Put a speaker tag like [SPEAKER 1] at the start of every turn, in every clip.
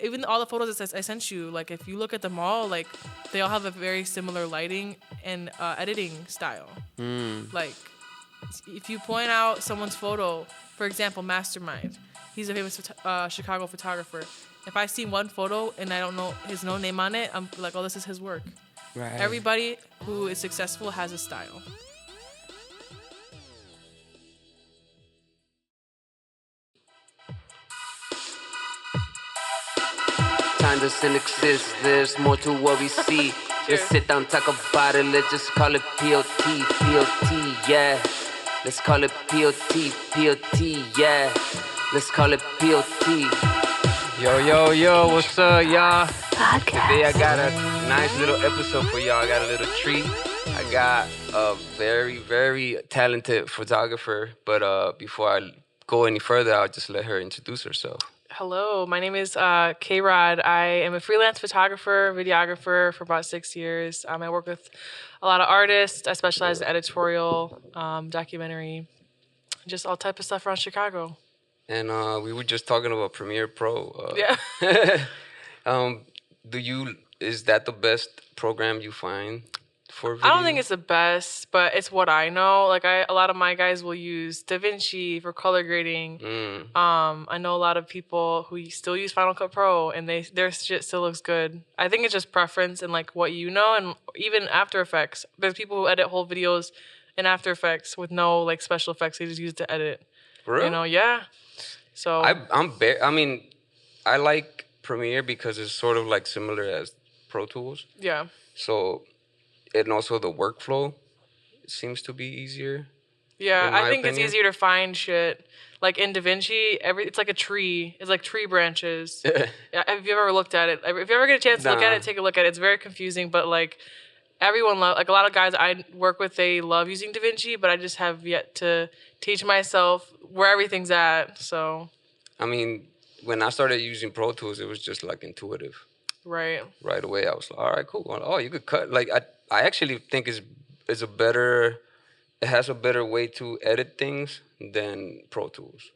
[SPEAKER 1] even all the photos that I sent you, like if you look at them all, like they all have a very similar lighting and editing style. Like if you point out someone's photo, for example, Mastermind, he's a famous Chicago photographer. If I see one photo and I don't know his no name on it, I'm like, oh, this is his work.
[SPEAKER 2] Right.
[SPEAKER 1] Everybody who is successful has a style.
[SPEAKER 3] Time doesn't exist, there's more to what we see. Let's sit down, talk about it, let's just call it P.O.T, P.O.T, yeah. Let's call it P.O.T, P.O.T, yeah. Let's call it P.O.T. Yo, what's up, y'all?
[SPEAKER 4] Podcast.
[SPEAKER 3] Today I got a nice little episode for y'all. I got a little treat. I got a very, very talented photographer, but before I go any further, I'll just let her introduce herself.
[SPEAKER 1] Hello, my name is Krod. I am a freelance photographer, videographer for about 6 years. I work with a lot of artists. I specialize in editorial, documentary, just all type of stuff around Chicago.
[SPEAKER 3] And we were just talking about Premiere Pro.
[SPEAKER 1] Yeah.
[SPEAKER 3] Is that the best program you find for video?
[SPEAKER 1] I don't think it's the best, but it's what I know. Like a lot of my guys will use DaVinci for color grading. I know a lot of people who still use Final Cut Pro, and their shit still looks good. I think it's just preference and like what you know, and even After Effects. There's people who edit whole videos in After Effects with no like special effects. They just use it to edit.
[SPEAKER 3] Really?
[SPEAKER 1] You know, yeah. So
[SPEAKER 3] I mean, I like Premiere because it's sort of like similar as Pro Tools.
[SPEAKER 1] Yeah.
[SPEAKER 3] So, and also the workflow seems to be easier.
[SPEAKER 1] Yeah, I think
[SPEAKER 3] opinion.
[SPEAKER 1] it's easier to find shit. Like in DaVinci, it's like a tree. It's like tree branches. Yeah, if you ever looked at it, if you ever get a chance to look at it, take a look at it. It's very confusing, but like everyone like a lot of guys I work with, they love using DaVinci, but I just have yet to teach myself where everything's at. So,
[SPEAKER 3] I mean, when I started using Pro Tools, it was just like intuitive.
[SPEAKER 1] Right
[SPEAKER 3] away, I was like, all right, cool. Oh, you could cut. Like I actually think it has a better way to edit things than Pro Tools.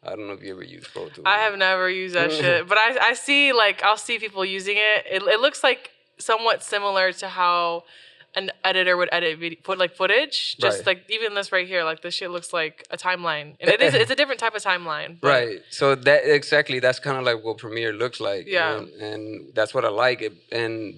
[SPEAKER 3] I don't know if you ever used Pro Tools.
[SPEAKER 1] I have never used that shit, but I see like I'll see people using it. It looks like somewhat similar to how an editor would edit footage. Just like even this right here, like this shit looks like a timeline, and it's a different type of timeline. But
[SPEAKER 3] right. So that's kind of like what Premiere looks like.
[SPEAKER 1] Yeah.
[SPEAKER 3] And that's what I like.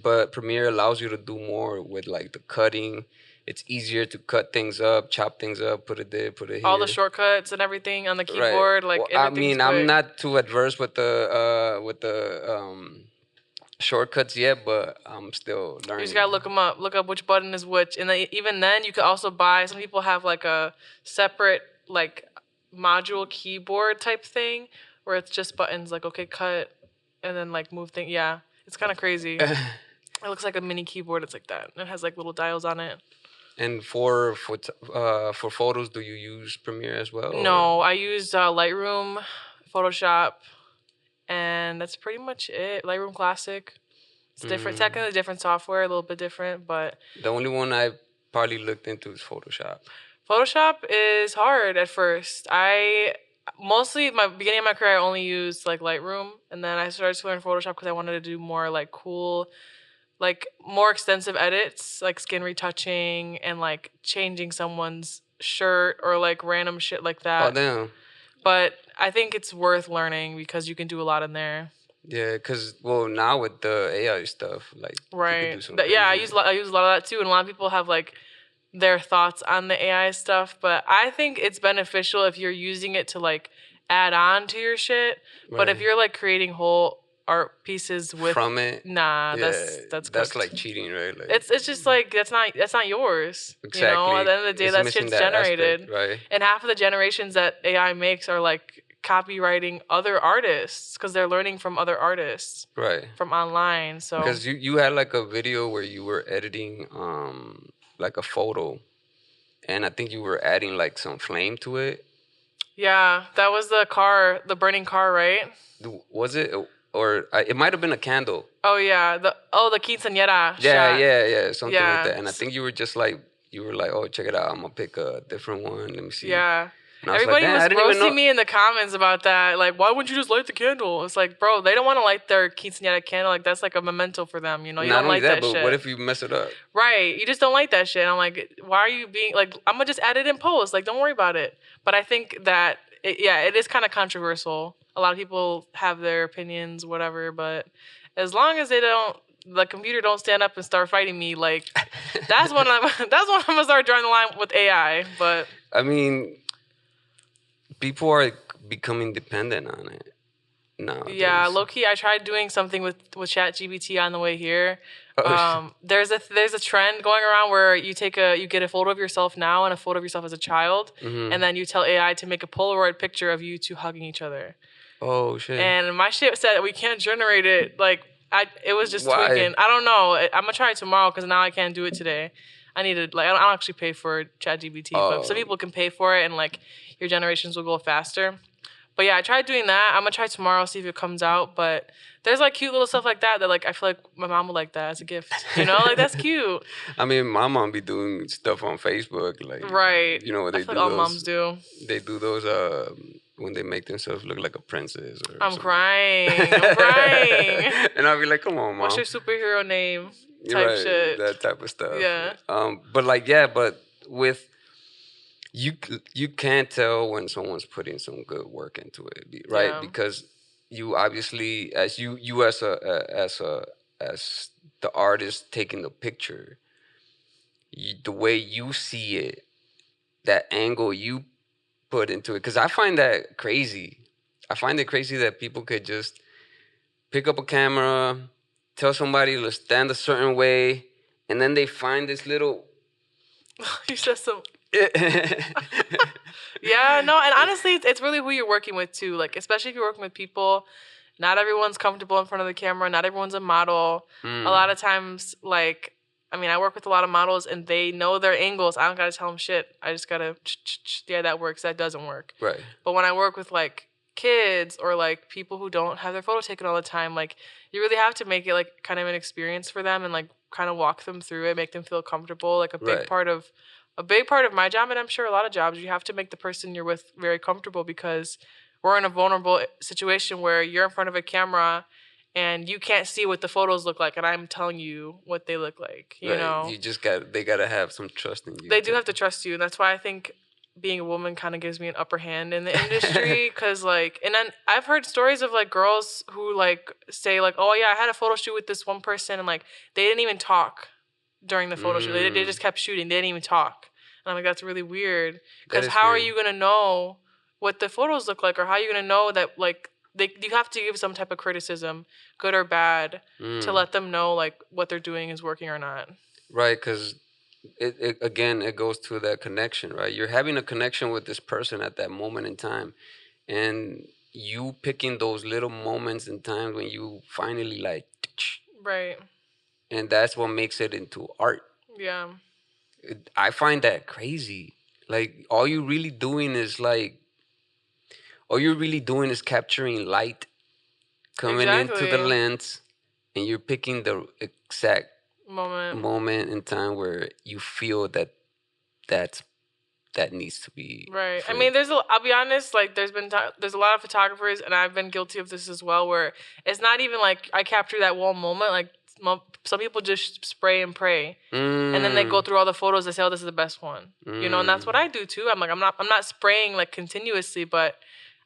[SPEAKER 3] But Premiere allows you to do more with like the cutting. It's easier to cut things up, chop things up, put it there, put it here.
[SPEAKER 1] All the shortcuts and everything on the keyboard,
[SPEAKER 3] right.
[SPEAKER 1] like
[SPEAKER 3] well, I mean,
[SPEAKER 1] quick.
[SPEAKER 3] I'm not too adverse with the shortcuts yet, but I'm still learning.
[SPEAKER 1] You just gotta look them up. Look up which button is which, and then, even then, you could also buy. Some people have like a separate like module keyboard type thing where it's just buttons. Like okay, cut, and then like move thing. Yeah, it's kind of crazy. It looks like a mini keyboard. It's like that. It has like little dials on it.
[SPEAKER 3] And for photos, do you use Premiere as well?
[SPEAKER 1] No, I use Lightroom, Photoshop, and that's pretty much it. Lightroom Classic. It's different, technically different software, a little bit different, but
[SPEAKER 3] the only one I probably looked into is Photoshop.
[SPEAKER 1] Photoshop is hard at first. My beginning of my career, I only used like Lightroom, and then I started to learn Photoshop because I wanted to do more like cool, like more extensive edits, like skin retouching and like changing someone's shirt or like random shit like that.
[SPEAKER 3] Oh damn!
[SPEAKER 1] But I think it's worth learning because you can do a lot in there.
[SPEAKER 3] Yeah, because now with the AI stuff, like
[SPEAKER 1] right,
[SPEAKER 3] you can do some
[SPEAKER 1] I use a lot of that too, and a lot of people have like their thoughts on the AI stuff. But I think it's beneficial if you're using it to like add on to your shit. Right. But if you're like creating whole art pieces from it, that's
[SPEAKER 3] like cheating, right? Like,
[SPEAKER 1] it's just like that's not yours.
[SPEAKER 3] Exactly.
[SPEAKER 1] You know, at the end of the day, that shit's generated,
[SPEAKER 3] aspect, right?
[SPEAKER 1] And half of the generations that AI makes are like copywriting other artists because they're learning from other artists,
[SPEAKER 3] right?
[SPEAKER 1] From online. So
[SPEAKER 3] because you had like a video where you were editing like a photo, and I think you were adding like some flame to it.
[SPEAKER 1] Yeah, that was the burning car, right?
[SPEAKER 3] Was it? Or it might have been a candle.
[SPEAKER 1] Oh yeah, the quinceañera.
[SPEAKER 3] Yeah, something like that. And I think you were like, oh, check it out, I'm gonna pick a different one. Let me see.
[SPEAKER 1] Yeah,
[SPEAKER 2] And I was
[SPEAKER 1] Everybody
[SPEAKER 2] like,
[SPEAKER 1] was
[SPEAKER 2] I didn't even know.
[SPEAKER 1] roasting me in the comments about that. Like, why wouldn't you just light the candle? It's like, bro, they don't want to light their quinceañera candle. Like, that's like a memento for them. You know, you
[SPEAKER 2] Not
[SPEAKER 1] don't
[SPEAKER 2] only
[SPEAKER 1] light
[SPEAKER 2] that,
[SPEAKER 1] that
[SPEAKER 2] but
[SPEAKER 1] shit.
[SPEAKER 2] what if you mess it up?
[SPEAKER 1] Right. You just don't like that shit. And I'm like, why are you being like, I'm going to just add it in post. Like, don't worry about it. But I think that, it is kind of controversial. A lot of people have their opinions, whatever. But as long as the computer don't stand up and start fighting me, like, that's when I'm going to start drawing the line with AI. But
[SPEAKER 2] I mean, people are becoming dependent on it nowadays.
[SPEAKER 1] yeah, low key, I tried doing something with ChatGPT on the way here. There's a trend going around where you get a photo of yourself now and a photo of yourself as a child, and then you tell AI to make a Polaroid picture of you two hugging each other.
[SPEAKER 2] Oh shit!
[SPEAKER 1] And my shit said we can't generate it. Like it was just
[SPEAKER 2] Why?
[SPEAKER 1] tweaking. I don't know. I'm gonna try it tomorrow because now I can't do it today. I need to I don't actually pay for ChatGPT, but some people can pay for it and like your generations will go faster. But yeah, I tried doing that. I'm gonna try tomorrow, see if it comes out. But there's like cute little stuff like that like I feel like my mom would like that as a gift. You know, like that's cute.
[SPEAKER 2] I mean, my mom be doing stuff on Facebook, like
[SPEAKER 1] right.
[SPEAKER 2] You know what they do?
[SPEAKER 1] Like all moms do.
[SPEAKER 2] They do those when they make themselves look like a princess.
[SPEAKER 1] I'm crying. I'm crying.
[SPEAKER 2] And I'll be like, come on, mom.
[SPEAKER 1] What's your superhero name?
[SPEAKER 2] Type
[SPEAKER 1] right, shit.
[SPEAKER 2] That type of stuff.
[SPEAKER 1] Yeah.
[SPEAKER 2] But with you can't tell when someone's putting some good work into it, right? Yeah. Because you obviously, as you as the artist taking the picture, the way you see it, that angle you put into it. Because I find that crazy. I find it crazy that people could just pick up a camera, tell somebody to stand a certain way, and then they find this little.
[SPEAKER 1] You said some. Yeah, no, and honestly, it's really who you're working with too. Like, especially if you're working with people, not everyone's comfortable in front of the camera. Not everyone's a model. A lot of times, like, I mean, I work with a lot of models, and they know their angles. I don't gotta tell them shit. I just gotta, yeah, that works. That doesn't work.
[SPEAKER 2] Right.
[SPEAKER 1] But when I work with like kids or like people who don't have their photo taken all the time, like you really have to make it like kind of an experience for them and like kind of walk them through it, make them feel comfortable. Like a big part of my job, and I'm sure a lot of jobs, you have to make the person you're with very comfortable because we're in a vulnerable situation where you're in front of a camera and you can't see what the photos look like, and I'm telling you what they look like. You know,
[SPEAKER 2] they gotta have some trust in you.
[SPEAKER 1] They do have to trust you, and that's why I think being a woman kind of gives me an upper hand in the industry. Because like, and then I've heard stories of like girls who like say like, oh yeah, I had a photo shoot with this one person, and like they didn't even talk during the photo shoot. They just kept shooting. They didn't even talk. And I'm like, that's really weird. Because how are you gonna know what the photos look like, or how are you gonna know that like you have to give some type of criticism, good or bad, to let them know like what they're doing is working or not.
[SPEAKER 2] Right, because it goes to that connection, right? You're having a connection with this person at that moment in time, and you picking those little moments in time when you finally like,
[SPEAKER 1] right,
[SPEAKER 2] and that's what makes it into art.
[SPEAKER 1] Yeah,
[SPEAKER 2] I find that crazy. Like all you're really doing is capturing light coming into the lens, and you're picking the exact moment in time where you feel that needs to be
[SPEAKER 1] right.
[SPEAKER 2] free.
[SPEAKER 1] I mean, I'll be honest, like there's a lot of photographers, and I've been guilty of this as well, where it's not even like I capture that one moment. Like some people just spray and pray, and then they go through all the photos. They say, "Oh, this is the best one," you know, and that's what I do too. I'm like, I'm not spraying like continuously, but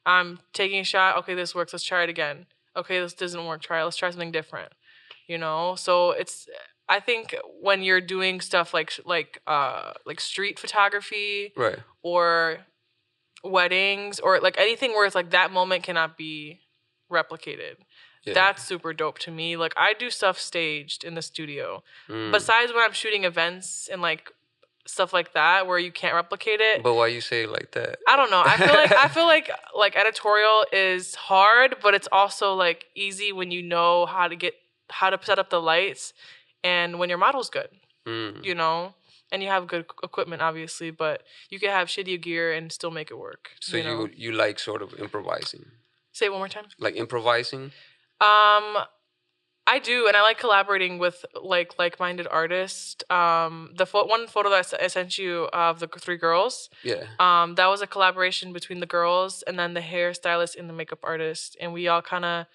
[SPEAKER 1] I'm taking a shot. Okay, this works. Let's try it again. Okay, this doesn't work. Let's try something different. You know, so I think when you're doing stuff like street photography,
[SPEAKER 2] right,
[SPEAKER 1] or weddings, or like anything where it's like that moment cannot be replicated. Yeah. That's super dope to me. Like I do stuff staged in the studio. Besides when I'm shooting events and like stuff like that where you can't replicate it.
[SPEAKER 2] But why you say it like that?
[SPEAKER 1] I don't know. I feel like editorial is hard, but it's also like easy when you know how to set up the lights and when your model's good. You know? And you have good equipment, obviously, but you can have shitty gear and still make it work.
[SPEAKER 2] So you like sort of improvising?
[SPEAKER 1] Say it one more time.
[SPEAKER 2] Like improvising?
[SPEAKER 1] I do, and I like collaborating with like-minded artists. One photo that I sent you of the 3 girls.
[SPEAKER 2] Yeah.
[SPEAKER 1] That was a collaboration between the girls and then the hairstylist and the makeup artist, and we all kind of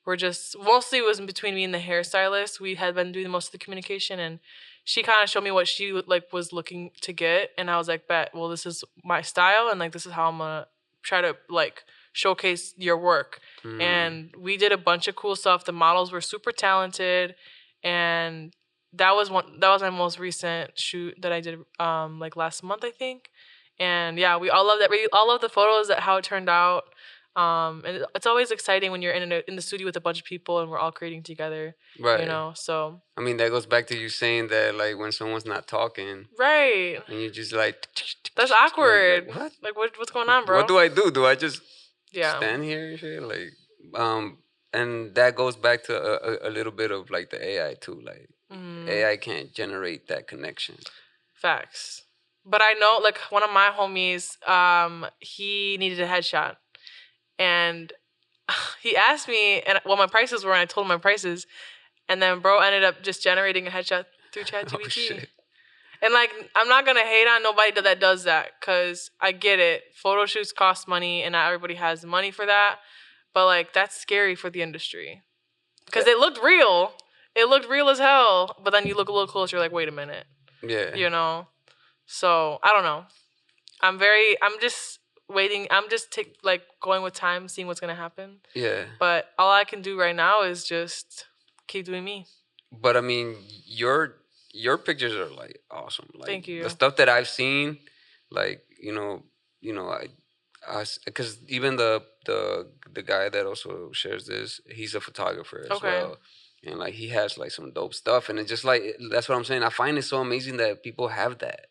[SPEAKER 1] were just mostly it was between me and the hairstylist. We had been doing most of the communication, and she kind of showed me what she like was looking to get, and I was like, "Bet, well, this is my style, and like this is how I'm gonna try to like showcase your work." And we did a bunch of cool stuff. The models were super talented, and that was my most recent shoot that I did like last month, I think. And yeah, we all love that. We all love the photos, that how it turned out. And it's always exciting when you're in the studio with a bunch of people and we're all creating together.
[SPEAKER 2] Right.
[SPEAKER 1] You know, so
[SPEAKER 2] I mean, that goes back to you saying that, like, when someone's not talking,
[SPEAKER 1] right,
[SPEAKER 2] and you just like,
[SPEAKER 1] that's awkward.
[SPEAKER 2] Like, what?
[SPEAKER 1] Like what's going on, bro?
[SPEAKER 2] What do I do? Do I just
[SPEAKER 1] Yeah.
[SPEAKER 2] stand here and shit? Like, and that goes back to a little bit of like the AI too. Like, AI can't generate that connection.
[SPEAKER 1] Facts. But I know, like, one of my homies, he needed a headshot. And he asked me what my prices were, and I told him my prices. And then bro ended up just generating a headshot through ChatGPT.
[SPEAKER 2] Oh, shit.
[SPEAKER 1] And, like, I'm not going to hate on nobody that does that, because I get it. Photo shoots cost money, and not everybody has the money for that. But, like, that's scary for the industry. Because it looked real. It looked real as hell. But then you look a little closer, like, wait a minute.
[SPEAKER 2] Yeah.
[SPEAKER 1] You know? So, I don't know. I'm just waiting. I'm just going with time, seeing what's going to happen.
[SPEAKER 2] Yeah.
[SPEAKER 1] But all I can do right now is just keep doing me.
[SPEAKER 2] But, I mean, your pictures are, like, awesome. Like,
[SPEAKER 1] thank you.
[SPEAKER 2] The stuff that I've seen, like, because even the guy that also shares this, he's a photographer as well. And, like, he has, like, some dope stuff. And it's just, like, that's what I'm saying. I find it so amazing that people have that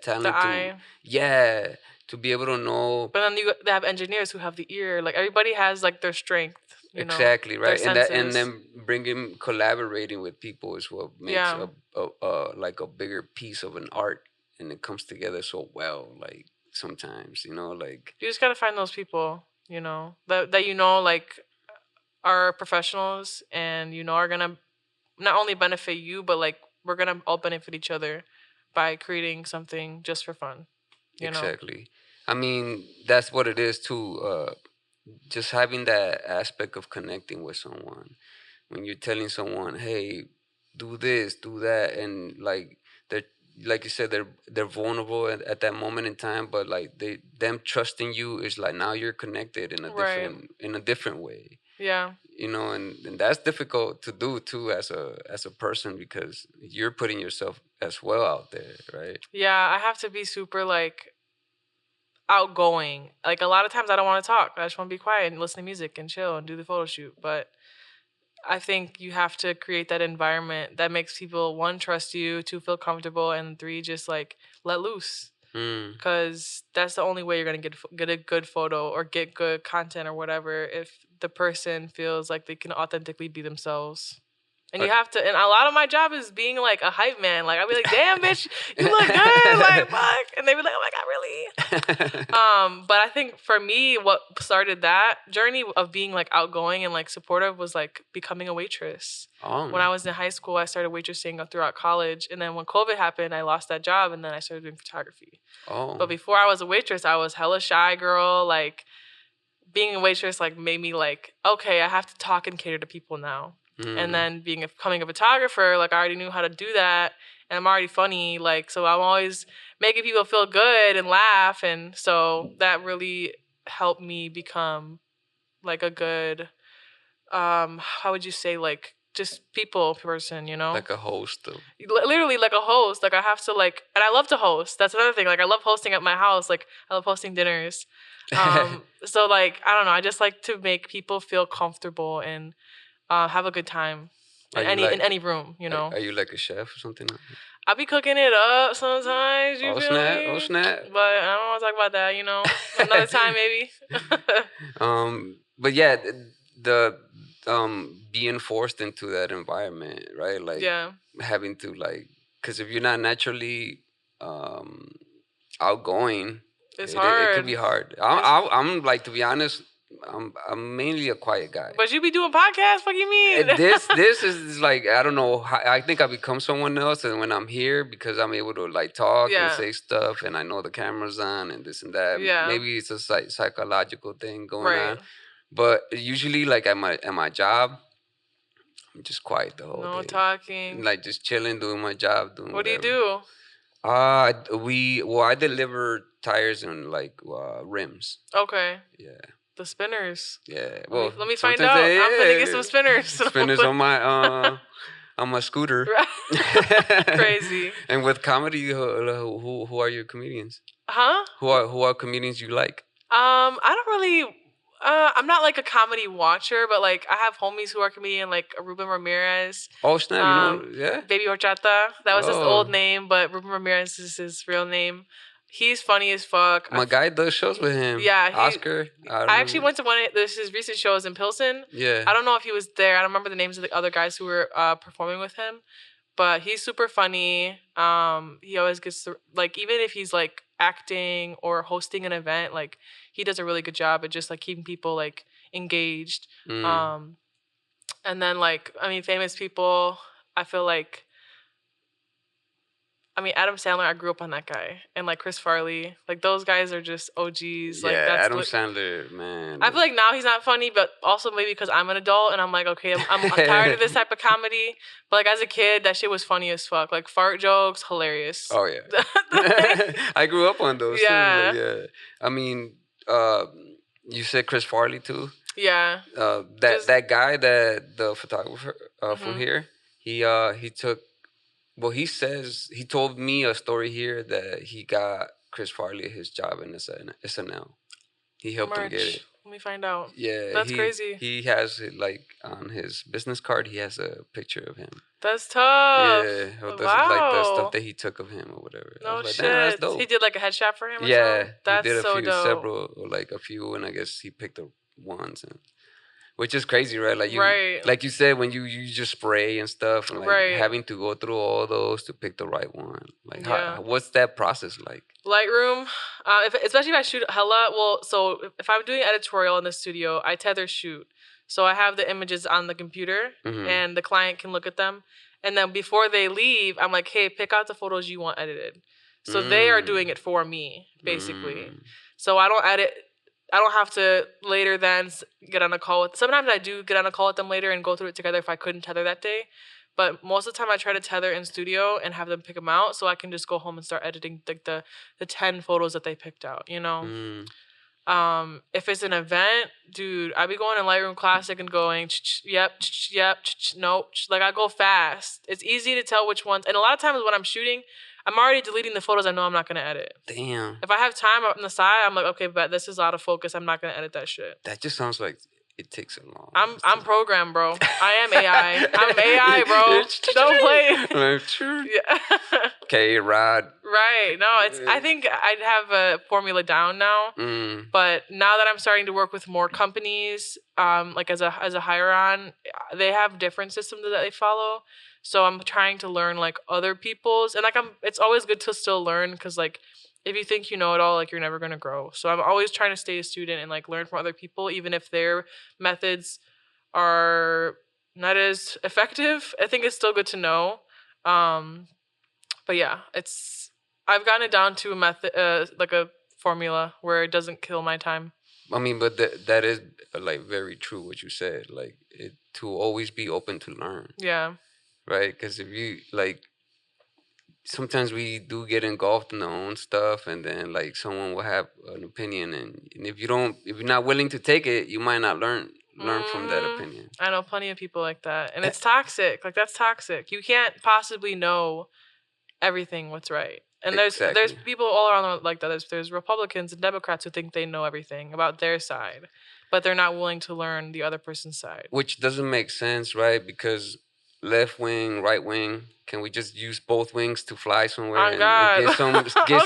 [SPEAKER 2] talent.
[SPEAKER 1] The eye.
[SPEAKER 2] Yeah, to be able to know.
[SPEAKER 1] But then they have engineers who have the ear. Like, everybody has, like, their strength.
[SPEAKER 2] Exactly, right.
[SPEAKER 1] And
[SPEAKER 2] then collaborating with people is what makes like a bigger piece of an art, and it comes together so well. Like, sometimes, like,
[SPEAKER 1] you just gotta find those people, that like are professionals and are gonna not only benefit you, but like we're gonna all benefit each other by creating something just for fun.
[SPEAKER 2] Exactly. I mean, that's what it is too. Just having that aspect of connecting with someone. When you're telling someone, "Hey, do this, do that," and like they're, like you said, they're vulnerable at that moment in time, but like them trusting you is like now you're connected in a different way.
[SPEAKER 1] Yeah.
[SPEAKER 2] And that's difficult to do too as a person, because you're putting yourself as well out there, right?
[SPEAKER 1] Yeah, I have to be super like outgoing. Like, a lot of times I don't want to talk. I just want to be quiet and listen to music and chill and do the photo shoot. But I think you have to create that environment that makes people, 1, trust you, 2, feel comfortable, and 3, just like let loose. Because that's the only way you're gonna get a good photo or get good content or whatever, if the person feels like they can authentically be themselves. And you have to, and a lot of my job is being like a hype man. Like, I'll be like, "Damn, bitch, you look good." Like, fuck. And they be like, "Oh my God, really?" But I think for me, what started that journey of being like outgoing and like supportive was like becoming a waitress. When I was in high school, I started waitressing throughout college. And then when COVID happened, I lost that job, and then I started doing photography. But before I was a waitress, I was hella shy girl. Like, being a waitress like made me like, okay, I have to talk and cater to people now. And then becoming a photographer, like, I already knew how to do that, and I'm already funny, like, so I'm always making people feel good and laugh, and so that really helped me become like a good, how would you say, like, just people person,
[SPEAKER 2] like a host of...
[SPEAKER 1] literally like a host. Like, I have to like, and I love to host. That's another thing. Like, I love hosting at my house. Like, I love hosting dinners. So like, I don't know, I just like to make people feel comfortable and have a good time in any room,
[SPEAKER 2] Are you like a chef or something?
[SPEAKER 1] I be cooking it up sometimes. You feel me?
[SPEAKER 2] Oh snap!
[SPEAKER 1] But I don't want to talk about that. Another time maybe.
[SPEAKER 2] But yeah, the being forced into that environment, right? Like, having to, like, because if you're not naturally outgoing,
[SPEAKER 1] it's hard.
[SPEAKER 2] It could be hard. I'm like, to be honest, I'm mainly a quiet guy.
[SPEAKER 1] But you be doing podcasts? What do you mean?
[SPEAKER 2] This is like, I don't know. I think I become someone else, and when I'm here, because I'm able to like talk and say stuff, and I know the camera's on and this and that.
[SPEAKER 1] Yeah.
[SPEAKER 2] Maybe it's a psychological thing going
[SPEAKER 1] Right.
[SPEAKER 2] on. But usually, like at my job, I'm just quiet the whole day.
[SPEAKER 1] No talking.
[SPEAKER 2] Like just chilling, doing my job, doing
[SPEAKER 1] What
[SPEAKER 2] whatever.
[SPEAKER 1] do you do?
[SPEAKER 2] I deliver tires and like rims.
[SPEAKER 1] Okay.
[SPEAKER 2] Yeah.
[SPEAKER 1] The spinners.
[SPEAKER 2] Yeah.
[SPEAKER 1] Well, let me find out. I'm gonna get some spinners.
[SPEAKER 2] Spinners on my scooter.
[SPEAKER 1] Crazy.
[SPEAKER 2] And with comedy, who are your comedians?
[SPEAKER 1] Huh?
[SPEAKER 2] Who are comedians you like?
[SPEAKER 1] I don't really. I'm not like a comedy watcher, but like I have homies who are comedian, like Ruben Ramirez.
[SPEAKER 2] Oh snap! Yeah.
[SPEAKER 1] Baby Horchata. That was his old name, but Ruben Ramirez is his real name. He's funny as fuck.
[SPEAKER 2] My guy does shows with him.
[SPEAKER 1] Yeah,
[SPEAKER 2] Oscar.
[SPEAKER 1] I actually went to one of his recent shows in Pilsen.
[SPEAKER 2] Yeah.
[SPEAKER 1] I don't know if he was there. I don't remember the names of the other guys who were performing with him, but he's super funny. He always gets like, even if he's like acting or hosting an event, like he does a really good job at just like keeping people like engaged. And then like, I mean, famous people, I feel like, I mean, Adam Sandler, I grew up on that guy. And like Chris Farley, like those guys are just OGs.
[SPEAKER 2] Yeah,
[SPEAKER 1] like, that's
[SPEAKER 2] Adam Sandler, man.
[SPEAKER 1] I feel like now he's not funny, but also maybe because I'm an adult and I'm like, okay, I'm tired of this type of comedy. But like as a kid, that shit was funny as fuck. Like fart jokes, hilarious.
[SPEAKER 2] Oh yeah. I grew up on those too. Like, yeah. I mean, you said Chris Farley too.
[SPEAKER 1] Yeah.
[SPEAKER 2] That guy, the photographer from here, he took. Well, he told me a story here that he got Chris Farley his job in SNL. He helped him get it.
[SPEAKER 1] Let me find out.
[SPEAKER 2] Yeah.
[SPEAKER 1] That's crazy.
[SPEAKER 2] He has it like on his business card, he has a picture of him.
[SPEAKER 1] That's tough.
[SPEAKER 2] Yeah.
[SPEAKER 1] Wow.
[SPEAKER 2] Like the stuff that he took of him or whatever.
[SPEAKER 1] No
[SPEAKER 2] like,
[SPEAKER 1] shit.
[SPEAKER 2] that's dope.
[SPEAKER 1] He did like a headshot for him or
[SPEAKER 2] yeah.
[SPEAKER 1] something? That's
[SPEAKER 2] he did
[SPEAKER 1] so dope.
[SPEAKER 2] a few, and I guess he picked the ones and... Which is crazy, right? Like like you said, when you just spray and stuff, and like having to go through all those to pick the right one. Like, what's that process like?
[SPEAKER 1] Lightroom, especially if I shoot hella. Well, so if I'm doing editorial in the studio, I tether shoot. So I have the images on the computer, and the client can look at them. And then before they leave, I'm like, hey, pick out the photos you want edited. So they are doing it for me, basically. So I don't edit. I don't have to later then get on a call with... Sometimes I do get on a call with them later and go through it together if I couldn't tether that day. But most of the time I try to tether in studio and have them pick them out so I can just go home and start editing like the 10 photos that they picked out, you know? If it's an event, dude, I be going in Lightroom Classic and going, yep, nope. Like I go fast. It's easy to tell which ones. And a lot of times when I'm shooting... I'm already deleting the photos I know I'm not going to edit.
[SPEAKER 2] Damn.
[SPEAKER 1] If I have time up on the side, I'm like, okay, but this is out of focus. I'm not going to edit that shit.
[SPEAKER 2] That just sounds like it takes so long.
[SPEAKER 1] I'm programmed, bro. I am AI. I'm AI, bro. Don't play.
[SPEAKER 2] Yeah. Okay, Rod.
[SPEAKER 1] Right. No, I think I'd have a formula down now. But now that I'm starting to work with more companies, like as a hire on, they have different systems that they follow. So I'm trying to learn like other people's, and like it's always good to still learn because like if you think you know it all, like you're never gonna grow. So I'm always trying to stay a student and like learn from other people, even if their methods are not as effective. I think it's still good to know. But yeah, I've gotten it down to a method, like a formula where it doesn't kill my time.
[SPEAKER 2] I mean, but that is like very true what you said. Like to always be open to learn.
[SPEAKER 1] Yeah.
[SPEAKER 2] Right, because if you like, sometimes we do get engulfed in our own stuff, and then like someone will have an opinion, and if you're not willing to take it, you might not learn from that opinion.
[SPEAKER 1] I know plenty of people like that, and it's toxic. Like that's toxic. You can't possibly know everything what's right. And there's people all around like that. There's Republicans and Democrats who think they know everything about their side, but they're not willing to learn the other person's side.
[SPEAKER 2] Which doesn't make sense, right? Because left wing, right wing. Can we just use both wings to fly somewhere and get something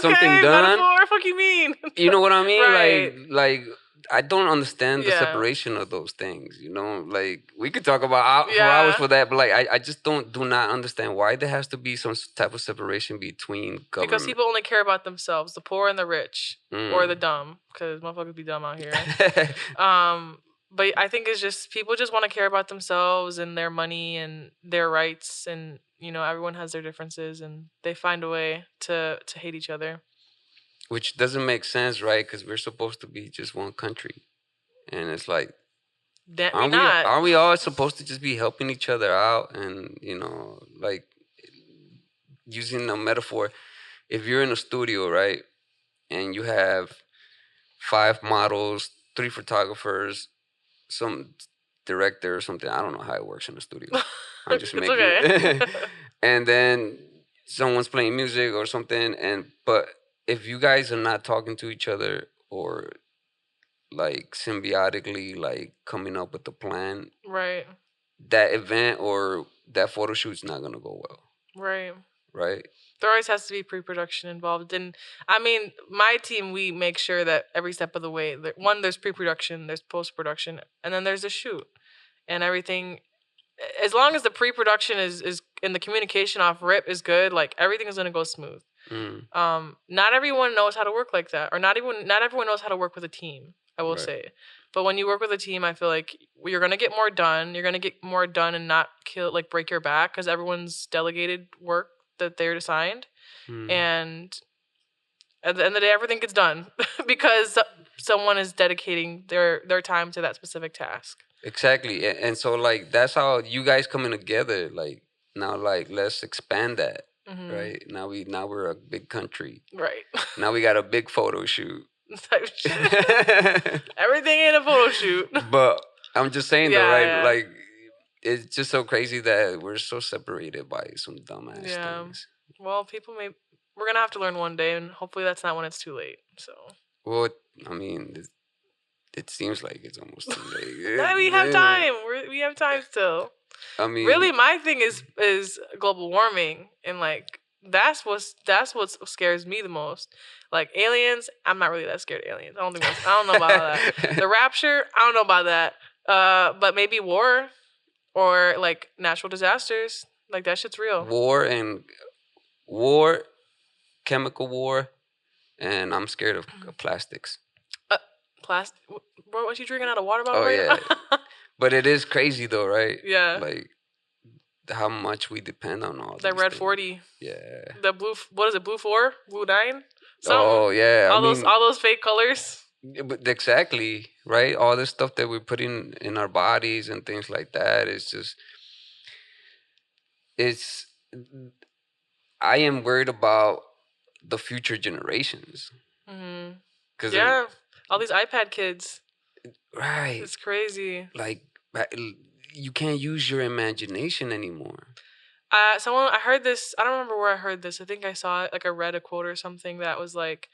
[SPEAKER 2] done?
[SPEAKER 1] Metaphor, fuck you mean?
[SPEAKER 2] You know what I mean?
[SPEAKER 1] Right.
[SPEAKER 2] Like I don't understand the separation of those things. Like we could talk about for hours for that, but like I just do not understand why there has to be some type of separation between government.
[SPEAKER 1] Because people only care about themselves, the poor and the rich, or the dumb, because motherfuckers be dumb out here. But I think it's just people just want to care about themselves and their money and their rights, and everyone has their differences, and they find a way to hate each other.
[SPEAKER 2] Which doesn't make sense, right? Because we're supposed to be just one country, and it's like, aren't we all supposed to just be helping each other out? And like using a metaphor, if you're in a studio, right, and you have 5 models, 3 photographers, some director or something. I don't know how it works in the studio. I'm just making it. And then someone's playing music or something. But if you guys are not talking to each other or like symbiotically like coming up with a plan,
[SPEAKER 1] right,
[SPEAKER 2] that event or that photo shoot's not gonna go well. Right.
[SPEAKER 1] There always has to be pre-production involved. And I mean, my team, we make sure that every step of the way, there's pre-production, there's post-production, and then there's a shoot. And everything, as long as the pre-production is and the communication off rip is good, like everything is going to go smooth. Not everyone knows how to work like that, or not everyone knows how to work with a team, I will say. But when you work with a team, I feel like you're going to get more done. You're going to get more done and not break your back, because everyone's delegated work that they're assigned. And at the end of the day, everything gets done because someone is dedicating their time to that specific task.
[SPEAKER 2] Exactly. And so like that's how you guys coming together. Like now, like let's expand that. Right. Now we're a big country.
[SPEAKER 1] Right.
[SPEAKER 2] Now we got a big photo shoot.
[SPEAKER 1] Everything in a photo shoot.
[SPEAKER 2] But I'm just saying though, right? Yeah. Like it's just so crazy that we're so separated by some dumbass things.
[SPEAKER 1] Well, we're gonna have to learn one day, and hopefully that's not when it's too late. So.
[SPEAKER 2] Well, I mean, it seems like it's almost too late.
[SPEAKER 1] We have time. We have time still.
[SPEAKER 2] I mean,
[SPEAKER 1] really, my thing is global warming, and like that's what scares me the most. Like aliens, I'm not really that scared of aliens. I don't know about that. The rapture, I don't know about that. But maybe war, or like natural disasters. Like that shit's real.
[SPEAKER 2] War, chemical war, and I'm scared of plastics.
[SPEAKER 1] Plastic? Bro, what you drinking out of water bottle?
[SPEAKER 2] Oh yeah, but it is crazy though, right?
[SPEAKER 1] Yeah.
[SPEAKER 2] Like how much we depend on all.
[SPEAKER 1] That red 40.
[SPEAKER 2] Yeah.
[SPEAKER 1] The blue. What is it? Blue 4? Blue 9?
[SPEAKER 2] Oh yeah.
[SPEAKER 1] All those fake colors.
[SPEAKER 2] But exactly, right? All this stuff that we're putting in our bodies and things like that is just. I am worried about the future generations.
[SPEAKER 1] Yeah, all these iPad kids.
[SPEAKER 2] Right.
[SPEAKER 1] It's crazy.
[SPEAKER 2] Like, you can't use your imagination anymore.
[SPEAKER 1] I heard this. I don't remember where I heard this. I think I saw it. Like I read a quote or something that was like,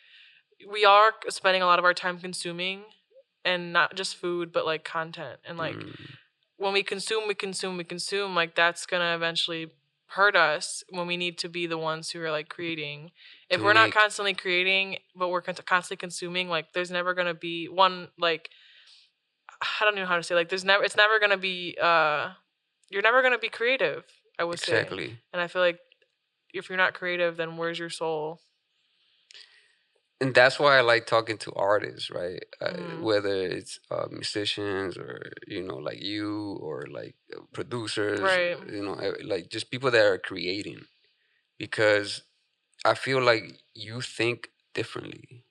[SPEAKER 1] we are spending a lot of our time consuming, and not just food, but like content. And like when we consume, like that's gonna eventually hurt us when we need to be the ones who are like creating. If we're not constantly creating, but we're constantly consuming, like there's never gonna be one, like I don't know how to say, like it's never gonna be you're never gonna be creative, I would say.
[SPEAKER 2] Exactly.
[SPEAKER 1] And I feel like if you're not creative, then where's your soul?
[SPEAKER 2] And that's why I like talking to artists, right? Whether it's musicians or, like you, or like producers,
[SPEAKER 1] right.
[SPEAKER 2] Like just people that are creating. Because I feel like you think differently.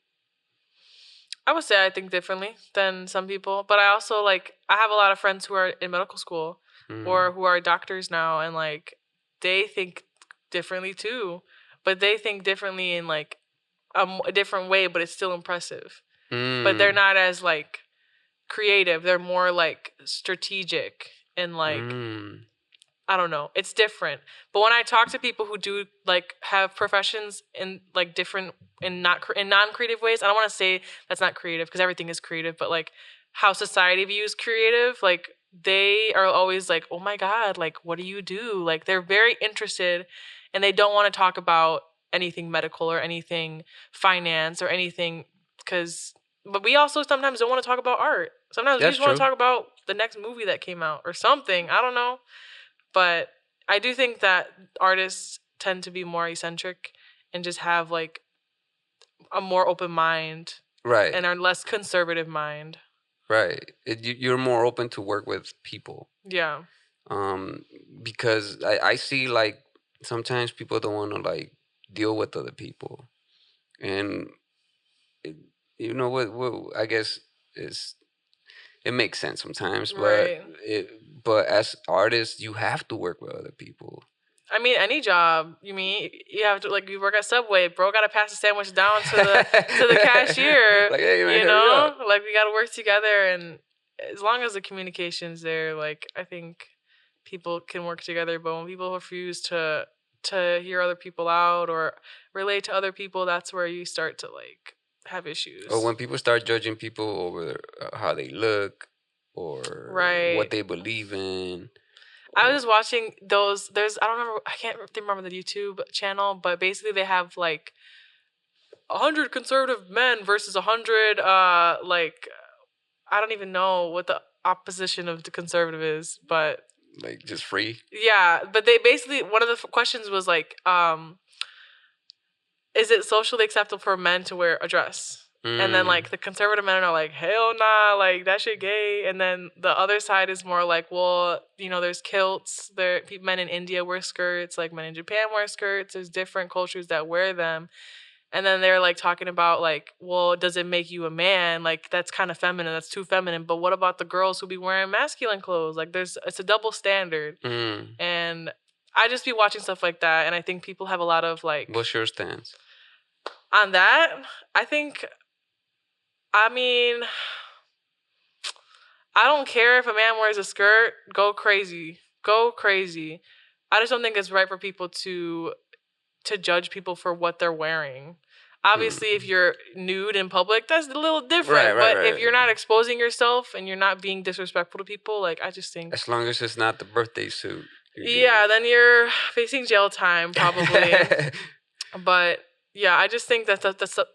[SPEAKER 1] I would say I think differently than some people. But I also, I have a lot of friends who are in medical school or who are doctors now. And, they think differently, too. But they think differently in, a different way, but it's still impressive. But they're not as creative. They're more strategic and I don't know. It's different. But when I talk to people who do have professions in different in non-creative ways, I don't want to say that's not creative because everything is creative, but how society views creative, they are always oh my God, what do you do? They're very interested and they don't want to talk about anything medical or anything finance or anything because but we also sometimes don't want to talk about art. Sometimes we
[SPEAKER 2] That's
[SPEAKER 1] just want to
[SPEAKER 2] true.
[SPEAKER 1] talk about the next movie that came out or something. I don't know. But I do think that artists tend to be more eccentric and just have like a more open mind
[SPEAKER 2] Right.
[SPEAKER 1] and a less conservative mind.
[SPEAKER 2] Right. You're more open to work with people.
[SPEAKER 1] Yeah.
[SPEAKER 2] Because I see like sometimes people don't want to like deal with other people, and it, you know what I guess is it makes sense sometimes,
[SPEAKER 1] Right.
[SPEAKER 2] but as artists you have to work with other people.
[SPEAKER 1] I mean, any job. You mean you have to like you work at Subway, bro? Got to pass the sandwich down to the cashier.
[SPEAKER 2] Like, hey, man,
[SPEAKER 1] you
[SPEAKER 2] hurry
[SPEAKER 1] know,
[SPEAKER 2] up.
[SPEAKER 1] like we got to work together, and as long as the communication's there, like I think people can work together. But when people refuse to hear other people out or relate to other people, that's where you start to like have issues.
[SPEAKER 2] Or when people start judging people over how they look or
[SPEAKER 1] Right.
[SPEAKER 2] what they believe in.
[SPEAKER 1] I was just watching those. I can't remember the YouTube channel, but basically they have like 100 conservative men versus 100 like I don't even know what the opposition of the conservative is, but
[SPEAKER 2] like just free.
[SPEAKER 1] Yeah, but they basically one of the questions was like, is it socially acceptable for men to wear a dress? And then like the conservative men are like, hell nah, like that shit gay. And then the other side is more like, well, you know, there's kilts. Men in India wear skirts, like men in Japan wear skirts. There's different cultures that wear them. And then they're like talking about like, well, does it make you a man? Like that's kind of feminine. That's too feminine. But what about the girls who be wearing masculine clothes? Like it's a double standard. And I just be watching stuff like that. And I think people have a lot of like.
[SPEAKER 2] What's your stance
[SPEAKER 1] on that? I mean, I don't care if a man wears a skirt. Go crazy. Go crazy. I just don't think it's right for people to judge people for what they're wearing. Obviously, if you're nude in public, that's a little different. But if you're not exposing yourself and you're not being disrespectful to people, like I just think...
[SPEAKER 2] As long as it's not the birthday suit.
[SPEAKER 1] Yeah, then you're facing jail time, probably. But... yeah, I just think that's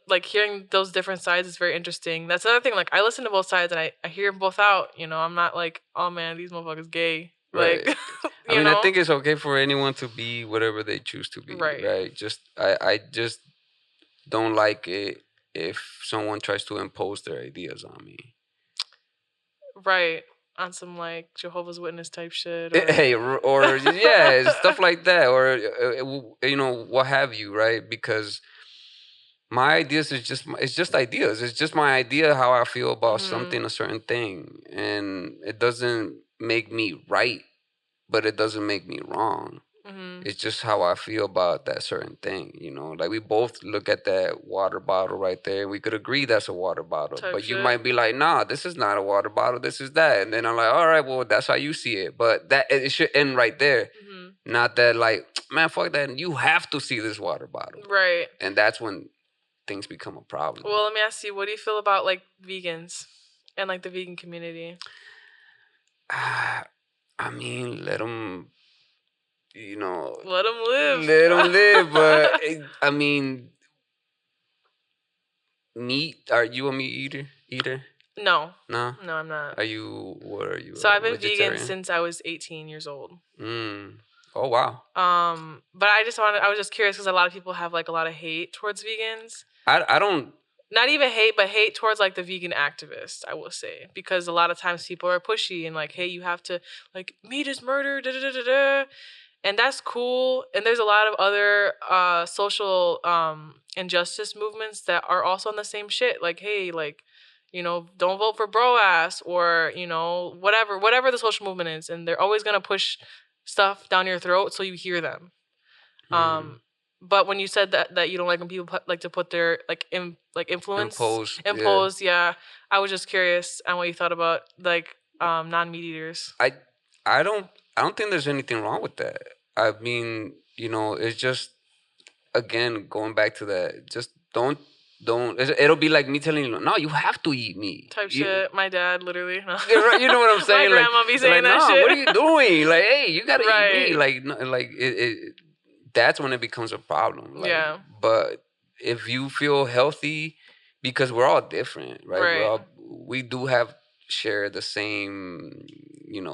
[SPEAKER 1] like hearing those different sides is very interesting. That's another thing. Like I listen to both sides and I hear them both out. You know, I'm not like, oh man, these motherfuckers gay.
[SPEAKER 2] Right.
[SPEAKER 1] Like,
[SPEAKER 2] I mean, I think it's okay for anyone to be whatever they choose to be. Right. Just I just don't like it if someone tries to impose their ideas on me.
[SPEAKER 1] Right. On some like Jehovah's Witness type shit.
[SPEAKER 2] Or yeah, stuff like that, or you know, what have you, right? Because my ideas is just ideas. It's just my idea how I feel about something, a certain thing, and it doesn't make me right, but it doesn't make me wrong. It's just how I feel about that certain thing, you know. Like we both look at that water bottle right there. We could agree that's a water bottle, but you might be like, "Nah, this is not a water bottle. This is that." And then I'm like, "All right, well, that's how you see it." But that it should end right there, not that like, man, fuck that. You have to see this water bottle,
[SPEAKER 1] right?
[SPEAKER 2] And that's when things become a problem.
[SPEAKER 1] Well, let me ask you, what do you feel about like vegans and like the vegan community?
[SPEAKER 2] I mean, let them. You know,
[SPEAKER 1] let them live.
[SPEAKER 2] Let them live. But I mean, meat. Are you a meat eater?
[SPEAKER 1] No.
[SPEAKER 2] No,
[SPEAKER 1] I'm not.
[SPEAKER 2] Are you? What are you?
[SPEAKER 1] So I've been vegan since I was 18 years old.
[SPEAKER 2] Oh wow.
[SPEAKER 1] But I was just curious because a lot of people have like a lot of hate towards vegans.
[SPEAKER 2] I don't. Not
[SPEAKER 1] even hate, but hate towards like the vegan activists, I will say, because a lot of times people are pushy and like, hey, you have to like meat is murder, da da da da. And that's cool. And there's a lot of other social injustice movements that are also on the same shit. Like, hey, like, you know, don't vote for bro ass or, you know, whatever the social movement is. And they're always going to push stuff down your throat so you hear them. But when you said that you don't like when people like to put their like influence impose, yeah. I was just curious on what you thought about like non-meat eaters.
[SPEAKER 2] I don't think there's anything wrong with that. I mean, you know, it's just, again, going back to that, just don't, it'll be like me telling you, no, you have to eat meat.
[SPEAKER 1] Type shit. My dad, literally. No.
[SPEAKER 2] You know what I'm saying?
[SPEAKER 1] My grandma be saying that shit.
[SPEAKER 2] What are you doing? Like, hey, you gotta eat meat. Like, no, like it, that's when it becomes a problem. Like, yeah. But if you feel healthy because we're all different, right?
[SPEAKER 1] Right.
[SPEAKER 2] We do have share the same,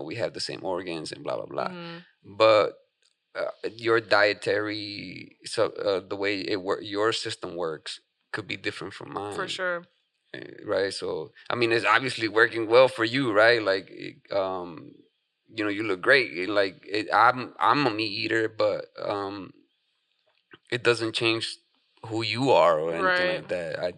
[SPEAKER 2] we have the same organs and blah blah blah. But your dietary, so the way your system works could be different from mine.
[SPEAKER 1] For sure.
[SPEAKER 2] Right. So I mean, it's obviously working well for you, right? Like, you look great. Like, I'm a meat eater, but it doesn't change who you are or anything like that.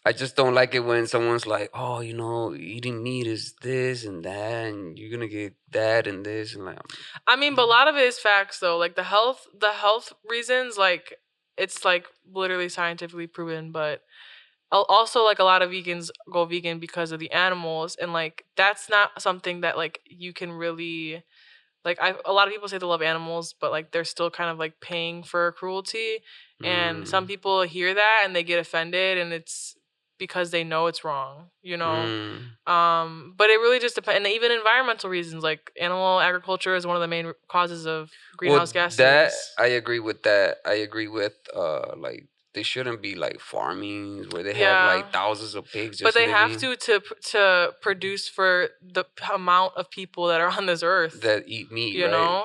[SPEAKER 2] I just don't like it when someone's like, oh, eating meat is this and that, and you're gonna get that and this, and like.
[SPEAKER 1] I mean, but a lot of it is facts though. Like the health reasons, like it's like literally scientifically proven. But also, like a lot of vegans go vegan because of the animals, and like that's not something that like you can really. Like a lot of people say they love animals, but like they're still kind of like paying for cruelty, and some people hear that and they get offended, and it's because they know it's wrong, But it really just depends, and even environmental reasons, like animal agriculture is one of the main causes of greenhouse gases.
[SPEAKER 2] That I agree with. That I agree with. Like, they shouldn't be like farmings where they have like thousands of pigs.
[SPEAKER 1] But they have to produce for the amount of people that are on this earth
[SPEAKER 2] that eat meat,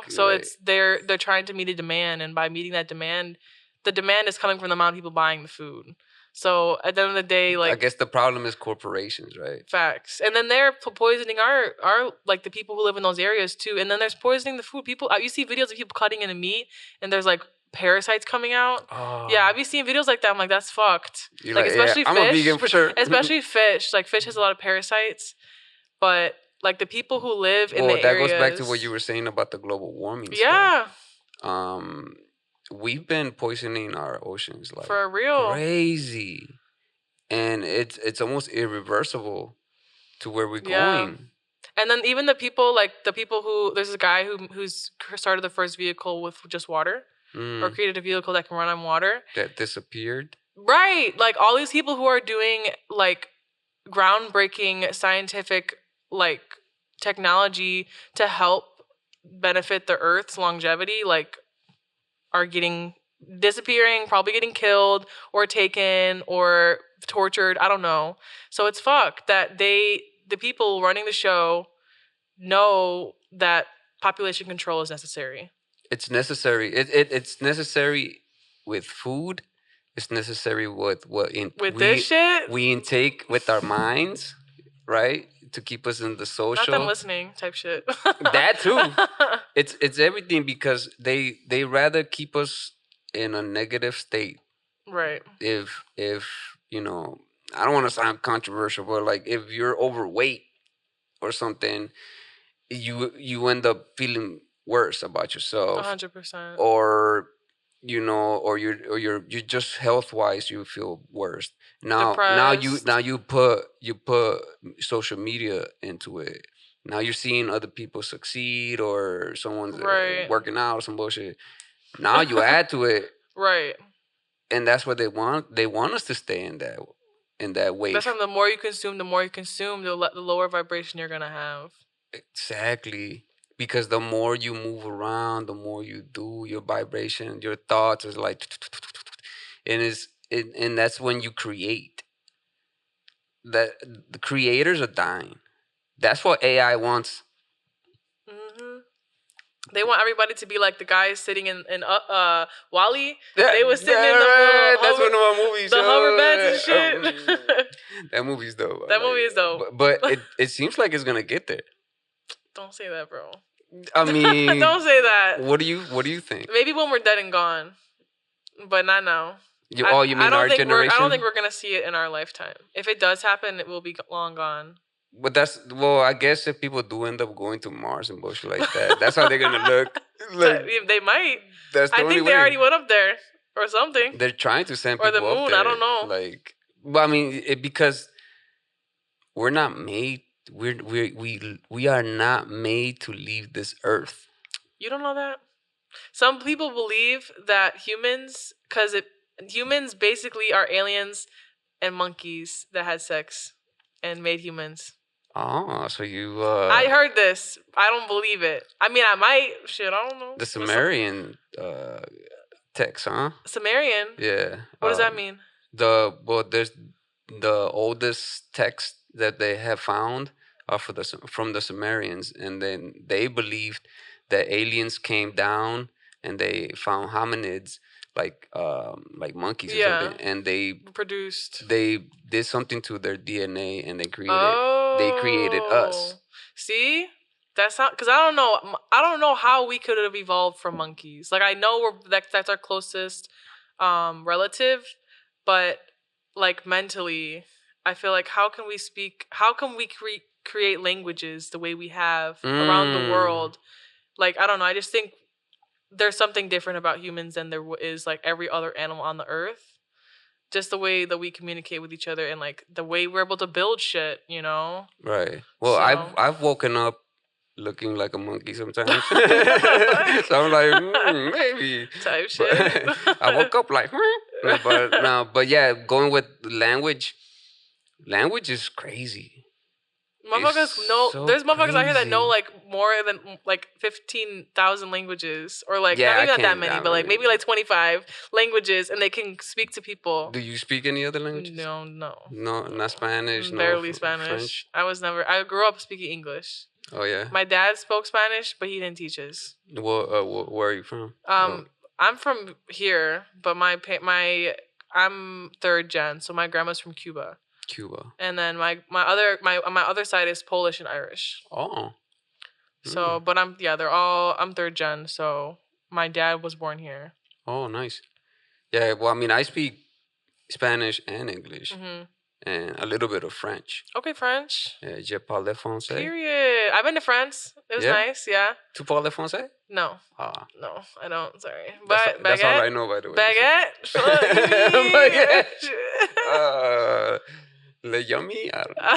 [SPEAKER 1] So it's they're trying to meet a demand, and by meeting that demand, the demand is coming from the amount of people buying the food. So at the end of the day, like,
[SPEAKER 2] I guess the problem is corporations, right?
[SPEAKER 1] Facts. And then they're poisoning our like the people who live in those areas too. And then there's poisoning the food. People, you see videos of people cutting into meat, and there's like parasites coming out. Yeah, I've been seeing videos like that. I'm like, that's fucked.
[SPEAKER 2] Like, especially fish. I'm a vegan for sure.
[SPEAKER 1] Especially fish. Like, fish has a lot of parasites, but like the people who live in the areas.
[SPEAKER 2] That goes back to what you were saying about the global warming.
[SPEAKER 1] Yeah.
[SPEAKER 2] Stuff. We've been poisoning our oceans like
[SPEAKER 1] for real
[SPEAKER 2] crazy, and it's almost irreversible to where we're going.
[SPEAKER 1] And then even the people who, there's a guy who's started the first vehicle with just water, or created a vehicle that can run on water
[SPEAKER 2] that disappeared.
[SPEAKER 1] Right, like all these people who are doing like groundbreaking scientific like technology to help benefit the Earth's longevity, like, are disappearing, probably getting killed or taken or tortured. I don't know. So it's fucked that the people running the show know that population control is necessary.
[SPEAKER 2] It's necessary. It's necessary with food. It's necessary with
[SPEAKER 1] this shit
[SPEAKER 2] we intake with our minds, right? To keep us in the social.
[SPEAKER 1] Not them listening type shit.
[SPEAKER 2] That too. It's everything, because they rather keep us in a negative state.
[SPEAKER 1] Right.
[SPEAKER 2] If I don't want to sound controversial, but like if you're overweight or something, you end up feeling worse about yourself.
[SPEAKER 1] 100%.
[SPEAKER 2] Or you're just health wise you feel worse.
[SPEAKER 1] Depressed.
[SPEAKER 2] Now you put social media into it. Now you're seeing other people succeed, or someone's working out or some bullshit. Now you add to it.
[SPEAKER 1] Right.
[SPEAKER 2] And that's what they want. They want us to stay in that wave.
[SPEAKER 1] That's why the more you consume, the lower vibration you're gonna have.
[SPEAKER 2] Exactly. Because the more you move around, the more you do, your vibration, your thoughts is like, and that's when you create. That the creators are dying. That's what AI wants.
[SPEAKER 1] Mm-hmm. They want everybody to be like the guys sitting in Wall-E. They was sitting in the
[SPEAKER 2] that's one of my movies.
[SPEAKER 1] The hover beds and shit.
[SPEAKER 2] That movie's dope.
[SPEAKER 1] That movie is dope.
[SPEAKER 2] But it seems like it's gonna get there.
[SPEAKER 1] Don't say that, bro.
[SPEAKER 2] I mean,
[SPEAKER 1] don't say that.
[SPEAKER 2] What do you think?
[SPEAKER 1] Maybe when we're dead and gone, but not now.
[SPEAKER 2] You mean our generation?
[SPEAKER 1] I don't think we're gonna see it in our lifetime. If it does happen, it will be long gone.
[SPEAKER 2] But I guess if people do end up going to Mars and bullshit like that, that's how they're gonna look. Like,
[SPEAKER 1] they might.
[SPEAKER 2] That's the only
[SPEAKER 1] think
[SPEAKER 2] way.
[SPEAKER 1] They already went up there or something.
[SPEAKER 2] They're trying to send people
[SPEAKER 1] or the moon.
[SPEAKER 2] Up there.
[SPEAKER 1] I don't know.
[SPEAKER 2] Like, but I mean, because we're not made. We are not made to leave this earth.
[SPEAKER 1] You don't know that? Some people believe that humans basically are aliens and monkeys that had sex and made humans.
[SPEAKER 2] Oh, so you...
[SPEAKER 1] I heard this. I don't believe it. I mean, I might. Shit, I don't know.
[SPEAKER 2] The Sumerian text, huh?
[SPEAKER 1] Sumerian?
[SPEAKER 2] Yeah.
[SPEAKER 1] What does that mean?
[SPEAKER 2] There's the oldest text that they have found are from the Sumerians, and then they believed that aliens came down and they found hominids like monkeys or
[SPEAKER 1] Yeah.
[SPEAKER 2] something, and they
[SPEAKER 1] Produced.
[SPEAKER 2] did something to their DNA and they created us.
[SPEAKER 1] Oh. See? That's not because I don't know. I don't know how we could have evolved from monkeys. Like I know that's our closest relative, but like mentally, I feel like how can we speak? How can we create languages the way we have around the world? Like I don't know. I just think there's something different about humans than there is like every other animal on the earth. Just the way that we communicate with each other and like the way we're able to build shit, you know?
[SPEAKER 2] Right. Well,
[SPEAKER 1] So-
[SPEAKER 2] I've woken up looking like a monkey sometimes. So I'm like, maybe.
[SPEAKER 1] Type shit.
[SPEAKER 2] But I woke up like, no, but yeah, going with language. Language is crazy.
[SPEAKER 1] Motherfuckers
[SPEAKER 2] It's
[SPEAKER 1] know.
[SPEAKER 2] so
[SPEAKER 1] There's motherfuckers out here that know
[SPEAKER 2] crazy.
[SPEAKER 1] like more than like 15,000 languages, or like
[SPEAKER 2] Yeah,
[SPEAKER 1] not
[SPEAKER 2] I
[SPEAKER 1] even that
[SPEAKER 2] can't-
[SPEAKER 1] many,
[SPEAKER 2] I
[SPEAKER 1] but like
[SPEAKER 2] mean-
[SPEAKER 1] maybe like 25 languages, and they can speak to people.
[SPEAKER 2] Do you speak any other languages?
[SPEAKER 1] No.
[SPEAKER 2] No, not Spanish.
[SPEAKER 1] Barely
[SPEAKER 2] No
[SPEAKER 1] Spanish.
[SPEAKER 2] French.
[SPEAKER 1] I grew up speaking English.
[SPEAKER 2] Oh yeah.
[SPEAKER 1] My dad spoke Spanish, but he didn't teach us.
[SPEAKER 2] Where are you from? Oh.
[SPEAKER 1] I'm from here, but I'm third gen, so my grandma's from Cuba.
[SPEAKER 2] Cuba.
[SPEAKER 1] And then my other side is Polish and Irish.
[SPEAKER 2] Oh.
[SPEAKER 1] So, but I'm third gen, so my dad was born here.
[SPEAKER 2] Oh, nice. Yeah, well, I mean, I speak Spanish and English
[SPEAKER 1] Mm-hmm.
[SPEAKER 2] and a little bit of French.
[SPEAKER 1] Okay, French.
[SPEAKER 2] Je parle français.
[SPEAKER 1] Period. I've been to France. It was nice, yeah.
[SPEAKER 2] Tu parles français?
[SPEAKER 1] No.
[SPEAKER 2] Ah.
[SPEAKER 1] No, I don't. Sorry.
[SPEAKER 2] That's,
[SPEAKER 1] But
[SPEAKER 2] that's all I know, by the way.
[SPEAKER 1] Baguette. Baguette.
[SPEAKER 2] Le yummy? I don't know.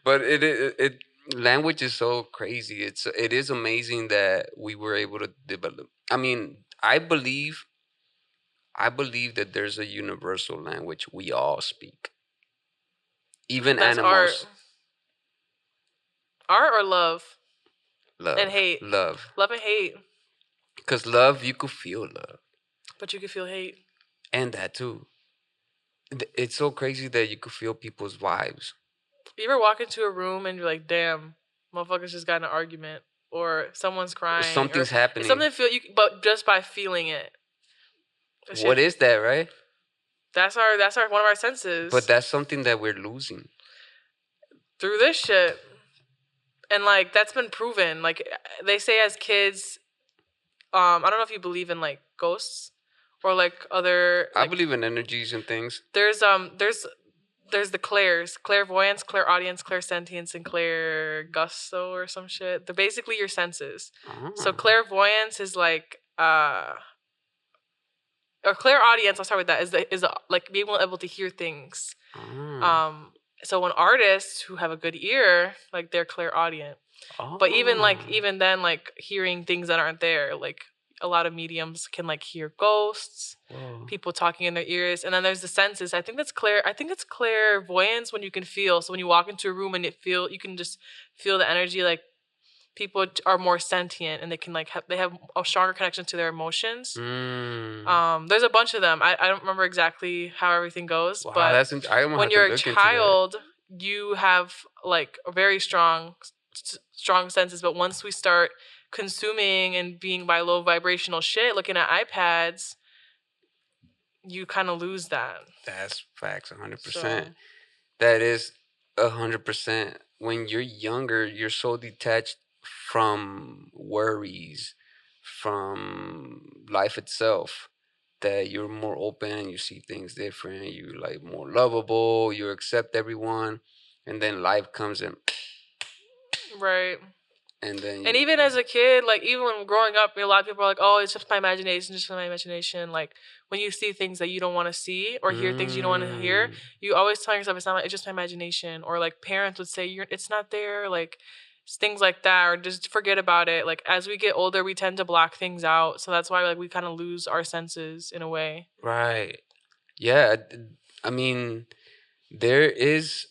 [SPEAKER 2] But it language is so crazy. It is amazing that we were able to develop. I mean, I believe that there's a universal language we all speak. Even
[SPEAKER 1] That's
[SPEAKER 2] animals.
[SPEAKER 1] Art or love?
[SPEAKER 2] Love.
[SPEAKER 1] And hate.
[SPEAKER 2] Love.
[SPEAKER 1] Love and hate.
[SPEAKER 2] Because love, you could feel love.
[SPEAKER 1] But you can feel hate.
[SPEAKER 2] And that too. It's so crazy that you could feel people's vibes.
[SPEAKER 1] You ever walk into a room and you're like, damn, motherfuckers just got in an argument, or someone's crying,
[SPEAKER 2] Something's happening.
[SPEAKER 1] Something but just by feeling it.
[SPEAKER 2] What is that, right?
[SPEAKER 1] That's our one of our senses.
[SPEAKER 2] But that's something that we're losing
[SPEAKER 1] through this shit. And like that's been proven. Like they say as kids, I don't know if you believe in like ghosts or like other.
[SPEAKER 2] I believe in energies and things.
[SPEAKER 1] There's the clairs, clairvoyance, clairaudience, clairsentience, and clairgusto or some shit. They're basically your senses.
[SPEAKER 2] Oh.
[SPEAKER 1] So clairvoyance is like or clairaudience. I'll start with that. Is like being able to hear things.
[SPEAKER 2] Oh.
[SPEAKER 1] So when artists who have a good ear, like they're clairaudient.
[SPEAKER 2] Oh.
[SPEAKER 1] But even then, like hearing things that aren't there, like a lot of mediums can like hear ghosts, people talking in their ears, and then there's the senses. I think it's clairvoyance when you can feel. So when you walk into a room and you can just feel the energy. Like people are more sentient and they can like they have a stronger connection to their emotions. There's a bunch of them. I don't remember exactly how everything goes, but when you're a child, you have like a very strong senses. But once we start consuming and being by low vibrational shit, looking at iPads, you kind of lose that.
[SPEAKER 2] That's facts, 100%. That is 100%. When you're younger, you're so detached from worries, from life itself, that you're more open, you see things different, you're like more lovable, you accept everyone, and then life comes in.
[SPEAKER 1] Right.
[SPEAKER 2] And
[SPEAKER 1] even as a kid, like even when growing up, a lot of people are like, "Oh, it's just my imagination." Like when you see things that you don't want to see or hear things you don't want to hear, you always tell yourself it's just my imagination. Or like parents would say, "It's not there." Like things like that, or just forget about it. Like as we get older, we tend to block things out, so that's why like we kind of lose our senses in a way.
[SPEAKER 2] Right. Yeah. I mean, there is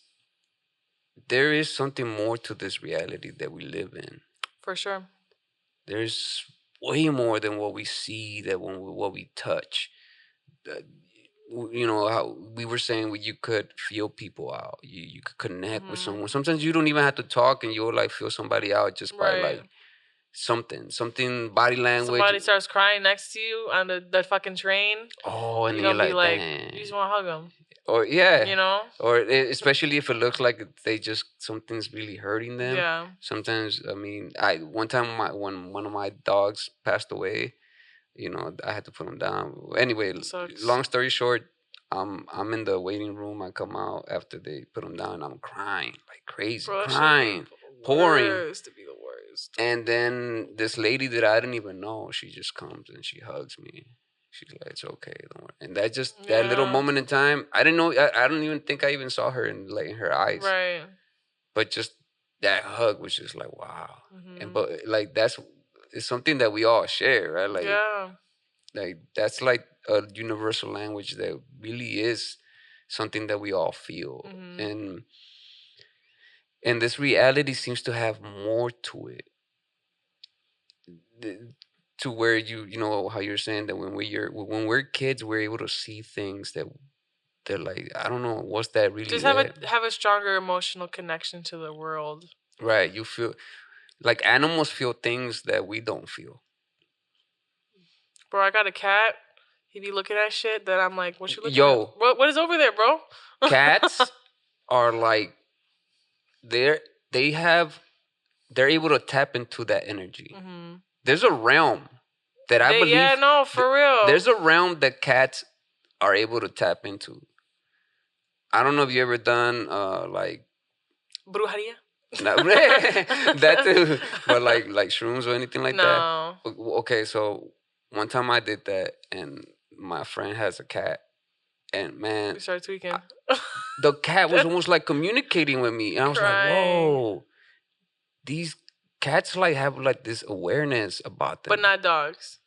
[SPEAKER 2] something more to this reality that we live in.
[SPEAKER 1] For sure.
[SPEAKER 2] There's way more than what we see, what we touch. you know how we were saying you could feel people out. You could connect with someone. Sometimes you don't even have to talk, and you'll like feel somebody out just by
[SPEAKER 1] Right.
[SPEAKER 2] like something body language.
[SPEAKER 1] Somebody starts crying next to you on the fucking train.
[SPEAKER 2] Oh, and
[SPEAKER 1] You're
[SPEAKER 2] you're
[SPEAKER 1] gonna be like,
[SPEAKER 2] dang.
[SPEAKER 1] you just want to hug them.
[SPEAKER 2] Or yeah,
[SPEAKER 1] You know?
[SPEAKER 2] or especially if it looks like they just something's really hurting them.
[SPEAKER 1] Yeah.
[SPEAKER 2] Sometimes, I mean, one time when one of my dogs passed away, you know, I had to put him down. Anyway, long story short, I'm in the waiting room. I come out after they put him down. I'm crying like crazy,
[SPEAKER 1] Bro,
[SPEAKER 2] crying, pouring.
[SPEAKER 1] To be the worst.
[SPEAKER 2] And then this lady that I didn't even know, she just comes and she hugs me. She's like, "It's okay, don't worry." And that just that little moment in time, I didn't know. I don't even think I even saw her in like in her eyes.
[SPEAKER 1] Right.
[SPEAKER 2] But just that hug was just like wow. And but like it's something that we all share, right? Like like that's like a universal language that really is something that we all feel. And this reality seems to have more to it. To where you know how you're saying that when we're kids, we're able to see things that they're like, I don't know, what's that really?
[SPEAKER 1] Just have a stronger emotional connection to the world.
[SPEAKER 2] Right. You feel like animals feel things that we don't feel.
[SPEAKER 1] Bro, I got a cat. He be looking at shit that I'm like, what you looking
[SPEAKER 2] Yo,
[SPEAKER 1] at? What is over there, bro?
[SPEAKER 2] Cats are like they're able to tap into that energy. There's a realm that I believe.
[SPEAKER 1] Yeah, no, for real.
[SPEAKER 2] There's a realm that cats are able to tap into. I don't know if you ever done like
[SPEAKER 1] brujeria.
[SPEAKER 2] That too, but like shrooms or anything like that.
[SPEAKER 1] No.
[SPEAKER 2] Okay, so one time I did that, and my friend has a cat, and man,
[SPEAKER 1] we started tweaking.
[SPEAKER 2] The cat was almost like communicating with me, and I was like, "Whoa, these cats like have like this awareness about them."
[SPEAKER 1] But not dogs.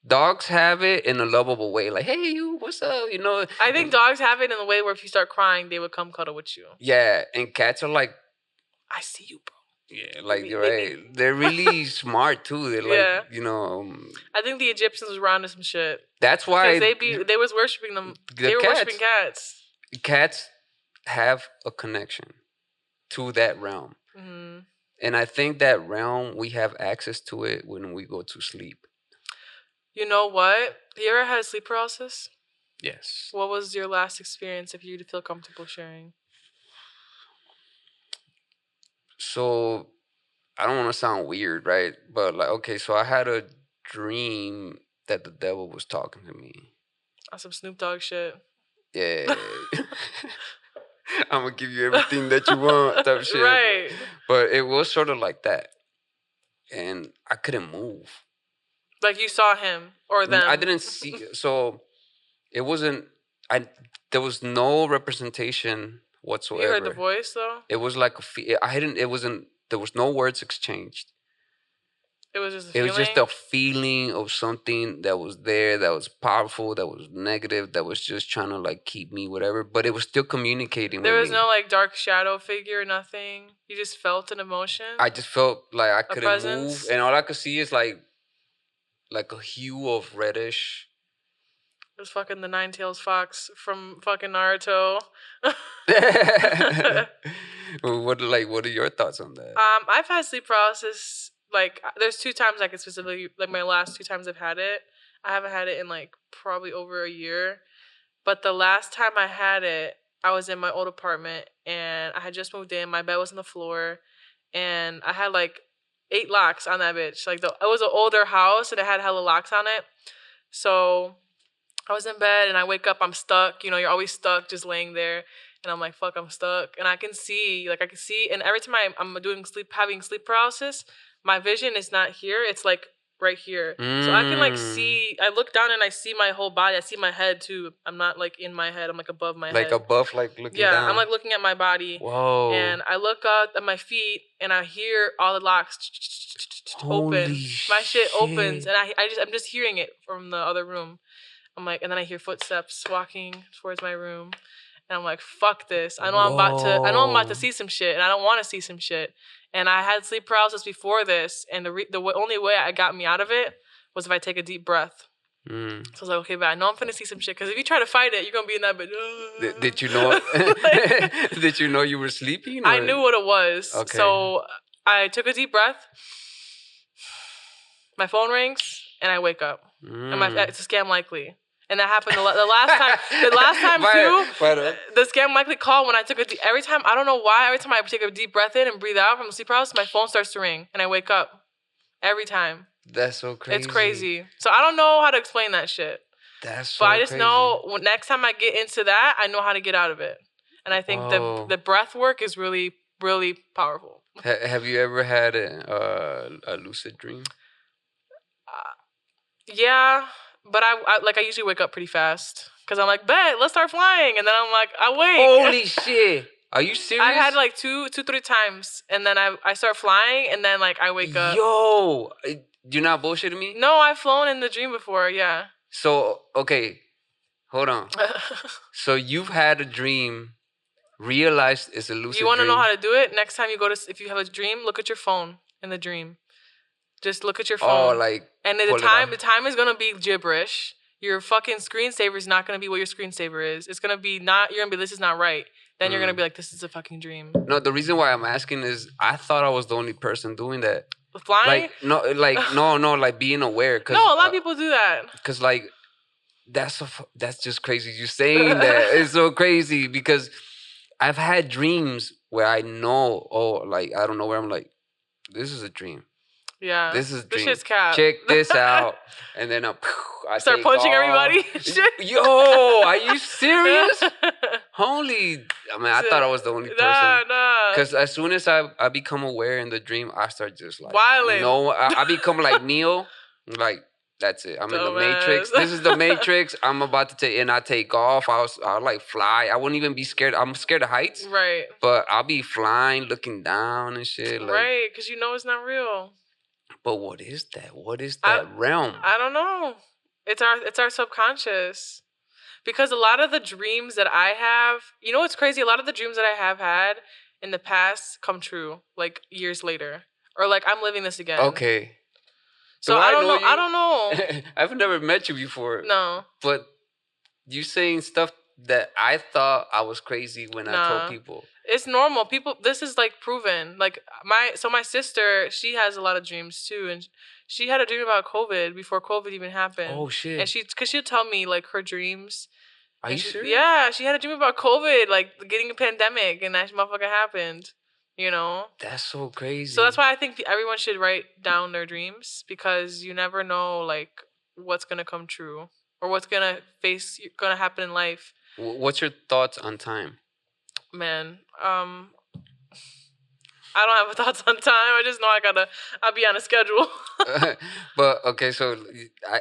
[SPEAKER 2] Dogs have it in a lovable way, like, "Hey, you, what's up?" You know.
[SPEAKER 1] I think dogs have it in a way where if you start crying, they would come cuddle with you.
[SPEAKER 2] Yeah, and cats are like,
[SPEAKER 1] "I see you, bro."
[SPEAKER 2] Yeah, like you're right. They're really smart too. They're like, you know.
[SPEAKER 1] I think the Egyptians were onto some shit.
[SPEAKER 2] That's why
[SPEAKER 1] they was worshiping them. They were worshiping cats.
[SPEAKER 2] Cats have a connection to that realm. And I think that realm, we have access to it when we go to sleep.
[SPEAKER 1] You know what? You ever had sleep paralysis?
[SPEAKER 2] Yes.
[SPEAKER 1] What was your last experience if you feel comfortable sharing?
[SPEAKER 2] So, I don't want to sound weird, right? But like, okay, so I had a dream that the devil was talking to me.
[SPEAKER 1] That's some Snoop Dogg shit.
[SPEAKER 2] Yeah. I'm gonna give you everything that you want, type shit.
[SPEAKER 1] Right.
[SPEAKER 2] But it was sort of like that, and I couldn't move.
[SPEAKER 1] Like you saw him or them?
[SPEAKER 2] I didn't see. So it wasn't. There was no representation whatsoever.
[SPEAKER 1] You heard the voice though.
[SPEAKER 2] It was like I didn't. It wasn't. There was no words exchanged.
[SPEAKER 1] It was just a
[SPEAKER 2] feeling?
[SPEAKER 1] It was
[SPEAKER 2] just a feeling of something that was there, that was powerful, that was negative, that was just trying to like keep me, whatever. But it was still communicating with me.
[SPEAKER 1] There was no like dark shadow figure, nothing. You just felt an emotion.
[SPEAKER 2] I just felt like I couldn't move, and all I could see is like a hue of reddish.
[SPEAKER 1] It was fucking the Nine-Tails Fox from fucking Naruto.
[SPEAKER 2] What are your thoughts on that?
[SPEAKER 1] I've had sleep paralysis. Like, there's 2 times I can specifically, like, my last 2 times I've had it. I haven't had it in, like, probably over a year. But the last time I had it, I was in my old apartment, and I had just moved in. My bed was on the floor, and I had, like, 8 locks on that bitch. Like, it was an older house, and it had hella locks on it. So I was in bed, and I wake up, I'm stuck. You know, you're always stuck just laying there. And I'm like, fuck, I'm stuck. And I can see, and every time I'm having sleep paralysis, my vision is not here. It's like right here. So I can like see, I look down and I see my whole body. I see my head too. I'm not like in my head. I'm like above my head.
[SPEAKER 2] Like above, like looking down.
[SPEAKER 1] Yeah, I'm like looking at my body.
[SPEAKER 2] Whoa.
[SPEAKER 1] And I look up at my feet and I hear all the locks open. My shit opens and I'm just hearing it from the other room. I'm like, and then I hear footsteps walking towards my room. And I'm like, fuck this. I know I'm about to see some shit, and I don't want to see some shit. And I had sleep paralysis before this, and the only way it got me out of it was if I take a deep breath.
[SPEAKER 2] Mm.
[SPEAKER 1] So I was like, okay, but I know I'm finna see some shit. Because if you try to fight it, you're gonna be in that bed.
[SPEAKER 2] Did you know?
[SPEAKER 1] Like,
[SPEAKER 2] Did you know you were sleeping?
[SPEAKER 1] I knew what it was.
[SPEAKER 2] Okay.
[SPEAKER 1] So I took a deep breath. My phone rings and I wake up. And it's a scam likely. And that happened the last time. The last time too, the scam likely call when I took every time, I don't know why, every time I take a deep breath in and breathe out from the sleep paralysis, my phone starts to ring and I wake up. Every time.
[SPEAKER 2] That's so crazy.
[SPEAKER 1] It's crazy. So I don't know how to explain that shit.
[SPEAKER 2] That's so
[SPEAKER 1] But I just
[SPEAKER 2] crazy.
[SPEAKER 1] know next time I get into that, I know how to get out of it. And I think the breath work is really, really powerful.
[SPEAKER 2] Have you ever had a lucid dream?
[SPEAKER 1] Yeah, but I usually wake up pretty fast because I'm like, bet, let's start flying, and then I'm like, I wake.
[SPEAKER 2] Holy shit! Are you serious?
[SPEAKER 1] I've had like two, 3 times, and then I start flying, and then like I wake up.
[SPEAKER 2] Yo, you're not bullshitting me?
[SPEAKER 1] No, I've flown in the dream before. Yeah.
[SPEAKER 2] So okay, hold on. So you've had a dream, realized it's a lucid dream.
[SPEAKER 1] You want to know how to do it? Next time if you have a dream, look at your phone in the dream. Just look at your phone.
[SPEAKER 2] Oh, like.
[SPEAKER 1] And the time is gonna be gibberish. Your fucking screensaver is not gonna be what your screensaver is. It's gonna be not. You're gonna be, this is not right. Then you're gonna be like, this is a fucking dream.
[SPEAKER 2] No, the reason why I'm asking is I thought I was the only person doing that.
[SPEAKER 1] Flying?
[SPEAKER 2] No, like being aware. Cause,
[SPEAKER 1] no, a lot of people do that.
[SPEAKER 2] Cause like that's just crazy. You saying that it's so crazy because I've had dreams where I know, like I don't know where I'm like, this is a dream.
[SPEAKER 1] Yeah.
[SPEAKER 2] This is a dream.
[SPEAKER 1] This shit's cap.
[SPEAKER 2] Check this out. And then I
[SPEAKER 1] start punching everybody.
[SPEAKER 2] Yo, are you serious? Holy, I thought I was the only person.
[SPEAKER 1] Nah.
[SPEAKER 2] Because as soon as I become aware in the dream, I start just like
[SPEAKER 1] wilding.
[SPEAKER 2] No, I become like Neo. Like that's it. I'm in the Matrix. This is the Matrix. I'm about to take off. I'll like fly. I wouldn't even be scared. I'm scared of heights.
[SPEAKER 1] Right.
[SPEAKER 2] But I'll be flying, looking down and shit. Like,
[SPEAKER 1] right, because you know it's not real.
[SPEAKER 2] But what is that? What is that realm?
[SPEAKER 1] I don't know. It's our subconscious. Because a lot of the dreams that I have, you know what's crazy? A lot of the dreams that I have had in the past come true, like years later. Or like I'm living this again.
[SPEAKER 2] Okay.
[SPEAKER 1] So I don't know. I don't know.
[SPEAKER 2] I've never met you before.
[SPEAKER 1] No.
[SPEAKER 2] But you saying stuff that I thought I was crazy when I told people.
[SPEAKER 1] It's normal. People, this is like proven. Like my sister, she has a lot of dreams too, and she had a dream about COVID before COVID even happened.
[SPEAKER 2] Oh shit!
[SPEAKER 1] And she'll tell me like her dreams.
[SPEAKER 2] Are you serious?
[SPEAKER 1] Yeah, she had a dream about COVID, like getting a pandemic, and that motherfucker happened. You know.
[SPEAKER 2] That's so crazy.
[SPEAKER 1] So that's why I think everyone should write down their dreams because you never know like what's gonna come true or what's gonna happen in life.
[SPEAKER 2] What's your thoughts on time?
[SPEAKER 1] Man, I don't have thoughts on time. I just know I'll be on a schedule.
[SPEAKER 2] But okay, so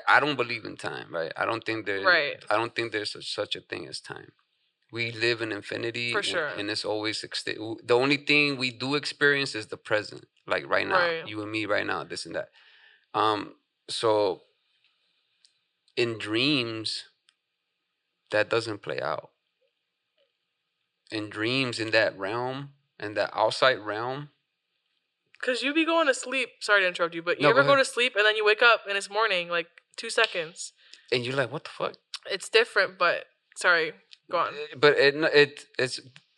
[SPEAKER 2] I don't believe in time, right? I don't think there's such a thing as time. We live in infinity,
[SPEAKER 1] for sure,
[SPEAKER 2] and it's always the only thing we do experience is the present, like right now, you and me right now, this and that. So in dreams, that doesn't play out. In dreams, in that realm, in that outside realm.
[SPEAKER 1] Because you be going to sleep. Sorry to interrupt you, but you ever go to sleep and then you wake up and it's morning, like 2 seconds.
[SPEAKER 2] And you're like, what the fuck?
[SPEAKER 1] It's different, but sorry, go on.
[SPEAKER 2] But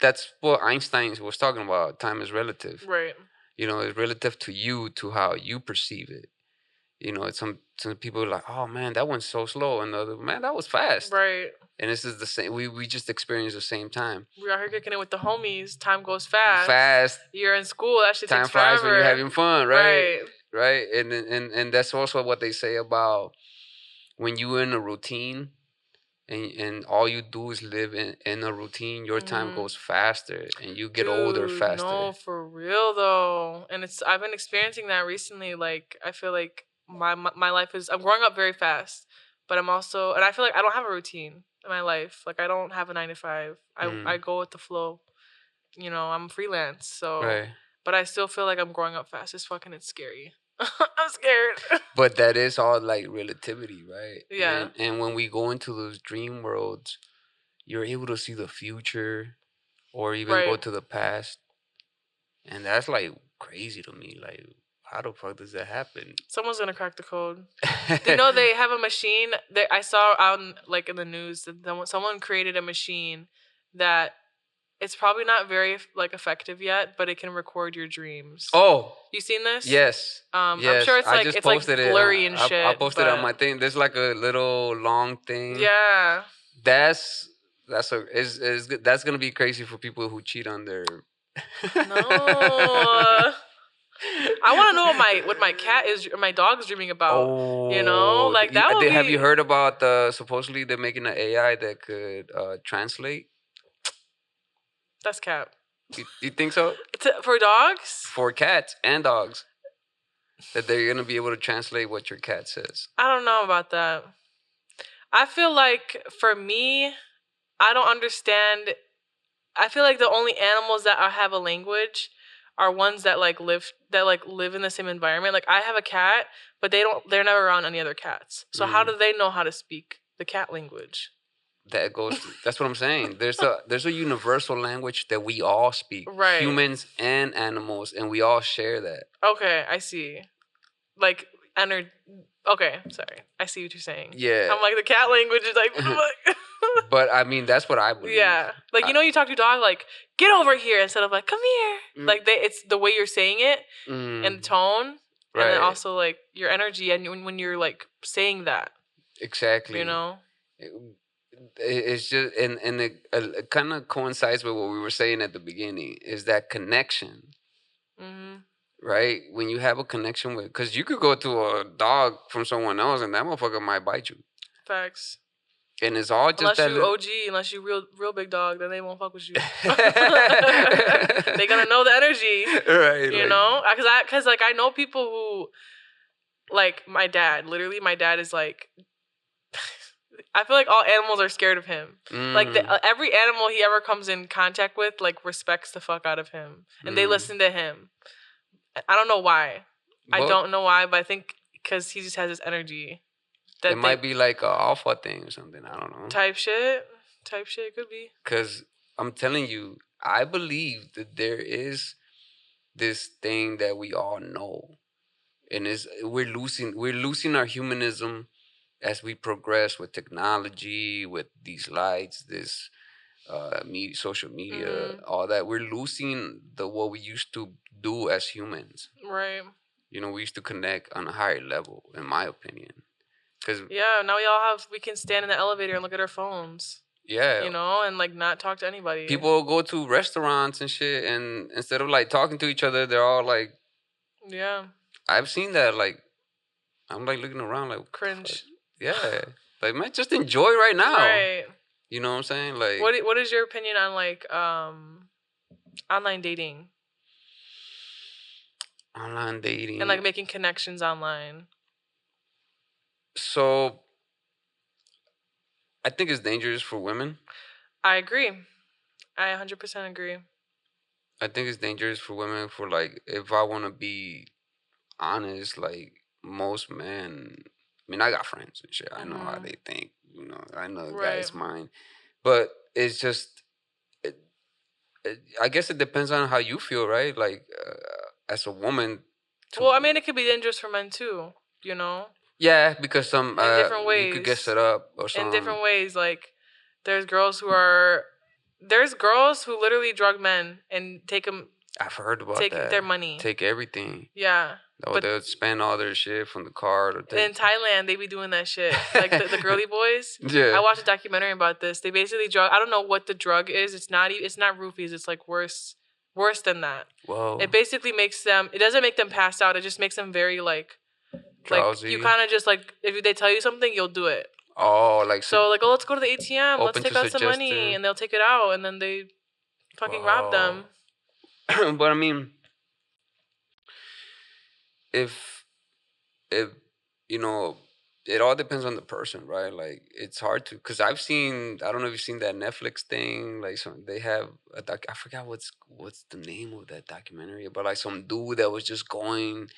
[SPEAKER 2] that's what Einstein was talking about. Time is relative.
[SPEAKER 1] Right.
[SPEAKER 2] You know, it's relative to you, to how you perceive it. You know, some people are like, oh man, that went so slow. And the other, man, that was fast.
[SPEAKER 1] Right.
[SPEAKER 2] And this is the same. We just experienced the same time.
[SPEAKER 1] We are here kicking it with the homies. Time goes fast.
[SPEAKER 2] Fast.
[SPEAKER 1] You're in school. That shit
[SPEAKER 2] time
[SPEAKER 1] takes forever.
[SPEAKER 2] Time flies when you're having fun, right? Right. And that's also what they say about when you're in a routine and all you do is live in a routine, your time goes faster and you get older faster.
[SPEAKER 1] No, for real though. And I've been experiencing that recently. Like I feel like my life I'm growing up very fast, but I'm also, and I feel like I don't have a routine in my life. Like I don't have a 9 to 5. I go with the flow. You know, I'm freelance, so but I still feel like I'm growing up fast. It's scary. I'm scared.
[SPEAKER 2] But that is all like relativity, right?
[SPEAKER 1] Yeah.
[SPEAKER 2] And when we go into those dream worlds, you're able to see the future or even go to the past. And that's like crazy to me. Like, how the fuck does that happen?
[SPEAKER 1] Someone's gonna crack the code. You know, they have a machine that I saw on like in the news that someone created a machine that it's probably not very like effective yet, but it can record your dreams.
[SPEAKER 2] Oh,
[SPEAKER 1] you seen this?
[SPEAKER 2] yes.
[SPEAKER 1] I'm
[SPEAKER 2] Yes.
[SPEAKER 1] sure it's
[SPEAKER 2] I
[SPEAKER 1] like
[SPEAKER 2] just
[SPEAKER 1] it's like
[SPEAKER 2] posted it.
[SPEAKER 1] blurry and shit.
[SPEAKER 2] I posted it on
[SPEAKER 1] but-
[SPEAKER 2] my thing. There's like a little long thing.
[SPEAKER 1] Yeah.
[SPEAKER 2] That's is that's gonna be crazy for people who cheat on their.
[SPEAKER 1] No. I want to know what my cat is, or my dog's dreaming about.
[SPEAKER 2] Oh,
[SPEAKER 1] you know, like that would be.
[SPEAKER 2] Have you heard about supposedly they're making an AI that could translate?
[SPEAKER 1] That's cat.
[SPEAKER 2] You think so?
[SPEAKER 1] For dogs?
[SPEAKER 2] For cats and dogs, that they're gonna be able to translate what your cat says.
[SPEAKER 1] I don't know about that. I feel like for me, I don't understand. I feel like the only animals that have a language are ones that live in the same environment. Like I have a cat, but they're never around any other cats. So how do they know how to speak the cat language?
[SPEAKER 2] That's what I'm saying. There's a universal language that we all speak.
[SPEAKER 1] Right.
[SPEAKER 2] Humans and animals, and we all share that.
[SPEAKER 1] Okay, I see. Like okay, sorry. I see what you're saying.
[SPEAKER 2] Yeah.
[SPEAKER 1] I'm like the cat language is like what the fuck?
[SPEAKER 2] But I mean, that's what I believe.
[SPEAKER 1] Yeah, like you talk to your dog like get over here instead of like come here. Like it's the way you're saying it and the tone,
[SPEAKER 2] right.
[SPEAKER 1] And then also like your energy and when you're like saying that.
[SPEAKER 2] Exactly. It's just and it kind of coincides with what we were saying at the beginning. Is that connection? Right? When you have a connection with, because you could go to a dog from someone else and that motherfucker might bite you.
[SPEAKER 1] Facts.
[SPEAKER 2] And it's all just
[SPEAKER 1] unless you real big dog, then they won't fuck with you. They gonna know the energy,
[SPEAKER 2] right?
[SPEAKER 1] You know, because like I know people who, like my dad. Literally, my dad is like, I feel like all animals are scared of him. Like every animal he ever comes in contact with, like respects the fuck out of him, and they listen to him. I don't know why. I don't know why, but I think because he just has this energy.
[SPEAKER 2] It might be like an alpha thing or something. I don't know.
[SPEAKER 1] Type shit could be. Because
[SPEAKER 2] I'm telling you, I believe that there is this thing that we all know, and we're losing our humanism as we progress with technology, with these lights, this social media, all that. We're losing what we used to do as humans.
[SPEAKER 1] Right.
[SPEAKER 2] We used to connect on a higher level, in my opinion.
[SPEAKER 1] Now we can stand in the elevator and look at our phones.
[SPEAKER 2] Yeah.
[SPEAKER 1] And like not talk to anybody.
[SPEAKER 2] People go to restaurants and shit, and instead of like talking to each other, they're all like,
[SPEAKER 1] yeah.
[SPEAKER 2] I've seen that. Like, I'm like looking around like
[SPEAKER 1] cringe.
[SPEAKER 2] Yeah. Like, man, just enjoy right now.
[SPEAKER 1] Right.
[SPEAKER 2] You know what I'm saying? Like,
[SPEAKER 1] what is your opinion on like online dating?
[SPEAKER 2] Online dating.
[SPEAKER 1] And like making connections online.
[SPEAKER 2] So, I think it's dangerous for women.
[SPEAKER 1] I agree. I 100% agree.
[SPEAKER 2] I think it's dangerous for women for like, if I want to be honest, like most men, I mean, I got friends and shit. I know how they think, I know the guy's mind. But it's just, I guess it depends on how you feel, right? Like, as a woman.
[SPEAKER 1] Well, I mean, it could be dangerous for men too,
[SPEAKER 2] Yeah, because some
[SPEAKER 1] in different ways
[SPEAKER 2] you could get set up or something.
[SPEAKER 1] In different ways, like there's girls who literally drug men and take them.
[SPEAKER 2] I've heard about
[SPEAKER 1] take
[SPEAKER 2] that.
[SPEAKER 1] Their money,
[SPEAKER 2] take everything.
[SPEAKER 1] Yeah,
[SPEAKER 2] but they'll spend all their shit from the card.
[SPEAKER 1] In Thailand, they be doing that shit, like the girly boys.
[SPEAKER 2] Yeah,
[SPEAKER 1] I watched a documentary about this. They basically drug. I don't know what the drug is. It's not roofies. It's like worse than that.
[SPEAKER 2] Whoa!
[SPEAKER 1] It basically makes them. It doesn't make them pass out. It just makes them very like.
[SPEAKER 2] Drowsy.
[SPEAKER 1] Like you kind of just like if they tell you something, you'll do it.
[SPEAKER 2] Oh, like
[SPEAKER 1] so like let's go to the ATM, let's take out some money, and they'll take it out, and then they fucking rob them.
[SPEAKER 2] But I mean, if it all depends on the person, right? Like it's hard to, because I don't know if you've seen that Netflix thing. Like they have I forgot what's the name of that documentary, but like some dude that was just going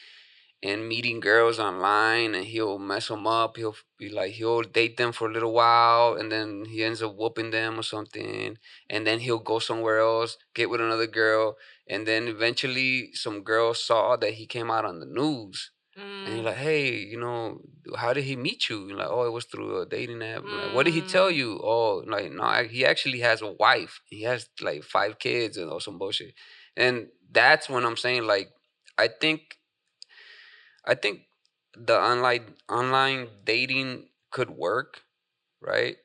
[SPEAKER 2] and meeting girls online, and he'll mess them up. He'll be like, he'll date them for a little while, and then he ends up whooping them or something, and then he'll go somewhere else, get with another girl, and then eventually some girl saw that he came out on the news. And you're like, hey, how did he meet you? You're like, oh, it was through a dating app. Like, what did he tell you? Oh, like, no, he actually has a wife. He has like 5 kids and all some bullshit. And that's when I'm saying, like, I think I think the online dating could work, right?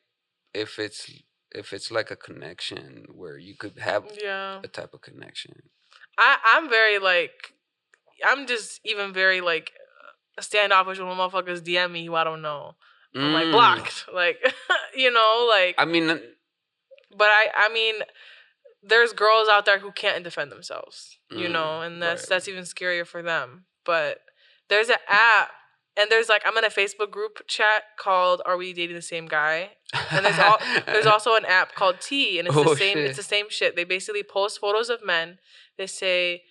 [SPEAKER 2] If it's like a connection where you could have
[SPEAKER 1] Yeah.
[SPEAKER 2] a type of connection.
[SPEAKER 1] I'm very like, I'm just even very like standoffish when motherfuckers DM me who I don't know. I'm like blocked, like like.
[SPEAKER 2] I mean,
[SPEAKER 1] but I mean, there's girls out there who can't defend themselves, and that's even scarier for them. But there's an app, and I'm in a Facebook group chat called "Are We Dating the Same Guy?" And there's also an app called T, and it's the same. Shit. It's the same shit. They basically post photos of men. They say,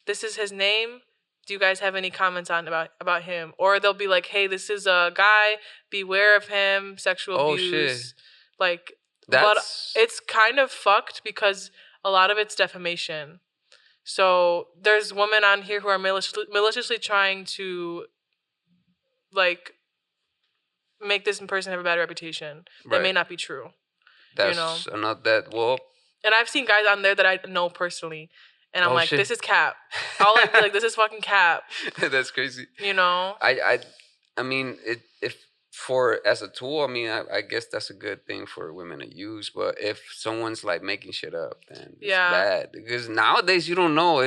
[SPEAKER 1] "This is his name. Do you guys have any comments on about him?" Or they'll be like, "Hey, this is a guy. Beware of him. Sexual abuse." Shit. Like, but it's kind of fucked because a lot of it's defamation. So there's women on here who are maliciously trying to like make this person have a bad reputation that may not be true.
[SPEAKER 2] That's not that well.
[SPEAKER 1] And I've seen guys on there that I know personally, and I'm like, shit. This is cap. I'll like be like, this is fucking cap.
[SPEAKER 2] That's crazy. I mean, if for as a tool, I mean, I guess that's a good thing for women to use. But if someone's like making shit up, then it's bad, because nowadays you don't know.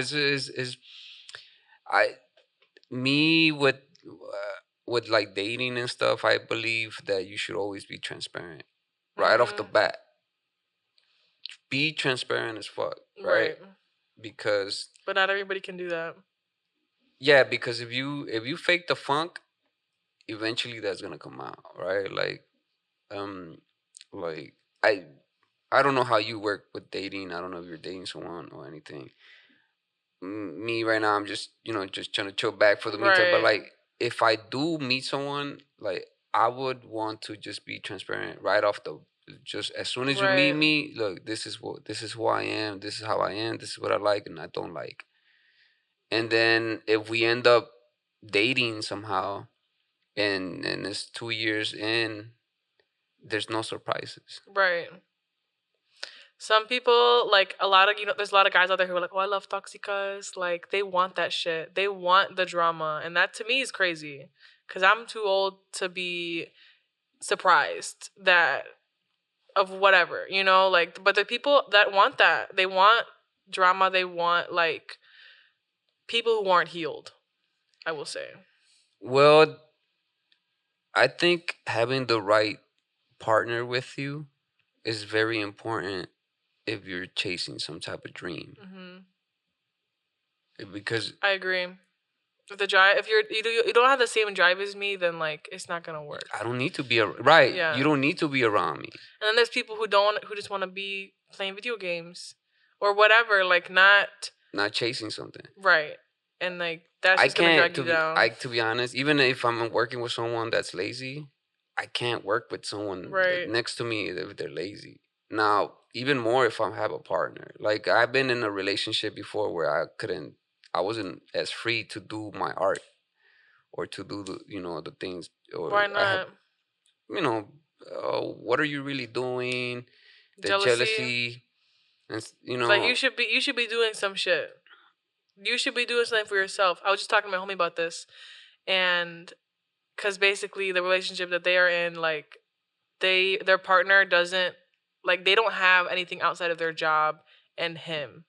[SPEAKER 2] Me with like dating and stuff, I believe that you should always be transparent right off the bat. Be transparent as fuck, right? Because
[SPEAKER 1] but not everybody can do that.
[SPEAKER 2] Yeah, because if you fake the funk, eventually that's gonna come out, right? Like I don't know how you work with dating. I don't know if you're dating someone or anything. Me right now, I'm just just trying to chill back for the meantime. But like, if I do meet someone, like I would want to just be transparent right off the. Just as soon as you meet me, look, this is who I am. This is how I am. This is what I like and I don't like. And then if we end up dating somehow, and it's 2 years in, there's no surprises.
[SPEAKER 1] Right. Some people, like a lot of, there's a lot of guys out there who are like, oh, I love toxicas. Like, they want that shit. They want the drama. And that to me is crazy. Because I'm too old to be surprised of whatever, like, but the people that want that, they want drama. They want, like, people who aren't healed, I will say.
[SPEAKER 2] Well, I think having the right partner with you is very important if you're chasing some type of dream. Because
[SPEAKER 1] I agree. If the drive, if you don't have the same drive as me, then like it's not gonna work.
[SPEAKER 2] I don't need to be right. Yeah. You don't need to be around me.
[SPEAKER 1] And then there's people who just want to be playing video games or whatever, like not
[SPEAKER 2] chasing something.
[SPEAKER 1] Right. And like that's just gonna drag you down.
[SPEAKER 2] To be honest, even if I'm working with someone that's lazy, I can't work with someone next to me if they're lazy. Now, even more if I have a partner. Like, I've been in a relationship before where I wasn't as free to do my art or to do the things. Or
[SPEAKER 1] why not?
[SPEAKER 2] What are you really doing? The jealousy and
[SPEAKER 1] It's like you should be doing some shit. You should be doing something for yourself. I was just talking to my homie about this, and because basically the relationship that they are in, like their partner doesn't, like, they don't have anything outside of their job and him.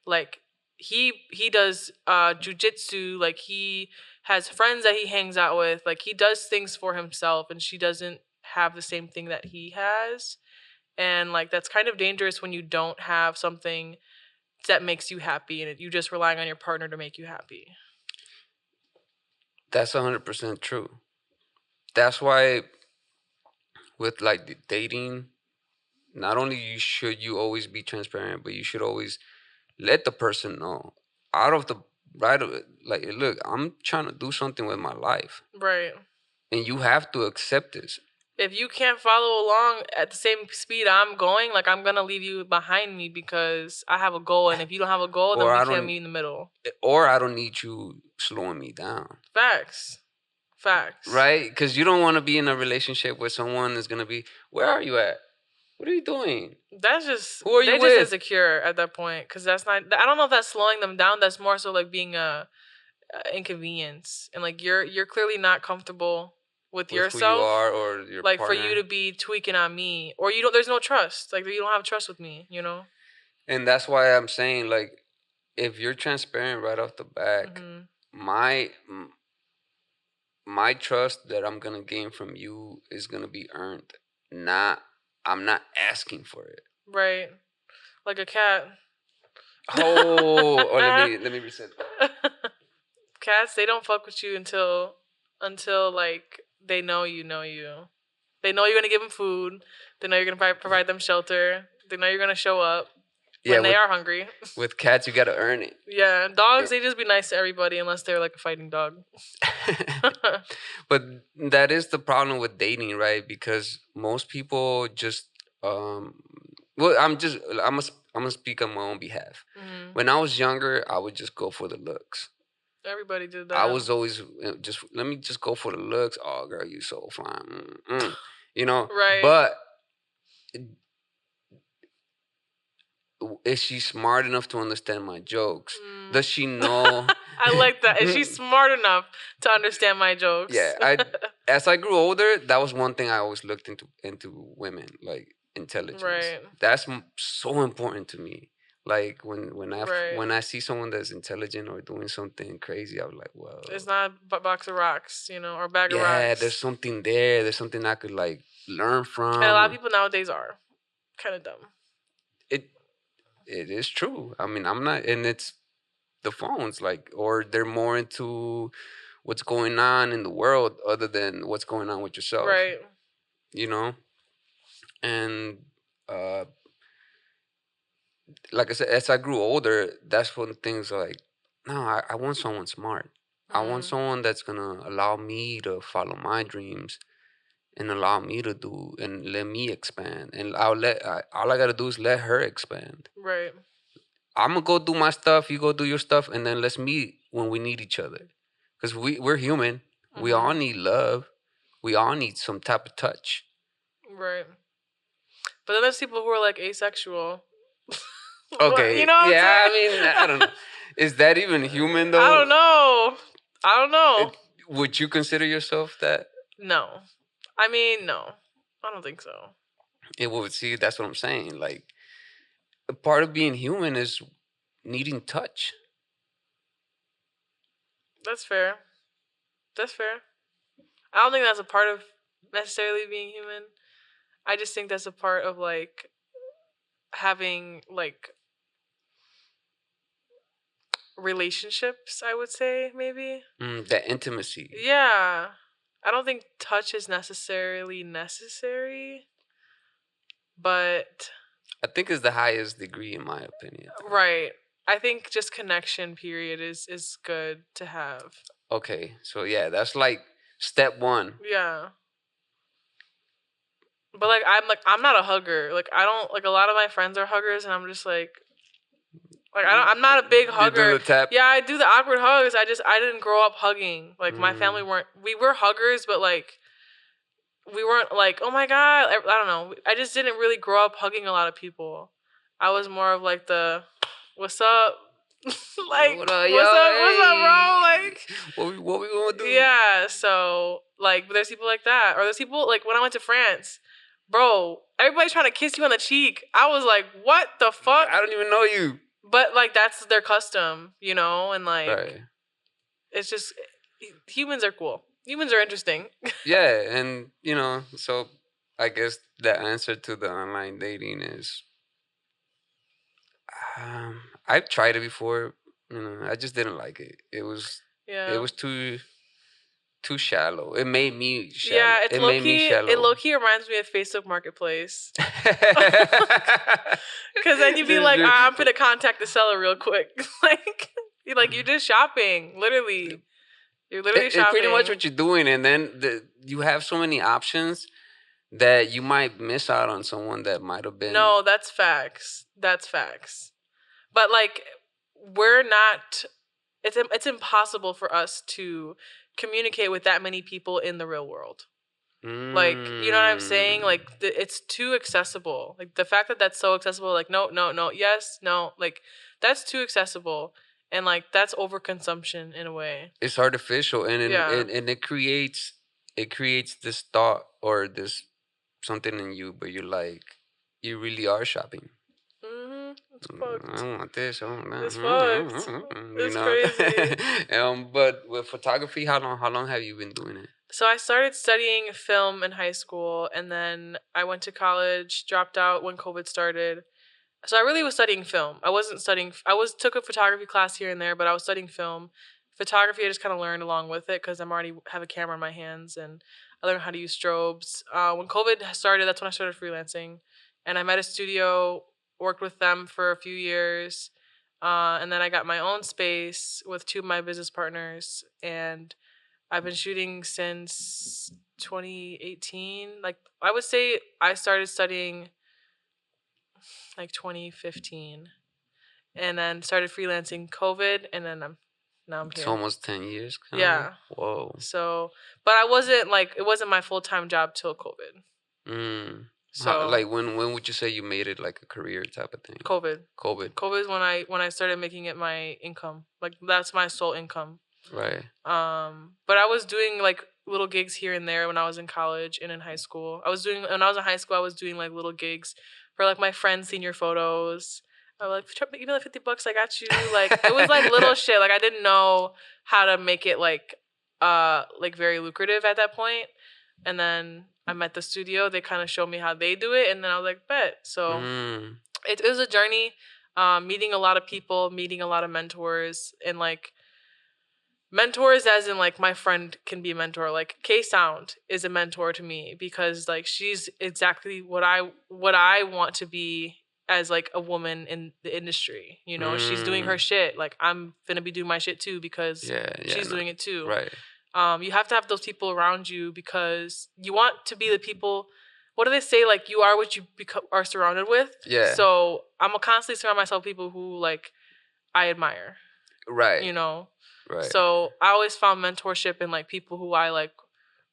[SPEAKER 1] Like he does jujitsu, like he has friends that he hangs out with, like he does things for himself, and she doesn't have the same thing that he has. And like that's kind of dangerous when you don't have something that makes you happy and you're just relying on your partner to make you happy.
[SPEAKER 2] That's 100% true. That's why with like the dating, not only should you always be transparent, but you should always let the person know out of the right? Like, look, I'm trying to do something with my life,
[SPEAKER 1] Right.
[SPEAKER 2] and you have to accept this.
[SPEAKER 1] If you can't follow along at the same speed I'm going, like, I'm gonna leave you behind me because I have a goal, and if you don't have a goal, then
[SPEAKER 2] Or
[SPEAKER 1] we
[SPEAKER 2] I
[SPEAKER 1] can't
[SPEAKER 2] don't,
[SPEAKER 1] meet in the middle.
[SPEAKER 2] or I don't need you slowing me down,
[SPEAKER 1] Facts.
[SPEAKER 2] right? Because you don't want to be in a relationship where someone is gonna be, where are you at? What are you doing?
[SPEAKER 1] That's just,
[SPEAKER 2] Who are you
[SPEAKER 1] they're
[SPEAKER 2] with?
[SPEAKER 1] just insecure at that point, because that's not, I don't know if that's slowing them down. That's more so like being a inconvenience, and like you're clearly not comfortable with
[SPEAKER 2] With who you
[SPEAKER 1] yourself,
[SPEAKER 2] are or your
[SPEAKER 1] like
[SPEAKER 2] partner.
[SPEAKER 1] for you to be tweaking on me, or you don't, there's no trust, like you don't have trust with me, you know.
[SPEAKER 2] And that's why I'm saying, like, if you're transparent right off the back, my trust that I'm gonna gain from you is gonna be earned. I'm not asking for it.
[SPEAKER 1] Right. Like a cat.
[SPEAKER 2] Oh, let me reset.
[SPEAKER 1] Cats, they don't fuck with you until like they know you know you. They know you're gonna give them food. They know you're gonna provide them shelter. They know you're gonna show up when they are hungry.
[SPEAKER 2] With cats, you gotta earn it.
[SPEAKER 1] Yeah, dogs, they just be nice to everybody unless they're like a fighting dog.
[SPEAKER 2] But that is the problem with dating, right? Because most people just well, I'm gonna speak on my own behalf. When I was younger, I would just go for the looks.
[SPEAKER 1] Everybody did that.
[SPEAKER 2] I was always just, let me just go for the looks. Oh, girl, you so fine. You know?
[SPEAKER 1] Right.
[SPEAKER 2] But is she smart enough to understand my jokes? Does she know?
[SPEAKER 1] I like that. Is she smart enough to understand my jokes?
[SPEAKER 2] Yeah. As I grew older, that was one thing I always looked into women, like intelligence.
[SPEAKER 1] Right.
[SPEAKER 2] That's so important to me. Like when I see someone that's intelligent or doing something crazy, I was like, well,
[SPEAKER 1] it's not a box of rocks, you know, or a bag of rocks.
[SPEAKER 2] Yeah, there's something there. There's something I could like learn from.
[SPEAKER 1] And a lot of people nowadays are kind of dumb.
[SPEAKER 2] It is true. I mean, I'm not, and it's the phones, like, or they're more into what's going on in the world other than what's going on with yourself.
[SPEAKER 1] Right.
[SPEAKER 2] You know? And like I said, as I grew older, that's when things are like, no, I want someone smart. I want someone that's gonna allow me to follow my dreams and allow me to do and let me expand. And all I gotta do is let her expand.
[SPEAKER 1] Right.
[SPEAKER 2] I'm gonna go do my stuff, you go do your stuff, and then let's meet when we need each other. Because we're human. We all need love. We all need some type of touch.
[SPEAKER 1] Right. But then there's people who are like asexual.
[SPEAKER 2] Okay.
[SPEAKER 1] You know what
[SPEAKER 2] yeah,
[SPEAKER 1] I'm saying?
[SPEAKER 2] I mean, I don't know. Is that even human though?
[SPEAKER 1] I don't know.
[SPEAKER 2] Would you consider yourself that?
[SPEAKER 1] No. I mean, no. I don't think so.
[SPEAKER 2] It would. See, that's what I'm saying. Like, a part of being human is needing touch.
[SPEAKER 1] That's fair. I don't think that's a part of necessarily being human. I just think that's a part of like having like relationships, I would say, maybe.
[SPEAKER 2] That intimacy.
[SPEAKER 1] Yeah. I don't think touch is necessarily necessary, but
[SPEAKER 2] I think it's the highest degree in my opinion.
[SPEAKER 1] Right. I think just connection period is good to have.
[SPEAKER 2] Okay. So yeah, that's like step one.
[SPEAKER 1] Yeah. But I'm not a hugger. Like I don't like, a lot of my friends are huggers and I'm just like I'm not a big hugger.
[SPEAKER 2] You do the tap?
[SPEAKER 1] Yeah, I do the awkward hugs. I didn't grow up hugging. Like my family we were huggers, but like we weren't like, oh my God. I don't know. I just didn't really grow up hugging a lot of people. I was more of like the, what's up? Like, what's up, bro? Like,
[SPEAKER 2] what we gonna do?
[SPEAKER 1] Yeah, so like, but there's people like that, or there's people like when I went to France, bro. Everybody's trying to kiss you on the cheek. I was like, what the fuck?
[SPEAKER 2] I don't even know you.
[SPEAKER 1] But like, that's their custom, you know, and like,
[SPEAKER 2] right.
[SPEAKER 1] It's just humans are cool. Humans are interesting.
[SPEAKER 2] Yeah, and you know, so I guess the answer to the online dating is, I've tried it before. You know, I just didn't like it. It was too shallow. It made me shallow.
[SPEAKER 1] Yeah, it's
[SPEAKER 2] it
[SPEAKER 1] low
[SPEAKER 2] made
[SPEAKER 1] key.
[SPEAKER 2] Me shallow.
[SPEAKER 1] It low key reminds me of Facebook Marketplace. Because then you'd be like, I'm gonna contact the seller real quick. Like, You're just shopping, literally. You're literally shopping.
[SPEAKER 2] It's pretty much what you're doing, and then you have so many options that you might miss out on someone that might have been.
[SPEAKER 1] No, that's facts. That's facts. But like, we're not. It's impossible for us to communicate with that many people in the real world. Like, you know what I'm saying? Like, it's too accessible. Like, the fact that that's so accessible, like, no, no, no, yes, no, like, that's too accessible. And, like, that's overconsumption in a way.
[SPEAKER 2] It's artificial, and it creates this thought or this something in you, but you're like, you really are shopping.
[SPEAKER 1] It's fucked.
[SPEAKER 2] I want this.
[SPEAKER 1] It's fucked. It's
[SPEAKER 2] crazy. But with photography, how long have you been doing it?
[SPEAKER 1] So I started studying film in high school, and then I went to college, dropped out when COVID started. So I really was studying film. I wasn't studying. Took a photography class here and there, but I was studying film. Photography, I just kind of learned along with it because I'm already have a camera in my hands, and I learned how to use strobes. When COVID started, that's when I started freelancing, and I met a studio, worked with them for a few years, and then I got my own space with two of my business partners, and I've been shooting since 2018. Like, I would say I started studying like 2015, and then started freelancing COVID, and then now I'm here.
[SPEAKER 2] It's almost 10 years.
[SPEAKER 1] Yeah.
[SPEAKER 2] Whoa.
[SPEAKER 1] So, but it wasn't my full-time job till COVID. So,
[SPEAKER 2] like, when would you say you made it like a career type of thing?
[SPEAKER 1] COVID is when I started making it my income. Like, that's my sole income.
[SPEAKER 2] Right.
[SPEAKER 1] But I was doing like little gigs here and there when I was in college and in high school. When I was in high school, I was doing like little gigs for like my friends' senior photos. I was like, give me like $50, I got you. Like, it was like little shit. Like, I didn't know how to make it like very lucrative at that point. And then I met the studio. They kind of showed me how they do it, and then I was like, bet. So it was a journey, meeting a lot of people, meeting a lot of mentors, and like mentors as in like my friend can be a mentor. Like, K Sound is a mentor to me because like she's exactly what I want to be as like a woman in the industry. You know, she's doing her shit. Like, I'm gonna be doing my shit too because she's doing it too.
[SPEAKER 2] Right.
[SPEAKER 1] You have to have those people around you because you want to be the people. What do they say? Like, you are what you are surrounded with.
[SPEAKER 2] Yeah.
[SPEAKER 1] So I'm constantly surround myself with people who like I admire.
[SPEAKER 2] Right.
[SPEAKER 1] You know.
[SPEAKER 2] Right.
[SPEAKER 1] So I always found mentorship in like people who I like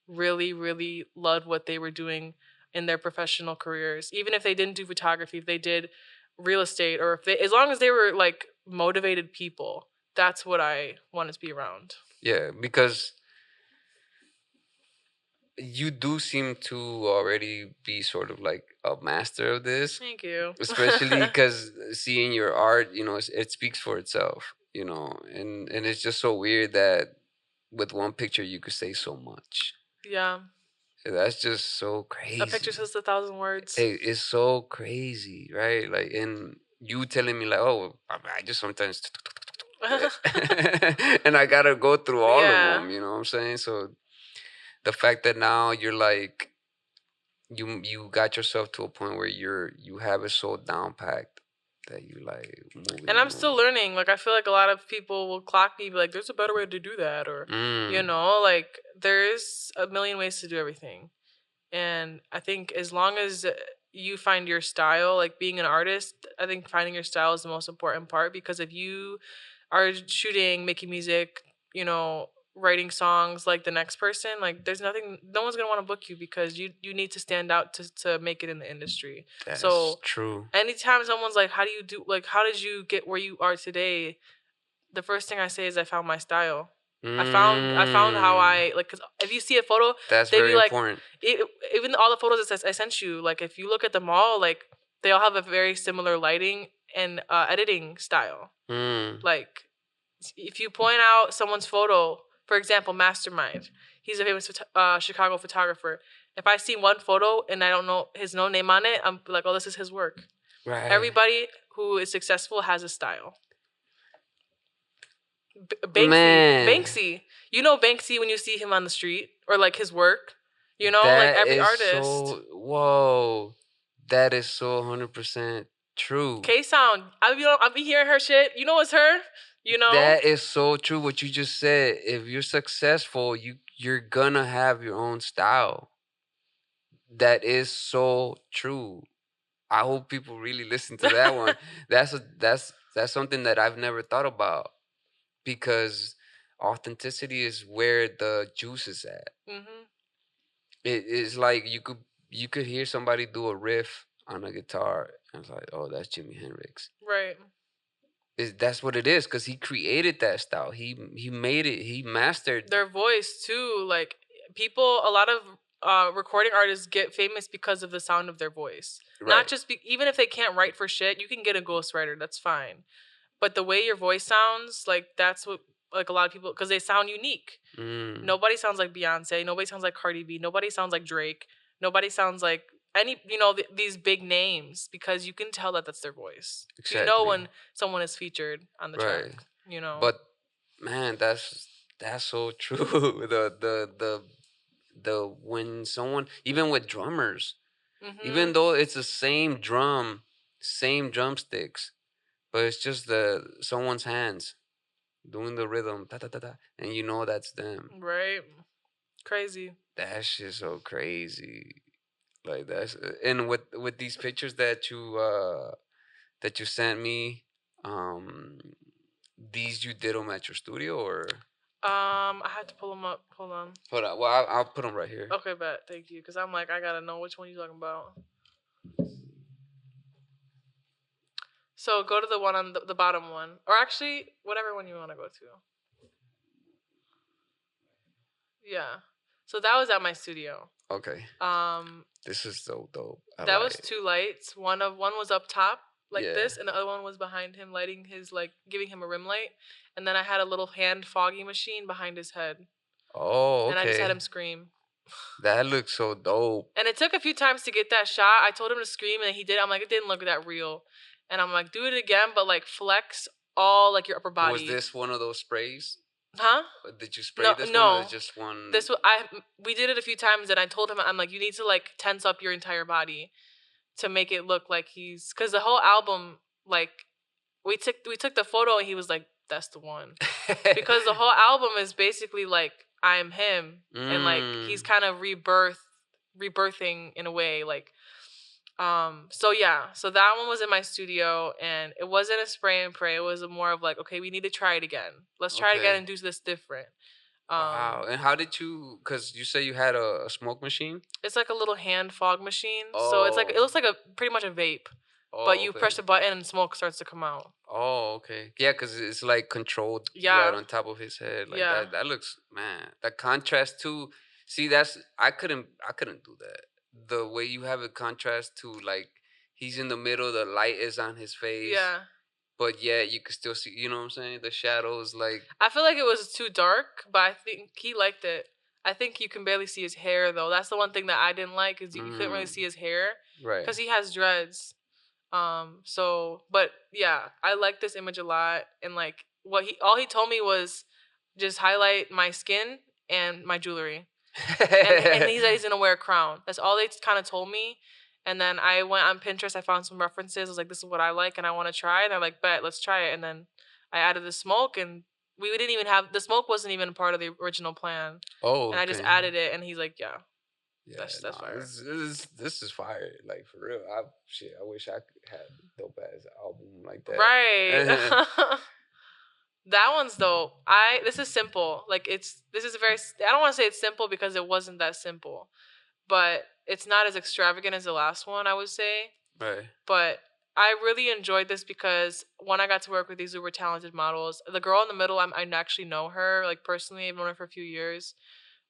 [SPEAKER 1] really, really loved what they were doing in their professional careers. Even if they didn't do photography, if they did real estate, or as long as they were like motivated people, that's what I wanted to be around.
[SPEAKER 2] Yeah, because you do seem to already be sort of like a master of this.
[SPEAKER 1] Thank you.
[SPEAKER 2] Especially because seeing your art, it speaks for itself, and it's just so weird that with one picture you could say so much.
[SPEAKER 1] Yeah.
[SPEAKER 2] That's just so crazy.
[SPEAKER 1] A picture says 1,000 words.
[SPEAKER 2] It's so crazy, right? Like, and you telling me like, oh, I just sometimes and I gotta go through all of them, you know what I'm saying? So the fact that now you're like, you got yourself to a point where you have it so down packed that you like moving.
[SPEAKER 1] And I'm still learning. Like, I feel like a lot of people will clock me, be like, there's a better way to do that, or like, there's a million ways to do everything. And I think as long as you find your style, like being an artist, I think finding your style is the most important part, because if you are shooting, making music, writing songs like the next person, like there's no one's gonna want to book you because you need to stand out to make it in the industry.
[SPEAKER 2] That's
[SPEAKER 1] so
[SPEAKER 2] true.
[SPEAKER 1] Anytime someone's like, how did you get where you are today, the first thing I say is I found my style. I found how I like, because if you see a photo,
[SPEAKER 2] that's very important.
[SPEAKER 1] Even all the photos I sent you, like if you look at them all, like they all have a very similar lighting and editing style. Like, if you point out someone's photo, for example, Mastermind, he's a famous Chicago photographer. If I see one photo and I don't know his no name on it, I'm like, oh, this is his work.
[SPEAKER 2] Right.
[SPEAKER 1] Everybody who is successful has a style. Banksy. You know Banksy when you see him on the street, or like his work. Like every artist.
[SPEAKER 2] Whoa. That is so 100% True.
[SPEAKER 1] K-Sound. I'll be hearing her shit. You know it's her. You know?
[SPEAKER 2] That is so true. What you just said. If you're successful, you're gonna have your own style. That is so true. I hope people really listen to that one. That's something that I've never thought about, because authenticity is where the juice is at.
[SPEAKER 1] Mm-hmm.
[SPEAKER 2] It is like you could hear somebody do a riff on a guitar and it's like, oh, that's Jimi Hendrix.
[SPEAKER 1] Right.
[SPEAKER 2] That's what it is, because he created that style. He made it. He mastered
[SPEAKER 1] Their voice too. Like people, a lot of recording artists get famous because of the sound of their voice.
[SPEAKER 2] Right.
[SPEAKER 1] Not just even if they can't write for shit, you can get a ghostwriter. That's fine. But the way your voice sounds, like that's what like a lot of people, because they sound unique. Nobody sounds like Beyonce. Nobody sounds like Cardi B. Nobody sounds like Drake. Nobody sounds like any, these big names, because you can tell that that's their voice.
[SPEAKER 2] Exactly.
[SPEAKER 1] You know when someone is featured on the
[SPEAKER 2] Right.
[SPEAKER 1] track. You know.
[SPEAKER 2] But man, that's so true. the when someone, even with drummers, even though it's the same drum, same drumsticks, but it's just someone's hands doing the rhythm, ta ta ta ta, and you know that's them.
[SPEAKER 1] Right. Crazy.
[SPEAKER 2] That's just so crazy. Like that's and with these pictures that you sent me, these you did them at your studio, or?
[SPEAKER 1] I had to pull them up. Hold on.
[SPEAKER 2] Hold on. Well, I'll put them right here.
[SPEAKER 1] Okay, bet. Thank you. Because I'm like, I gotta know which one you're talking about. So go to the one on the bottom one, or actually whatever one you want to go to. Yeah. So that was at my studio.
[SPEAKER 2] Okay. This is so dope.
[SPEAKER 1] That was 2 lights. One was up top like
[SPEAKER 2] Yeah.
[SPEAKER 1] this, and the other one was behind him, lighting his giving him a rim light. And then I had a little hand foggy machine behind his head.
[SPEAKER 2] Oh, okay.
[SPEAKER 1] And I just had him scream.
[SPEAKER 2] That looks so dope.
[SPEAKER 1] And it took a few times to get that shot. I told him to scream, and he did. I'm like, it didn't look that real. And I'm like, do it again, but flex all your upper body.
[SPEAKER 2] Was this one of those sprays?
[SPEAKER 1] Huh?
[SPEAKER 2] Did you spray this one, or just one?
[SPEAKER 1] This we did it a few times, and I told him, I'm like, you need to tense up your entire body to make it look like he's, because the whole album, we took the photo, and he was like, that's the one. Because the whole album is basically I'm him, and he's kind of rebirthing in a way, so yeah, so that one was in my studio, and it wasn't a spray and pray. It was more of okay, we need to try it again. Let's try it again and do this different.
[SPEAKER 2] Wow. And how did you? Because you say you had a smoke machine.
[SPEAKER 1] It's like a little hand fog machine. Oh. So it looks like pretty much a vape, but you press a button and smoke starts to come out.
[SPEAKER 2] Oh, okay. Yeah, because it's controlled right on top of his head. That looks, man. The contrast too. See, I couldn't do that. The way you have it contrast to he's in the middle, the light is on his face.
[SPEAKER 1] Yeah.
[SPEAKER 2] But yeah, you can still see, you know what I'm saying? The shadows,
[SPEAKER 1] I feel like it was too dark, but I think he liked it. I think you can barely see his hair, though. That's the one thing that I didn't like, is you couldn't really see his hair.
[SPEAKER 2] Right.
[SPEAKER 1] Because he has dreads. But yeah, I like this image a lot. And all he told me was just highlight my skin and my jewelry. and he's gonna wear a crown. That's all they kind of told me. And then I went on Pinterest. I found some references. I was like, this is what I like, and I want to try it. And I'm like, bet, let's try it. And then I added the smoke, and we didn't even have the smoke. Wasn't even part of the original plan.
[SPEAKER 2] Oh,
[SPEAKER 1] and I just added it, and he's like, yeah, that's fire.
[SPEAKER 2] This is fire, for real. I wish I had a dope ass album like that.
[SPEAKER 1] Right. That one's dope. This is simple. This is a very, I don't want to say it's simple because it wasn't that simple, but it's not as extravagant as the last one, I would say.
[SPEAKER 2] Right.
[SPEAKER 1] But I really enjoyed this because when I got to work with these uber talented models, the girl in the middle, I actually know her, personally. I've known her for a few years.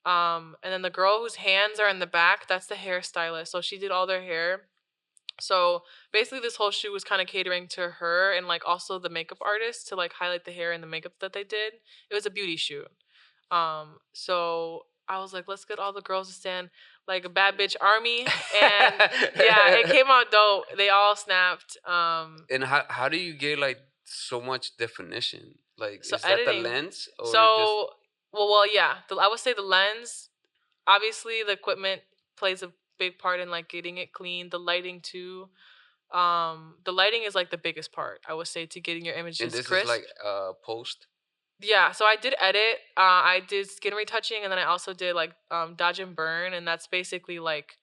[SPEAKER 1] And then the girl whose hands are in the back, that's the hairstylist. So she did all their hair. So basically this whole shoot was kind of catering to her and also the makeup artist to highlight the hair and the makeup that they did. It was a beauty shoot. So I was like, let's get all the girls to stand like a bad bitch army. And yeah, it came out dope. They all snapped.
[SPEAKER 2] And how do you get so much definition?
[SPEAKER 1] So
[SPEAKER 2] is
[SPEAKER 1] editing.
[SPEAKER 2] That the lens? Or
[SPEAKER 1] so well yeah. I would say the lens. Obviously the equipment plays a big part in getting it clean, the lighting too. The lighting is like the biggest part, I would say, to getting your
[SPEAKER 2] And
[SPEAKER 1] images
[SPEAKER 2] this is
[SPEAKER 1] crisp.
[SPEAKER 2] like post.
[SPEAKER 1] Yeah, so I did edit. I did skin retouching, and then I also did like dodge and burn, and that's basically like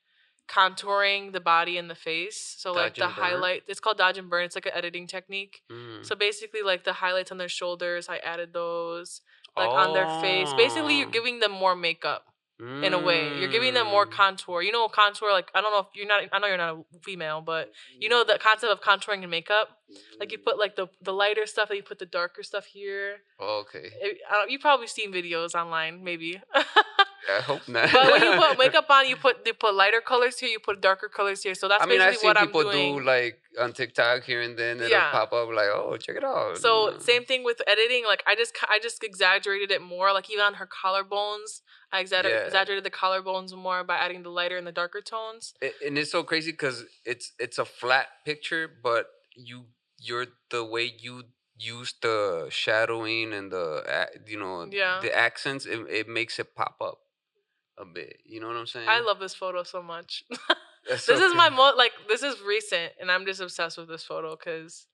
[SPEAKER 1] contouring the body and the face. So like
[SPEAKER 2] Dodge
[SPEAKER 1] the
[SPEAKER 2] and burn.
[SPEAKER 1] highlight, it's called dodge and burn. It's like an editing technique.
[SPEAKER 2] Mm.
[SPEAKER 1] So basically, like the highlights on their shoulders, I added those. Like on their face, basically you're
[SPEAKER 2] Oh.
[SPEAKER 1] giving them more makeup. In a way, you're giving them more contour. You know, contour. Like I don't know if you're not. I know you're not a female, but you know the concept of contouring and makeup. Like you put like the lighter stuff, and you put the darker stuff here.
[SPEAKER 2] Okay.
[SPEAKER 1] You probably seen videos online, maybe.
[SPEAKER 2] I hope not.
[SPEAKER 1] But when you put makeup on, you put lighter colors here, you put darker colors here. So that's
[SPEAKER 2] I mean, I've
[SPEAKER 1] basically
[SPEAKER 2] seen
[SPEAKER 1] what I'm
[SPEAKER 2] people
[SPEAKER 1] doing.
[SPEAKER 2] do like on TikTok here and then it'll
[SPEAKER 1] Yeah.
[SPEAKER 2] pop up like, oh, check it out.
[SPEAKER 1] So same thing with editing. Like I just exaggerated it more. Like even on her collarbones, I exaggerated the collarbones more by adding the lighter and the darker tones.
[SPEAKER 2] And it's so crazy because it's a flat picture, but you're the way you use the shadowing and the accents, it makes it pop up a bit. You know what I'm saying?
[SPEAKER 1] I love this photo so much.
[SPEAKER 2] That's
[SPEAKER 1] This
[SPEAKER 2] so
[SPEAKER 1] is my this is recent, and I'm just obsessed with this photo because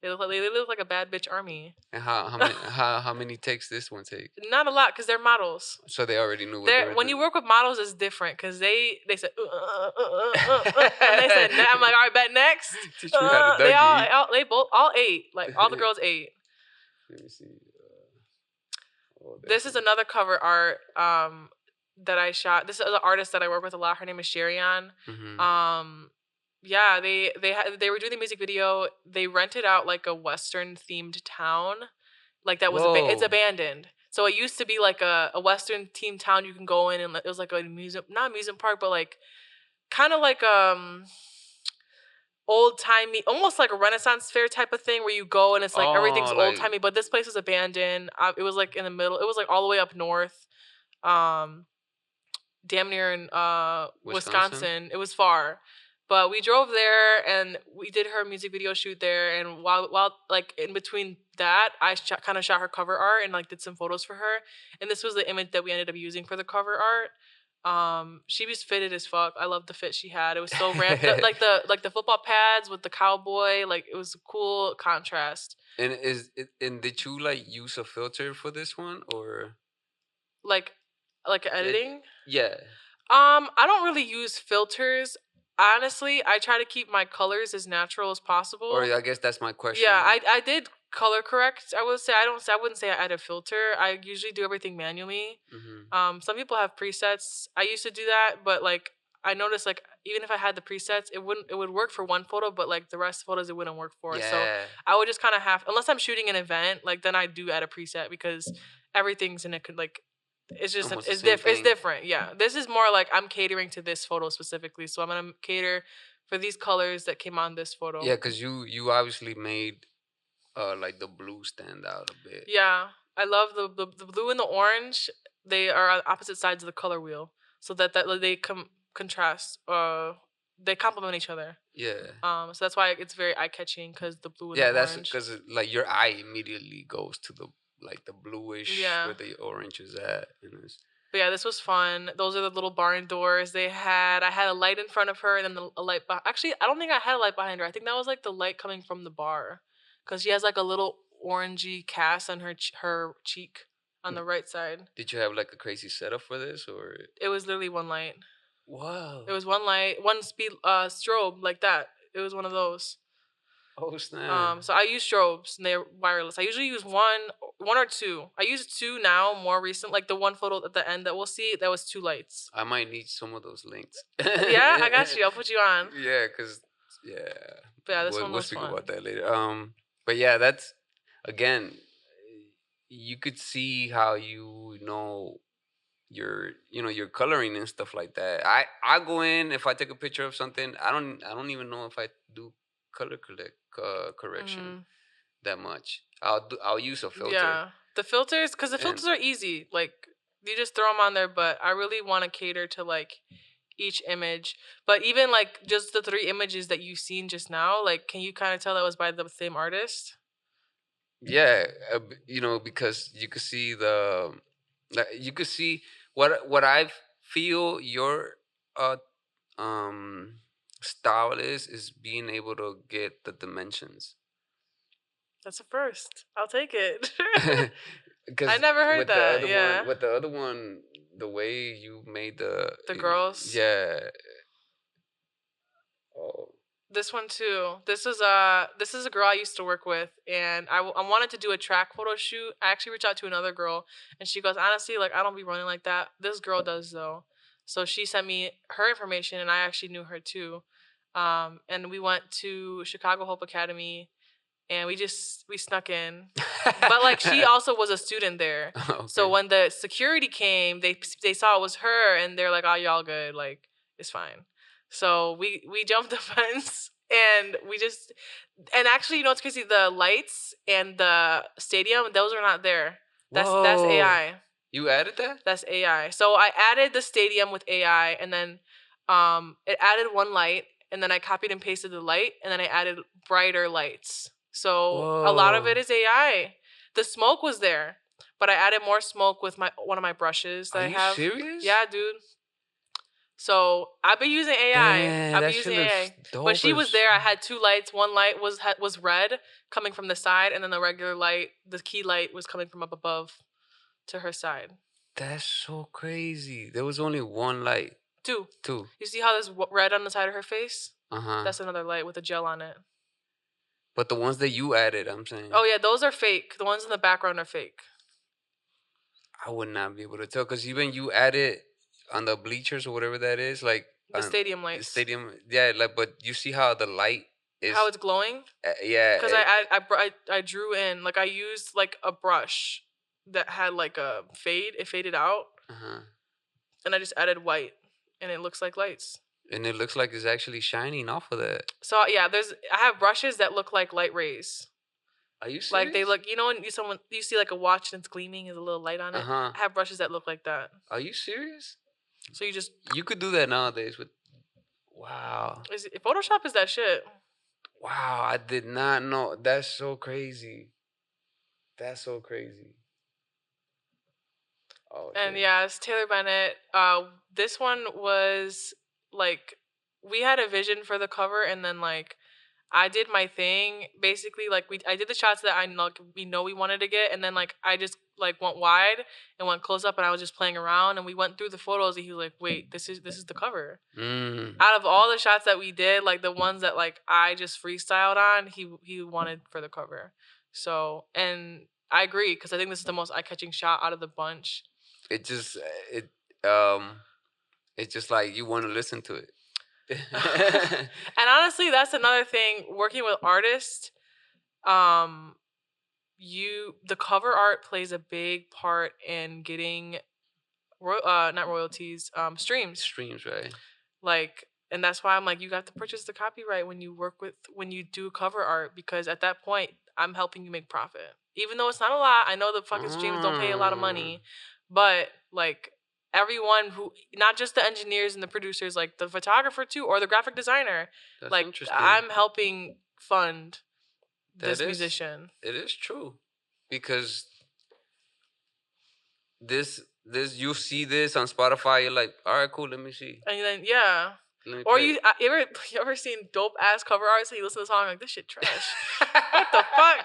[SPEAKER 1] they look like a bad bitch army.
[SPEAKER 2] And how many takes this one take?
[SPEAKER 1] Not a lot because they're models.
[SPEAKER 2] So they already knew what they were
[SPEAKER 1] When
[SPEAKER 2] doing.
[SPEAKER 1] you work with models, it's different because they said and they said I'm like, all right, bet next.
[SPEAKER 2] Teach me how to Dougie.
[SPEAKER 1] They all ate, like all the girls ate.
[SPEAKER 2] Let me see.
[SPEAKER 1] This is another cover art that I shot. This is an artist that I work with a lot. Her name is Sherian.
[SPEAKER 2] Mm-hmm.
[SPEAKER 1] Yeah, they were doing the music video. They rented out like a Western themed town, like that was it's abandoned. So it used to be like a Western themed town you can go in, and it was like a not amusement park, but like kind of like old timey, almost like a Renaissance fair type of thing where you go and it's like everything's old timey. But this place was abandoned. It was like in the middle. It was like all the way up north, damn near in Wisconsin. It was far. But we drove there and we did her music video shoot there. And while like in between that, I kind of shot her cover art and like did some photos for her. And this was the image that we ended up using for the cover art. She was fitted as fuck. I loved the fit she had. It was so random, like the football pads with the cowboy. Like it was a cool contrast.
[SPEAKER 2] And did you like use a filter for this one or
[SPEAKER 1] like editing?
[SPEAKER 2] Yeah.
[SPEAKER 1] I don't really use filters. Honestly, I try to keep my colors as natural as possible.
[SPEAKER 2] Or I guess that's my question.
[SPEAKER 1] Yeah, I did color correct. I would say I wouldn't say I add a filter. I usually do everything manually.
[SPEAKER 2] Mm-hmm.
[SPEAKER 1] Some people have presets. I used to do that, but like I noticed like even if I had the presets, it would work for one photo, but like the rest of the photos it wouldn't work for.
[SPEAKER 2] Yeah.
[SPEAKER 1] So I would just kind of unless I'm shooting an event, like then I do add a preset because everything's in it could like. It's just it's different. Yeah, this is more like I'm catering to this photo specifically, so I'm gonna cater for these colors that came on this photo.
[SPEAKER 2] Yeah, because you obviously made like the blue stand out a bit.
[SPEAKER 1] Yeah, I love the blue and the orange. They are on opposite sides of the color wheel, so that they contrast. They complement each other.
[SPEAKER 2] Yeah.
[SPEAKER 1] So that's why it's very eye catching because the blue and
[SPEAKER 2] the
[SPEAKER 1] orange.
[SPEAKER 2] Yeah, that's because like your eye immediately goes to the bluish where the orange is at.
[SPEAKER 1] But yeah, this was fun. Those are the little barn doors they had. I had a light in front of her and then a light actually, I don't think I had a light behind her. I think that was like the light coming from the bar because she has like a little orangey cast on her cheek on the right side.
[SPEAKER 2] Did you have like a crazy setup for this or?
[SPEAKER 1] It was literally one light.
[SPEAKER 2] Wow.
[SPEAKER 1] It was one light, one speed strobe like that. It was one of those.
[SPEAKER 2] Oh snap.
[SPEAKER 1] So I use strobes and they're wireless. I usually use one or two. I use two now, more recent. Like the one photo at the end that we'll see, that was 2 lights.
[SPEAKER 2] I might need some of those links.
[SPEAKER 1] Yeah, I got you. I'll put you on.
[SPEAKER 2] Yeah, cause
[SPEAKER 1] But yeah, this one was
[SPEAKER 2] we'll speak
[SPEAKER 1] fun.
[SPEAKER 2] about that later. But yeah, that's again, you could see how your coloring and stuff like that. I go in if I take a picture of something. I don't even know if I do color correction that much. I'll use a filter.
[SPEAKER 1] Yeah, the filters, because the filters are easy. Like you just throw them on there. But I really want to cater to like each image. But even like just the 3 images that you've seen just now, like can you kind of tell that was by the same artist?
[SPEAKER 2] Yeah, because you could see what I feel your stylist is being able to get the dimensions.
[SPEAKER 1] That's a first. I'll take it.
[SPEAKER 2] Because
[SPEAKER 1] I never heard that. Yeah.
[SPEAKER 2] With the other one, the way you made the
[SPEAKER 1] girls.
[SPEAKER 2] yeah. Oh.
[SPEAKER 1] This one too. This is a girl I used to work with, and I wanted to do a track photo shoot. I actually reached out to another girl, and she goes, honestly, like I don't be running like that. This girl does though. So she sent me her information, and I actually knew her too. And we went to Chicago Hope Academy, and we snuck in. But like she also was a student there. Okay. So when the security came, they saw it was her, and they're like, "Oh, y'all good? Like it's fine." So we jumped the fence, and and actually, you know, it's crazy. The lights and the stadium, those are not there. That's AI.
[SPEAKER 2] You added that?
[SPEAKER 1] That's AI. So I added the stadium with AI, and then it added one light, and then I copied and pasted the light, and then I added brighter lights. So a lot of it is AI. The smoke was there, but I added more smoke with one of my brushes that I have.
[SPEAKER 2] Are you serious?
[SPEAKER 1] Yeah, dude. So I've been using AI. I've been using AI. But she was there. I had two lights. One light was red coming from the side, and then the regular light, the key light, was coming from up above to her side.
[SPEAKER 2] That's so crazy. There was only one light.
[SPEAKER 1] Two.
[SPEAKER 2] Two.
[SPEAKER 1] You see how there's red on the side of her face?
[SPEAKER 2] Uh-huh.
[SPEAKER 1] That's another light with a gel on it.
[SPEAKER 2] But the ones that you added, I'm saying.
[SPEAKER 1] Oh yeah, those are fake. The ones in the background are fake.
[SPEAKER 2] I would not be able to tell because even you added on the bleachers or whatever that is, like
[SPEAKER 1] the stadium lights.
[SPEAKER 2] The stadium, yeah. Like, but you see how the light is.
[SPEAKER 1] How it's glowing?
[SPEAKER 2] Yeah.
[SPEAKER 1] Because I drew in, like I used like a brush that had like a fade. It faded out. And I just added white, and it looks like lights.
[SPEAKER 2] And it looks like it's actually shining off of that.
[SPEAKER 1] So yeah, I have brushes that look like light rays.
[SPEAKER 2] Are you serious?
[SPEAKER 1] Like they look, you know, when you see like a watch and it's gleaming, there's a little light on it. I have brushes that look like that.
[SPEAKER 2] Are you serious?
[SPEAKER 1] So
[SPEAKER 2] you could do that nowadays with. Wow.
[SPEAKER 1] Photoshop is that shit.
[SPEAKER 2] Wow, I did not know. That's so crazy. That's so crazy.
[SPEAKER 1] Oh, okay. And yeah, it's Taylor Bennett. This one was like we had a vision for the cover, and then like I did my thing. Basically, like I did the shots that we know we wanted to get, and then like I just like went wide and went close up, and I was just playing around, and we went through the photos, and he was like, "Wait, this is the cover." Out of all the shots that we did, like the ones that like I just freestyled on, he wanted for the cover. So, and I agree because I think this is the most eye-catching shot out of the bunch.
[SPEAKER 2] It's just like you want to listen to it.
[SPEAKER 1] And honestly, that's another thing. Working with artists, the cover art plays a big part in getting not royalties, streams.
[SPEAKER 2] Streams, right?
[SPEAKER 1] Like, and that's why I'm like, you got to purchase the copyright when you do cover art, because at that point, I'm helping you make profit. Even though it's not a lot, I know the fucking streams don't pay a lot of money, but like everyone who, not just the engineers and the producers, like the photographer too, or the graphic designer. That's like I'm helping fund this musician.
[SPEAKER 2] It is true, because this you see this on Spotify, you're like, all right, cool, let me see.
[SPEAKER 1] And then yeah. Or you ever seen dope ass cover art? So you listen to the song like, this shit trash. What the fuck,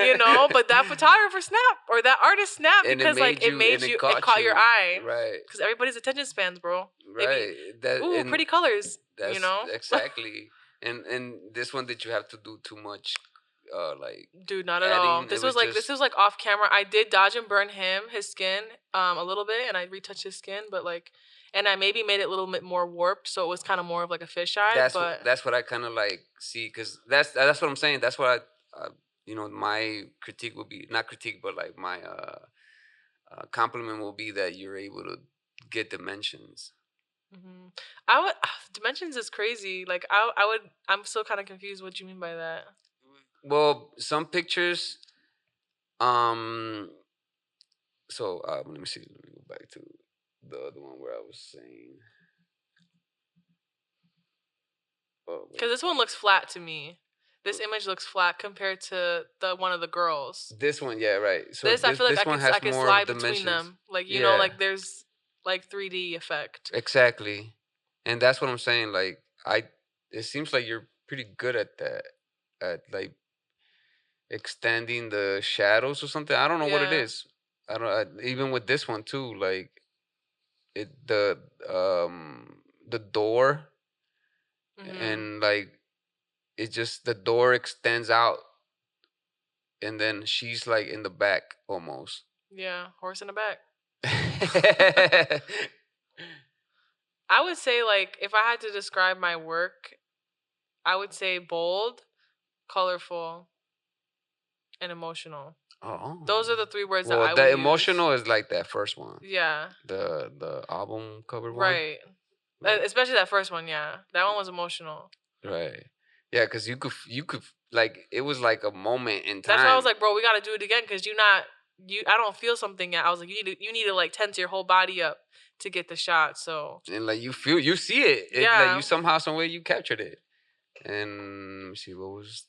[SPEAKER 1] you know? But that photographer snapped, or that artist snapped, and because it caught your eye,
[SPEAKER 2] right?
[SPEAKER 1] Because everybody's attention spans, bro.
[SPEAKER 2] Right.
[SPEAKER 1] Maybe, pretty colors. You know
[SPEAKER 2] exactly. and this one that you have to do too much. Like,
[SPEAKER 1] dude, not at all. This was like off camera. I did dodge and burn his skin a little bit, and I retouched his skin, but like. And I maybe made it a little bit more warped, so it was kind of more of like a fisheye.
[SPEAKER 2] That's what I kind of like see, because that's what I'm saying. That's what I my critique would be, not critique, but like my compliment will be that you're able to get dimensions.
[SPEAKER 1] Mm-hmm. Dimensions is crazy. Like I'm still kind of confused. What do you mean by that?
[SPEAKER 2] Well, some pictures. So let me see. Let me go back to the other one where I was saying.
[SPEAKER 1] Because this one looks flat to me. This image looks flat compared to the one of the girls.
[SPEAKER 2] This one, yeah, right. So
[SPEAKER 1] I feel like I can slide between them. Like, you know, like there's like 3D effect.
[SPEAKER 2] Exactly. And that's what I'm saying. Like, it seems like you're pretty good at that, at like extending the shadows or something. I don't know what it
[SPEAKER 1] Yeah.
[SPEAKER 2] is. I don't even with this one too. Like it the door and like it just the door extends out and then she's like in the back almost.
[SPEAKER 1] Yeah, horse in the back. I would say, like, if I had to describe my work, I would say bold, colorful, and emotional.
[SPEAKER 2] Oh,
[SPEAKER 1] Those are the 3 words that
[SPEAKER 2] well,
[SPEAKER 1] I
[SPEAKER 2] the
[SPEAKER 1] would
[SPEAKER 2] emotional
[SPEAKER 1] use.
[SPEAKER 2] is like that first one,
[SPEAKER 1] Yeah,
[SPEAKER 2] the album cover one,
[SPEAKER 1] right.
[SPEAKER 2] right?
[SPEAKER 1] Especially that first one, yeah. That one was emotional.
[SPEAKER 2] Right. Yeah, because you could like it was like a moment in time.
[SPEAKER 1] That's why I was like, bro, we got to do it again because I don't feel something yet. I was like, you need to like tense your whole body up to get the shot. So
[SPEAKER 2] and like you see it. It like
[SPEAKER 1] yeah,
[SPEAKER 2] you somehow, some way you captured it. And let me see, what was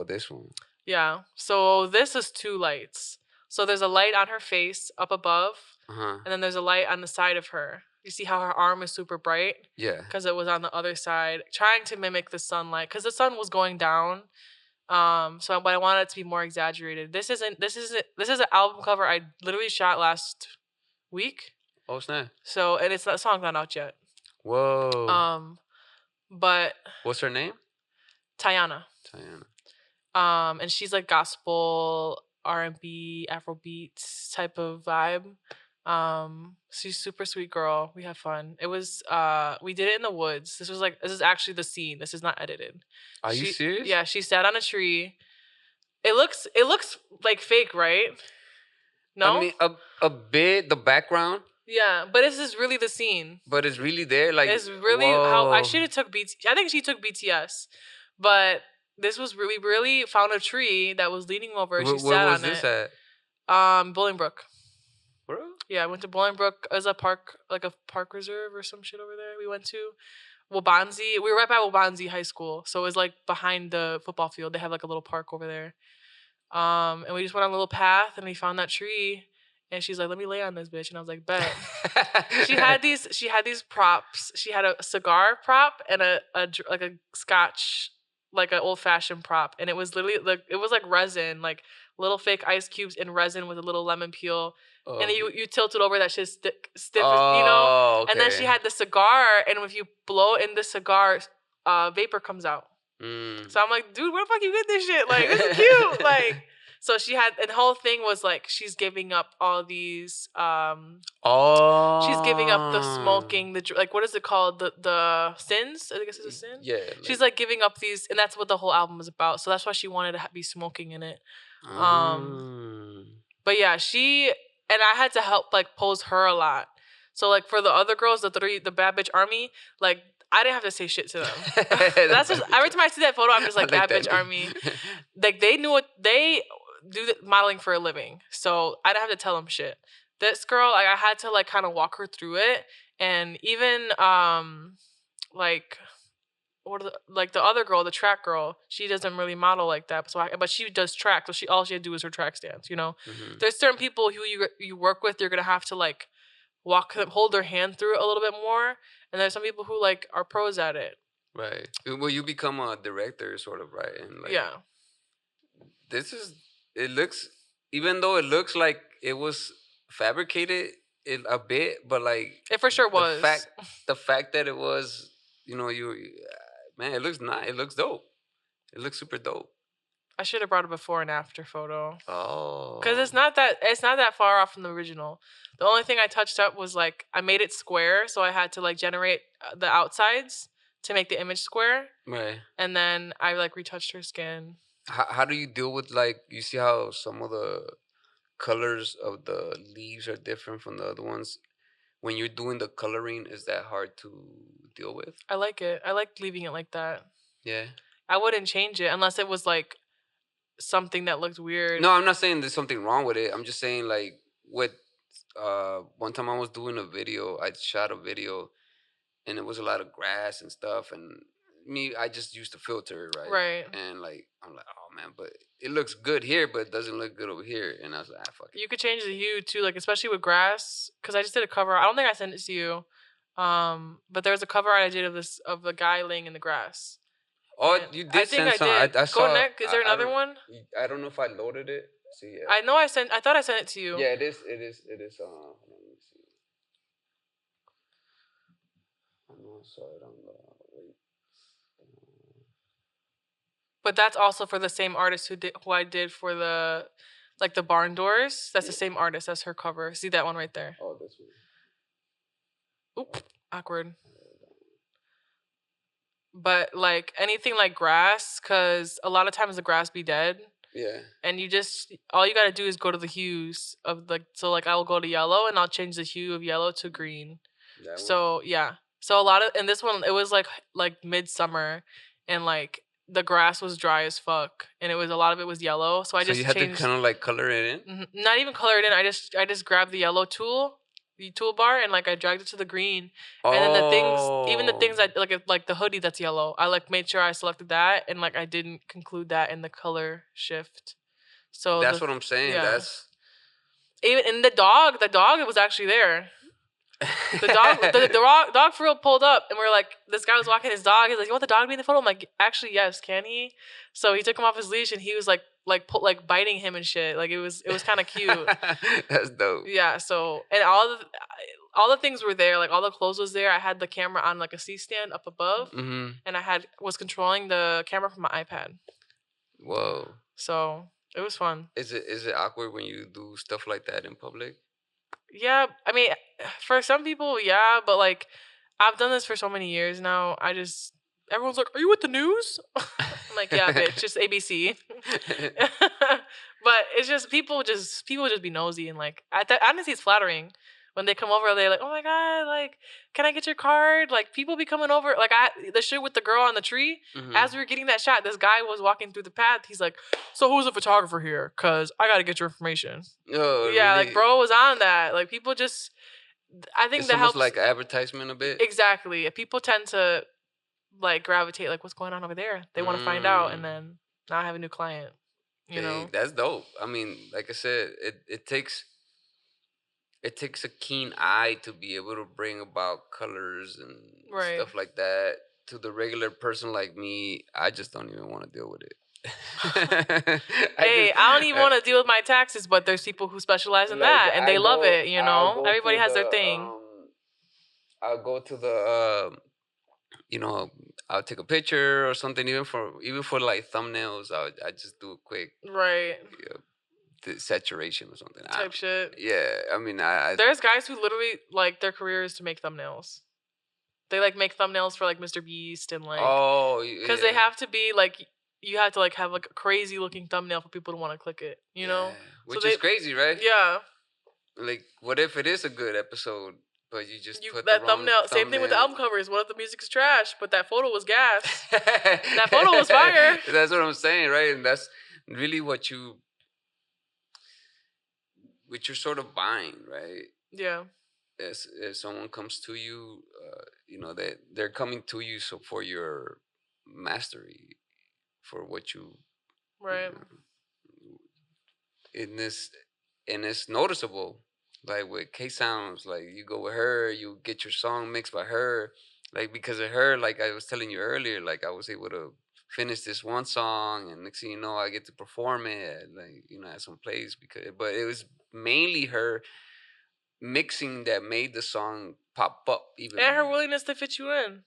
[SPEAKER 2] this one?
[SPEAKER 1] yeah. So this is 2 lights. So there's a light on her face up above, and then there's a light on the side of her. You see how her arm is super bright?
[SPEAKER 2] Yeah.
[SPEAKER 1] Because it was on the other side, trying to mimic the sunlight. Because the sun was going down. But I wanted it to be more exaggerated. This is an album cover I literally shot last week.
[SPEAKER 2] Oh snap!
[SPEAKER 1] So and that song's not out yet.
[SPEAKER 2] Whoa.
[SPEAKER 1] But
[SPEAKER 2] What's her name?
[SPEAKER 1] Tiana.
[SPEAKER 2] Tiana.
[SPEAKER 1] And she's like gospel, R&B, Afrobeat type of vibe. She's super sweet girl. We have fun. It was we did it in the woods. This is actually the scene. This is not edited.
[SPEAKER 2] Are you serious?
[SPEAKER 1] Yeah, she sat on a tree. It looks like fake, right? No?
[SPEAKER 2] I mean a bit the background.
[SPEAKER 1] Yeah, but this is really the scene.
[SPEAKER 2] But it's really there, like
[SPEAKER 1] it's really how I should have took I think she took BTS, but this was really found a tree that was leaning over. She sat
[SPEAKER 2] where was
[SPEAKER 1] on
[SPEAKER 2] this
[SPEAKER 1] it.
[SPEAKER 2] at?
[SPEAKER 1] Bolingbrook.
[SPEAKER 2] Bro?
[SPEAKER 1] Yeah, I went to Bolingbrook as a park, like a park reserve or some shit over there. We went to Wabanzi. We were right by Wabanzi High School, so it was like behind the football field. They have like a little park over there. And we just went on a little path and we found that tree. And she's like, "Let me lay on this bitch," and I was like, "Bet." She had these props. She had a cigar prop and a scotch, like an old fashioned prop, and it was literally it was like resin, like little fake ice cubes in resin with a little lemon peel. And then you tilt it over, that shit stiff,
[SPEAKER 2] Okay.
[SPEAKER 1] And then she had the cigar, and if you blow in the cigar, vapor comes out. So I'm like, dude, where the fuck you get this shit? Like, this is cute. Like, so she had, and the whole thing was like, she's giving up all these, she's giving up the smoking, like, what is it called? The sins? I guess it's a sin?
[SPEAKER 2] Yeah.
[SPEAKER 1] She's like giving up these, and that's what the whole album was about. So that's why she wanted to be smoking in it. But yeah, and I had to help like pose her a lot. So like for the other girls, the bad bitch army, like, I didn't have to say shit to them. That's just, every time I see that photo, I'm just like bad bitch army. Like, they knew what they do, the modeling for a living, so I didn't have to tell them shit. This girl, like, I had to like kind of walk her through it, and even like like the other girl, the track girl, she doesn't really model like that. So but she does track, so all she had to do is her track stance. You know, there's certain people who you work with, you're gonna have to like hold their hand through it a little bit more. And there's some people who like are pros at it.
[SPEAKER 2] Right. Well, you become a director, sort of, right? And like,
[SPEAKER 1] yeah.
[SPEAKER 2] It looks, even though it looks like it was fabricated a bit, but like
[SPEAKER 1] it for sure was.
[SPEAKER 2] The fact that it was, man, it looks nice. It looks dope. It looks super dope.
[SPEAKER 1] I should have brought a before and after photo.
[SPEAKER 2] Oh.
[SPEAKER 1] Because it's not that far off from the original. The only thing I touched up was like I made it square, so I had to like generate the outsides to make the image square.
[SPEAKER 2] Right.
[SPEAKER 1] And then I like retouched her skin.
[SPEAKER 2] How do you deal with, like, you see how some of the colors of the leaves are different from the other ones? When you're doing the coloring, is that hard to deal with?
[SPEAKER 1] I like it. I like leaving it like that.
[SPEAKER 2] Yeah.
[SPEAKER 1] I wouldn't change it unless it was like something that looked weird.
[SPEAKER 2] No, I'm not saying there's something wrong with it. I'm just saying, like, with one time I was doing a video, I shot a video, and it was a lot of grass and stuff, and I just used a filter, right?
[SPEAKER 1] Right.
[SPEAKER 2] And like, I'm like, oh man, but it looks good here, but it doesn't look good over here. And I was like, fuck it.
[SPEAKER 1] You could change the hue too, like especially with grass, because I just did a cover. I don't think I sent it to you. But there was a cover art I did of the guy laying in the grass.
[SPEAKER 2] Oh,
[SPEAKER 1] And
[SPEAKER 2] you
[SPEAKER 1] I
[SPEAKER 2] did
[SPEAKER 1] think
[SPEAKER 2] send
[SPEAKER 1] I
[SPEAKER 2] some.
[SPEAKER 1] did.
[SPEAKER 2] I
[SPEAKER 1] Go
[SPEAKER 2] saw.
[SPEAKER 1] Nick. Is there another one?
[SPEAKER 2] I don't know if I loaded it. See, yeah.
[SPEAKER 1] I know I thought I sent it to you.
[SPEAKER 2] Yeah, it is. It is. It is. Let me see. I know I saw it on the. Wait.
[SPEAKER 1] But that's also for the same artist who I did for the barn doors. That's the same artist. That's her cover. See that one right there.
[SPEAKER 2] Oh, this one.
[SPEAKER 1] Oop, awkward. But like anything like grass, because a lot of times the grass be dead.
[SPEAKER 2] Yeah.
[SPEAKER 1] And all you gotta do is go to the hues of so like I'll go to yellow and I'll change the hue of yellow to green. So yeah. So in this one it was like midsummer, and like the grass was dry as fuck, and a lot of it was yellow. So I just
[SPEAKER 2] you had
[SPEAKER 1] changed,
[SPEAKER 2] to kind of like color it in.
[SPEAKER 1] Not even color it in. I just grabbed the yellow the toolbar, and like I dragged it to the green, and then even the things that like the hoodie that's yellow, I like made sure I selected that, and like I didn't conclude that in the color shift. So
[SPEAKER 2] that's what I'm saying.
[SPEAKER 1] Yeah.
[SPEAKER 2] That's
[SPEAKER 1] even in the dog it was actually there. The dog for real pulled up, and we're like, this guy was walking his dog. He's like, "You want the dog to be in the photo?" I'm like, "Actually, yes. Can he?" So he took him off his leash, and he was like biting him and shit. Like it was kind of cute.
[SPEAKER 2] That's dope.
[SPEAKER 1] Yeah. So and all the things were there. Like all the clothes was there. I had the camera on like a C-stand up above, and I was controlling the camera from my iPad.
[SPEAKER 2] Whoa.
[SPEAKER 1] So it was fun.
[SPEAKER 2] Is it awkward when you do stuff like that in public?
[SPEAKER 1] Yeah, I mean, for some people, yeah, but like, I've done this for so many years now. Everyone's like, "Are you with the news?" I'm like, "Yeah, bitch, just ABC." But it's just people just be nosy, and like, honestly, it's flattering when they come over. They're like, "Oh my god, like, can I get your card?" Like, people be coming over. Like, the shit with the girl on the tree. As we were getting that shot, this guy was walking through the path. He's like, "So who's a photographer here? Cause I gotta get your information."
[SPEAKER 2] Oh,
[SPEAKER 1] yeah,
[SPEAKER 2] really?
[SPEAKER 1] like bro was on that. Like people just, I think
[SPEAKER 2] it's
[SPEAKER 1] that
[SPEAKER 2] almost
[SPEAKER 1] helps.
[SPEAKER 2] Like advertisement a bit.
[SPEAKER 1] Exactly. People tend to like gravitate like, what's going on over there? They want to find out, and then now I have a new client. You know,
[SPEAKER 2] that's dope. I mean, like I said, it takes a keen eye to be able to bring about colors and stuff like that to the regular person like me. I just don't even want to deal with it.
[SPEAKER 1] I don't even want to deal with my taxes, but there's people who specialize in that, and they love it. You know, everybody has their thing.
[SPEAKER 2] I'll go to the I'll take a picture or something, even for like thumbnails. I just do a quick the saturation or something
[SPEAKER 1] type shit.
[SPEAKER 2] Yeah, I mean,
[SPEAKER 1] there's guys who literally like their career is to make thumbnails. They like make thumbnails for like Mr. Beast and like because they have to be like, you have to like have like a crazy looking thumbnail for people to want to click it. You know,
[SPEAKER 2] which is crazy, right?
[SPEAKER 1] Yeah.
[SPEAKER 2] Like, what if it is a good episode? But you just put
[SPEAKER 1] that thumbnail. Same thing with the album covers. What if the music's trash, but that photo was gas? That photo was fire.
[SPEAKER 2] That's what I'm saying, right? And that's really what you're sort of buying, right?
[SPEAKER 1] Yeah.
[SPEAKER 2] As someone comes to you, they're coming to you for your mastery, for what you
[SPEAKER 1] right.
[SPEAKER 2] And it's noticeable. Like with K Sounds, like you go with her, you get your song mixed by her. Like because of her, like I was telling you earlier, like I was able to finish this one song, and next thing you know, I get to perform it, at some place but it was mainly her mixing that made the song pop up, even
[SPEAKER 1] and her willingness to fit you in.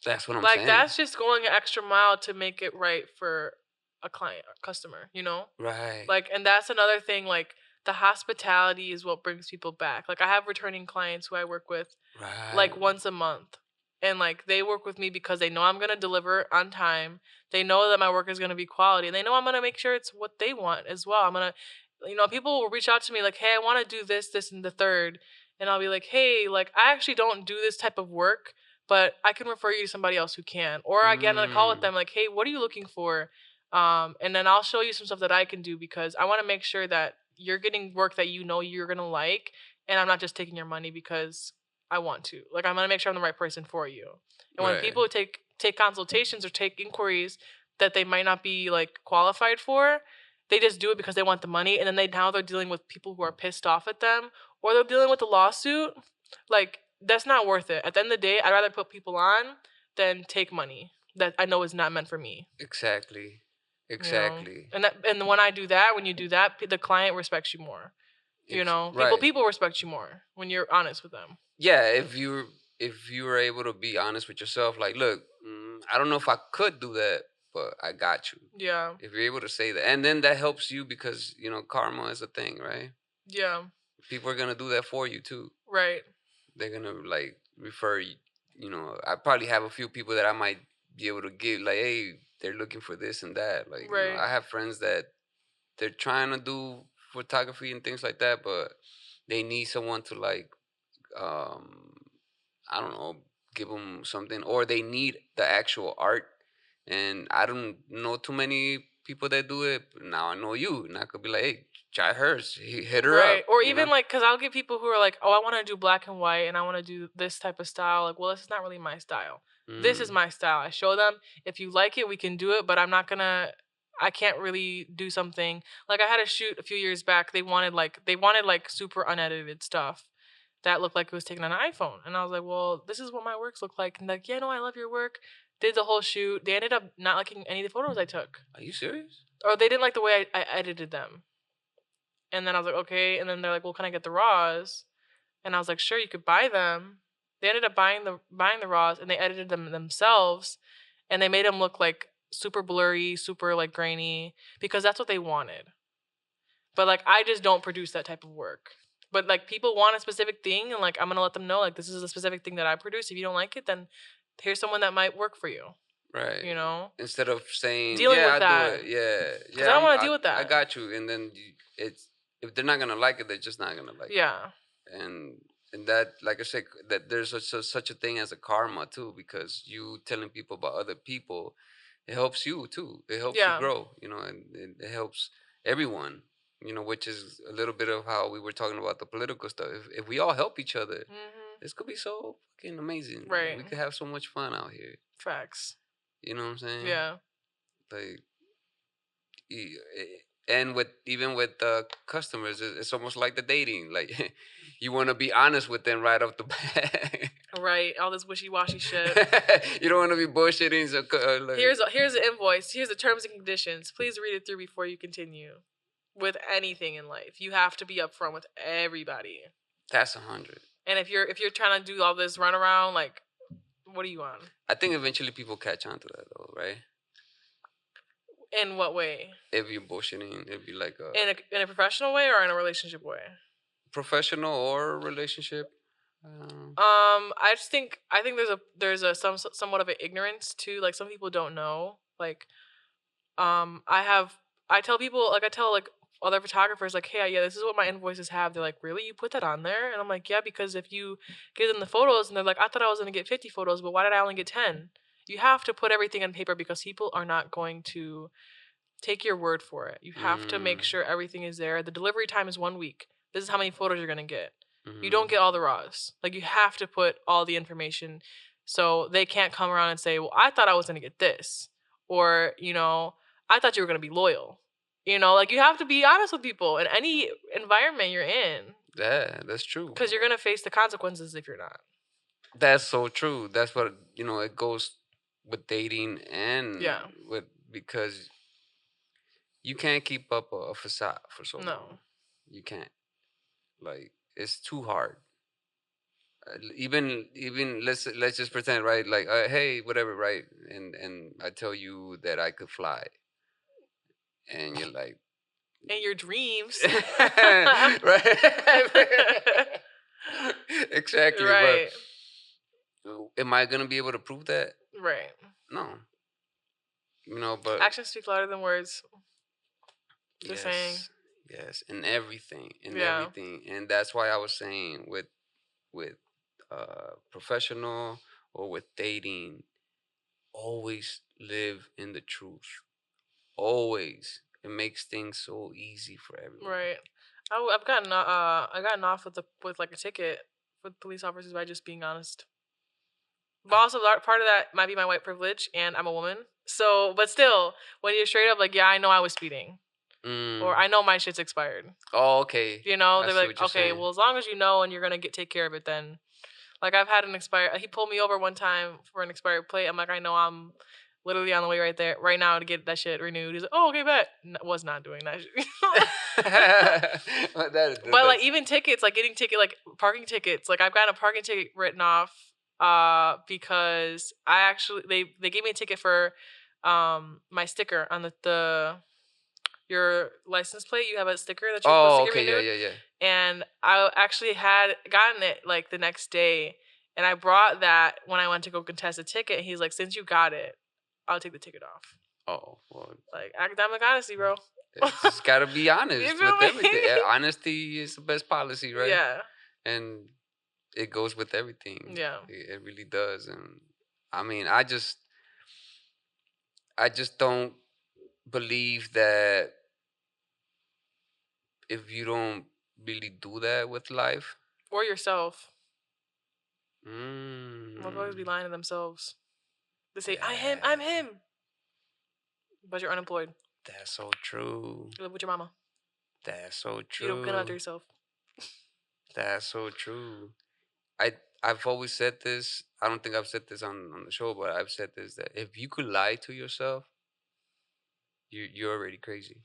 [SPEAKER 2] That's what I'm saying.
[SPEAKER 1] Like that's just going an extra mile to make it right for a client or customer, you know?
[SPEAKER 2] Right.
[SPEAKER 1] Like, and that's another thing, like the hospitality is what brings people back. Like I have returning clients who I work with like once a month. And like they work with me because they know I'm going to deliver on time. They know that my work is going to be quality, and they know I'm going to make sure it's what they want as well. I'm going to, people will reach out to me like, "Hey, I want to do this, and the third." And I'll be like, "Hey, like I actually don't do this type of work, but I can refer you to somebody else who can." Or I get on a call with them like, "Hey, what are you looking for?" And then I'll show you some stuff that I can do, because I want to make sure that you're getting work that you know you're going to like, and I'm not just taking your money because I want to. Like, I'm going to make sure I'm the right person for you. And when people take consultations or take inquiries that they might not be like qualified for, they just do it because they want the money. And then now they're dealing with people who are pissed off at them, or they're dealing with a lawsuit. Like, that's not worth it. At the end of the day, I'd rather put people on than take money that I know is not meant for me.
[SPEAKER 2] Exactly.
[SPEAKER 1] Exactly. You know? And when I do that, when you do that, the client respects you more. You know, people respect you more when you're honest with them.
[SPEAKER 2] Yeah, if you were able to be honest with yourself, like, look, I don't know if I could do that, but I got you.
[SPEAKER 1] Yeah.
[SPEAKER 2] If you're able to say that, and then that helps you because karma is a thing, right?
[SPEAKER 1] Yeah.
[SPEAKER 2] People are gonna do that for you too.
[SPEAKER 1] Right.
[SPEAKER 2] They're gonna like refer you. I probably have a few people that I might be able to give, like, hey, they're looking for this and that. Like, I have friends that they're trying to do photography and things like that, but they need someone to like, I don't know, give them something, or they need the actual art. And I don't know too many people that do it. Now I know you, and I could be like, hey, try hers, hit her up.
[SPEAKER 1] Or even like, because I'll get people who are like, oh, I want to do black and white and I want to do this type of style. Like, well, this is not really my style. This is my style. I show them, if you like it, we can do it, but I can't really do something. Like, I had a shoot a few years back. They wanted like super unedited stuff that looked like it was taken on an iPhone. And I was like, well, this is what my works look like. And like, yeah, no, I love your work. Did the whole shoot. They ended up not liking any of the photos I took.
[SPEAKER 2] Are you serious?
[SPEAKER 1] Or they didn't like the way I edited them. And then I was like, okay. And then they're like, well, can I get the raws? And I was like, sure, you could buy them. They ended up buying the raws, and they edited them themselves, and they made them look like super blurry, super like grainy, because that's what they wanted. But like, I just don't produce that type of work. But like, people want a specific thing, and like, I'm gonna let them know, like, this is a specific thing that I produce. If you don't like it, then here's someone that might work for you.
[SPEAKER 2] Right.
[SPEAKER 1] Instead
[SPEAKER 2] of saying,
[SPEAKER 1] dealing
[SPEAKER 2] yeah,
[SPEAKER 1] with
[SPEAKER 2] I
[SPEAKER 1] that.
[SPEAKER 2] do it. Yeah.
[SPEAKER 1] Because I don't want to deal with that.
[SPEAKER 2] I got you. And then if they're not gonna like it, they're just not gonna like it.
[SPEAKER 1] Yeah.
[SPEAKER 2] And that, like I said, that there's such a thing as a karma too, because you telling people about other people, it helps you too. It helps you grow, and it helps everyone, which is a little bit of how we were talking about the political stuff. If we all help each other, this could be so fucking amazing.
[SPEAKER 1] Right.
[SPEAKER 2] We could have so much fun out here.
[SPEAKER 1] Facts.
[SPEAKER 2] You know what I'm saying?
[SPEAKER 1] Yeah.
[SPEAKER 2] Like, and even with customers, it's almost like the dating. Like, you want to be honest with them right off the bat.
[SPEAKER 1] Right, all this wishy-washy shit.
[SPEAKER 2] You don't want to be bullshitting. So, like,
[SPEAKER 1] here's the invoice. Here's the terms and conditions. Please read it through before you continue. With anything in life, you have to be upfront with everybody.
[SPEAKER 2] That's 100.
[SPEAKER 1] And if you're trying to do all this runaround, like, what are you on?
[SPEAKER 2] I think eventually people catch on to that, though, right?
[SPEAKER 1] In what way?
[SPEAKER 2] If you're bullshitting, it'd be like
[SPEAKER 1] in a professional way or in a relationship way?
[SPEAKER 2] Professional or relationship.
[SPEAKER 1] I think there's a somewhat of an ignorance too. Like, some people don't know. Like, I tell people, like, I tell like other photographers, like, hey, yeah, this is what my invoices have. They're like, really? You put that on there? And I'm like, yeah, because if you give them the photos and they're like, I thought I was gonna get 50 photos, but why did I only get 10? You have to put everything on paper, because people are not going to take your word for it. You have to make sure everything is there. The delivery time is 1 week. This is how many photos you're gonna get. You don't get all the raws. Like, you have to put all the information, so they can't come around and say, well, I thought I was gonna get this, or I thought you were gonna be loyal. Like, you have to be honest with people in any environment you're in.
[SPEAKER 2] Yeah, that's true.
[SPEAKER 1] Because you're gonna face the consequences if you're not.
[SPEAKER 2] That's so true. That's what it goes with dating and because you can't keep up a facade for so long. No, you can't. Like, it's too hard. Even let's just pretend, right? Like, hey, whatever, right? And I tell you that I could fly, and you're like,
[SPEAKER 1] in your dreams,
[SPEAKER 2] right? Exactly.
[SPEAKER 1] Right.
[SPEAKER 2] But am I gonna be able to prove that?
[SPEAKER 1] Right.
[SPEAKER 2] No. But
[SPEAKER 1] actions speak louder than words. Just saying.
[SPEAKER 2] Yes, in everything, everything, and that's why I was saying with professional or with dating, always live in the truth. Always, it makes things so easy for everyone.
[SPEAKER 1] Right. I've gotten off with like a ticket with police officers by just being honest. But also, part of that might be my white privilege, and I'm a woman. So, but still, when you're straight up like, yeah, I know I was speeding. Or I know my shit's expired.
[SPEAKER 2] Oh, okay.
[SPEAKER 1] They're like, okay, well, as long as you know and you're gonna take care of it, then Like, I've had an expired... He pulled me over one time for an expired plate. I'm like, I know I'm literally on the way right now to get that shit renewed. He's like, oh, okay, bet. Was not doing that shit. But, like, even tickets, like, like, parking tickets. Like, I've gotten a parking ticket written off because I actually... They gave me a ticket for my sticker on your license plate. You have a sticker that you're supposed to get renewed.
[SPEAKER 2] Yeah.
[SPEAKER 1] And I actually had gotten it like the next day, and I brought that when I went to go contest a ticket. And he's like, "Since you got it, I'll take the ticket off."
[SPEAKER 2] Oh, well,
[SPEAKER 1] like academic honesty, bro.
[SPEAKER 2] It's gotta be honest with everything. Honesty is the best policy, right?
[SPEAKER 1] Yeah.
[SPEAKER 2] And it goes with everything.
[SPEAKER 1] Yeah.
[SPEAKER 2] It really does. And I mean, I just don't believe that if you don't really do that with life
[SPEAKER 1] or yourself, they'll always be lying to themselves. They say, I'm him, but you're unemployed.
[SPEAKER 2] That's so true.
[SPEAKER 1] You live with your mama.
[SPEAKER 2] That's so true.
[SPEAKER 1] You don't clean after yourself.
[SPEAKER 2] That's so true. I've always said this. I don't think I've said this on the show, but I've said this, that if you could lie to yourself, you're already crazy.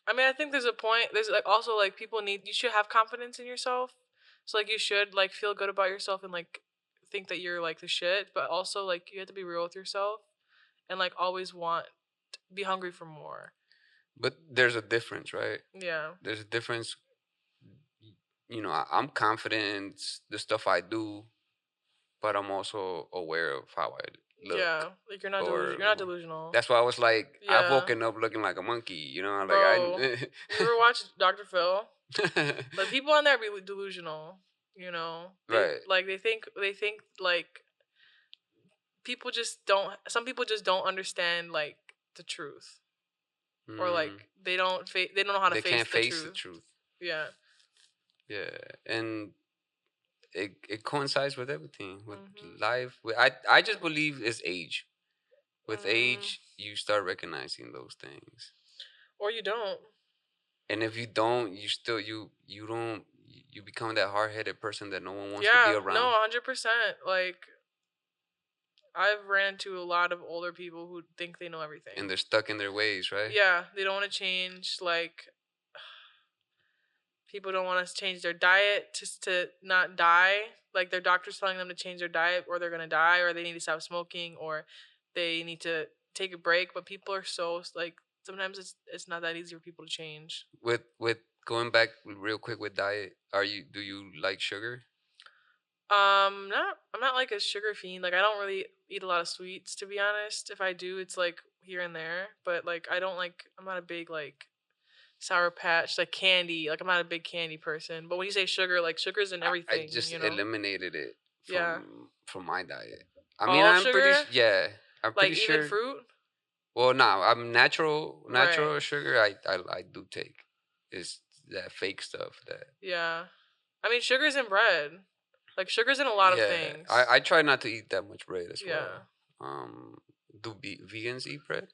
[SPEAKER 1] I mean, I think there's a point. There's like also like you should have confidence in yourself. So like you should like feel good about yourself and like think that you're like the shit. But also like you have to be real with yourself and like always be hungry for more.
[SPEAKER 2] But there's a difference, right?
[SPEAKER 1] Yeah.
[SPEAKER 2] There's a difference. You know, I'm confident in the stuff I do, but I'm also aware of how I look.
[SPEAKER 1] Yeah, like you're not delusional.
[SPEAKER 2] That's why I was like, I've woken up looking like a monkey, you know? Like,
[SPEAKER 1] bro, you ever watch Dr. Phil? Like people on there be delusional, you know?
[SPEAKER 2] Right.
[SPEAKER 1] Like they think like some people just don't understand like the truth. Or like they don't know how to face the truth. They can't face the truth. Yeah.
[SPEAKER 2] Yeah, and it coincides with everything, with life. I just believe it's age. With age, you start recognizing those things.
[SPEAKER 1] Or you don't.
[SPEAKER 2] And if you don't, you become that hard-headed person that no one wants to be around.
[SPEAKER 1] No, 100%. Like I've ran into a lot of older people who think they know everything.
[SPEAKER 2] And they're stuck in their ways, right?
[SPEAKER 1] Yeah, they don't want to change. Like people don't want to change their diet just to not die. Like their doctor's telling them to change their diet or they're going to die, or they need to stop smoking, or they need to take a break. But people are so like, sometimes it's not that easy for people to change.
[SPEAKER 2] With going back real quick with diet, do you like sugar?
[SPEAKER 1] I'm not like a sugar fiend. Like I don't really eat a lot of sweets, to be honest. If I do, it's like here and there. But like I'm not a big like Sour Patch, like candy. Like I'm not a big candy person. But when you say sugar, like sugar's in everything.
[SPEAKER 2] I just eliminated it from my diet. I
[SPEAKER 1] mean, I'm sugar?
[SPEAKER 2] I'm pretty
[SPEAKER 1] like
[SPEAKER 2] sure.
[SPEAKER 1] Even fruit?
[SPEAKER 2] Well, no, I'm natural sugar. I do take. It's that fake stuff that.
[SPEAKER 1] Yeah, I mean sugar's in bread. Like sugar's in a lot of things.
[SPEAKER 2] I try not to eat that much bread as well. Do vegans eat bread?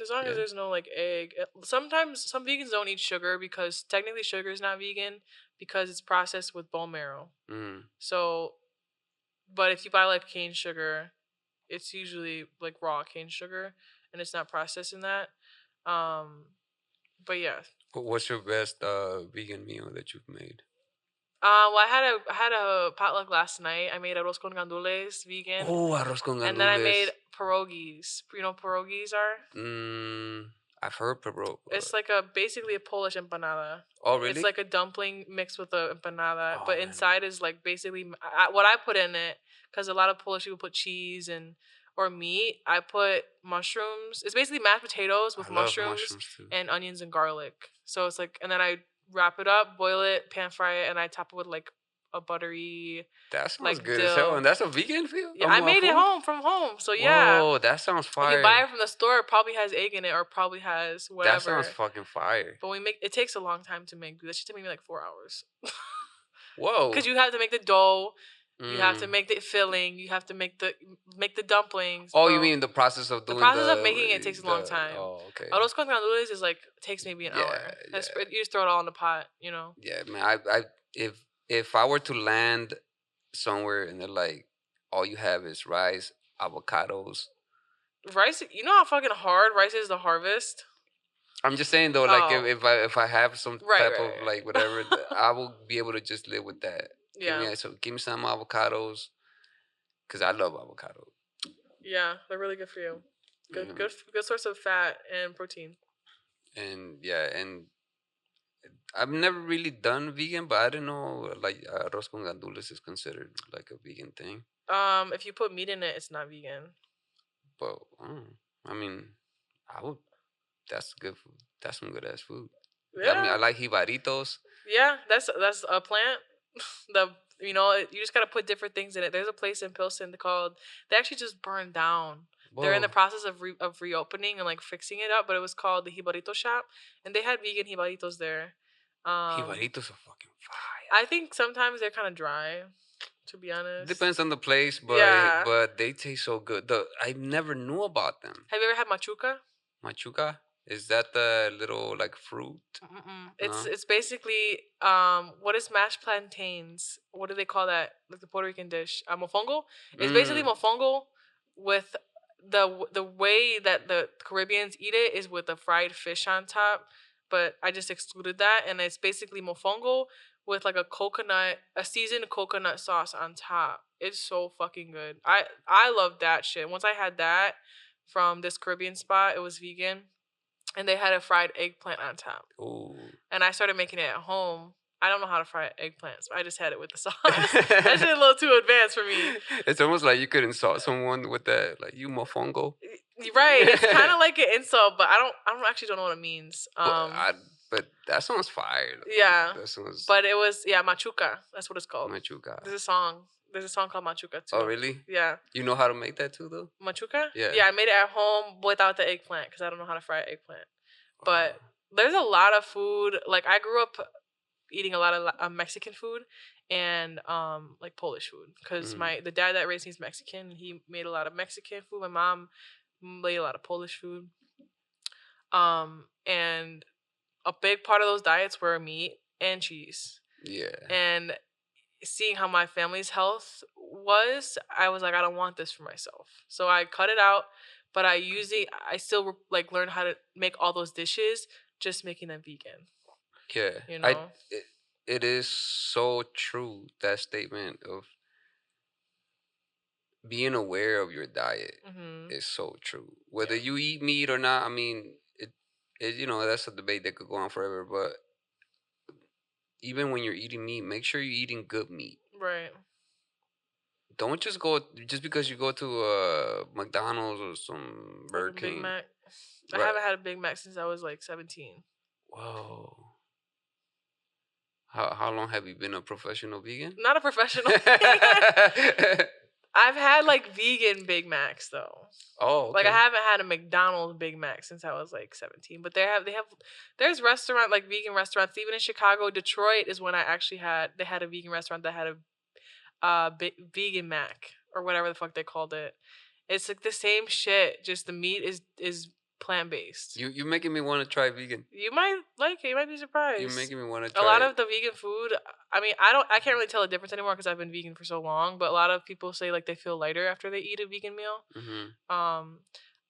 [SPEAKER 1] As long as there's no like egg. Sometimes some vegans don't eat sugar because technically sugar is not vegan because it's processed with bone marrow. So, but if you buy like cane sugar, it's usually like raw cane sugar and it's not processed in that. But yeah.
[SPEAKER 2] What's your best vegan meal that you've made?
[SPEAKER 1] Well, I had a potluck last night. I made arroz con gandules, vegan.
[SPEAKER 2] Oh, arroz con gandules.
[SPEAKER 1] And then I made pierogies. You know what pierogies are?
[SPEAKER 2] I've heard pierogi.
[SPEAKER 1] It's like basically a Polish empanada.
[SPEAKER 2] Oh, really?
[SPEAKER 1] It's like a dumpling mixed with a empanada, but inside is like basically what I put in it, because a lot of Polish people put cheese or meat. I put mushrooms. It's basically mashed potatoes with mushrooms and onions and garlic. So it's like, and then I wrap it up, boil it, pan fry it, and I top it with like a buttery.
[SPEAKER 2] That sounds good as hell. And that's a vegan feel?
[SPEAKER 1] Yeah, I made it from home. So yeah.
[SPEAKER 2] Oh, that sounds fire.
[SPEAKER 1] If you buy it from the store, it probably has egg in it or probably has whatever.
[SPEAKER 2] That sounds fucking fire.
[SPEAKER 1] But it takes a long time to make. That should take me like 4 hours.
[SPEAKER 2] Whoa.
[SPEAKER 1] Because you have to make the dough. You have to make the filling. You have to make the dumplings.
[SPEAKER 2] Oh, you mean the process of doing
[SPEAKER 1] the process of making it takes a long time.
[SPEAKER 2] Oh, okay.
[SPEAKER 1] Arroz con gandules is like takes maybe an hour. Yeah. You just throw it all in the pot, you know.
[SPEAKER 2] Yeah, man. If I were to land somewhere and they're like, all you have is rice, avocados.
[SPEAKER 1] Rice, you know how fucking hard rice is to harvest?
[SPEAKER 2] I'm just saying though, like
[SPEAKER 1] Oh.
[SPEAKER 2] if I have some type of
[SPEAKER 1] Right.
[SPEAKER 2] like whatever, I will be able to just live with that.
[SPEAKER 1] Yeah.
[SPEAKER 2] Give me some avocados, cause I love avocado.
[SPEAKER 1] Yeah, they're really good for you. Good,
[SPEAKER 2] Mhm.
[SPEAKER 1] good source of fat and protein.
[SPEAKER 2] And yeah, and I've never really done vegan, but I didn't know like arroz con gandules is considered like a vegan thing.
[SPEAKER 1] If you put meat in it, it's not vegan.
[SPEAKER 2] But I mean, I would. That's good food. That's some good ass food.
[SPEAKER 1] Yeah.
[SPEAKER 2] I mean, I like jibaritos.
[SPEAKER 1] Yeah, that's a plant. You just gotta put different things in it. There's a place in Pilsen called. They actually just burned down. Whoa. They're in the process of reopening and like fixing it up, but it was called the Jibarito Shop, and they had vegan jibaritos there.
[SPEAKER 2] Jibaritos are fucking fire.
[SPEAKER 1] I think sometimes they're kind of dry, to be honest.
[SPEAKER 2] Depends on the place, but
[SPEAKER 1] yeah.
[SPEAKER 2] But they taste so good. I never knew about them.
[SPEAKER 1] Have you ever had machuca?
[SPEAKER 2] Machuca? Is that the little like fruit?
[SPEAKER 1] It's basically what is mashed plantains? What do they call that? Like the Puerto Rican dish, mofongo. It's basically mofongo with the way that the Caribbeans eat it is with a fried fish on top. But I just excluded that, and it's basically mofongo with like a seasoned coconut sauce on top. It's so fucking good. I love that shit. Once I had that from this Caribbean spot, it was vegan. And they had a fried eggplant on top.
[SPEAKER 2] Ooh.
[SPEAKER 1] And I started making it at home. I don't know how to fry eggplants. I just had it with the sauce. That shit a little too advanced for me.
[SPEAKER 2] It's almost like you could insult someone with that, like you mofongo.
[SPEAKER 1] Right. It's kind of like an insult, but I actually don't know what it means.
[SPEAKER 2] But that sounds fire.
[SPEAKER 1] Yeah.
[SPEAKER 2] That sounds.
[SPEAKER 1] But it was machuca. That's what it's called.
[SPEAKER 2] Machuca.
[SPEAKER 1] There's a song. There's a song called Machuca too.
[SPEAKER 2] Oh really?
[SPEAKER 1] Yeah.
[SPEAKER 2] You know how to make that too though?
[SPEAKER 1] Machuca?
[SPEAKER 2] Yeah.
[SPEAKER 1] Yeah, I made it at home without the eggplant because I don't know how to fry eggplant. But there's a lot of food. Like I grew up eating a lot of Mexican food and like Polish food because the dad that raised me is Mexican. He made a lot of Mexican food. My mom made a lot of Polish food. And a big part of those diets were meat and cheese. Yeah. And seeing how my family's health was, I was like, I don't want this for myself. So I cut it out, but I still like learn how to make all those dishes, just making them vegan.
[SPEAKER 2] Yeah.
[SPEAKER 1] You know?
[SPEAKER 2] It is so true, that statement of being aware of your diet is so true. Whether you eat meat or not, I mean, it that's a debate that could go on forever, but even when you're eating meat, make sure you're eating good meat.
[SPEAKER 1] Right.
[SPEAKER 2] Don't just because you go to McDonald's or some Burger King.
[SPEAKER 1] Big Mac. I haven't had a Big Mac since I was like 17.
[SPEAKER 2] Whoa. How long have you been a professional vegan?
[SPEAKER 1] Not a professional. I've had like vegan Big Macs though. Oh, okay. Like I haven't had a McDonald's Big Mac since I was like 17. But there's vegan restaurants even in Chicago. Detroit is when they had a vegan restaurant that had a vegan Mac or whatever the fuck they called it. It's like the same shit, just the meat is plant-based.
[SPEAKER 2] You're making me want to try vegan.
[SPEAKER 1] You might like it. You might be surprised.
[SPEAKER 2] You're making me want to try
[SPEAKER 1] a lot of the vegan food. I mean, I can't really tell the difference anymore because I've been vegan for so long. But a lot of people say like they feel lighter after they eat a vegan meal.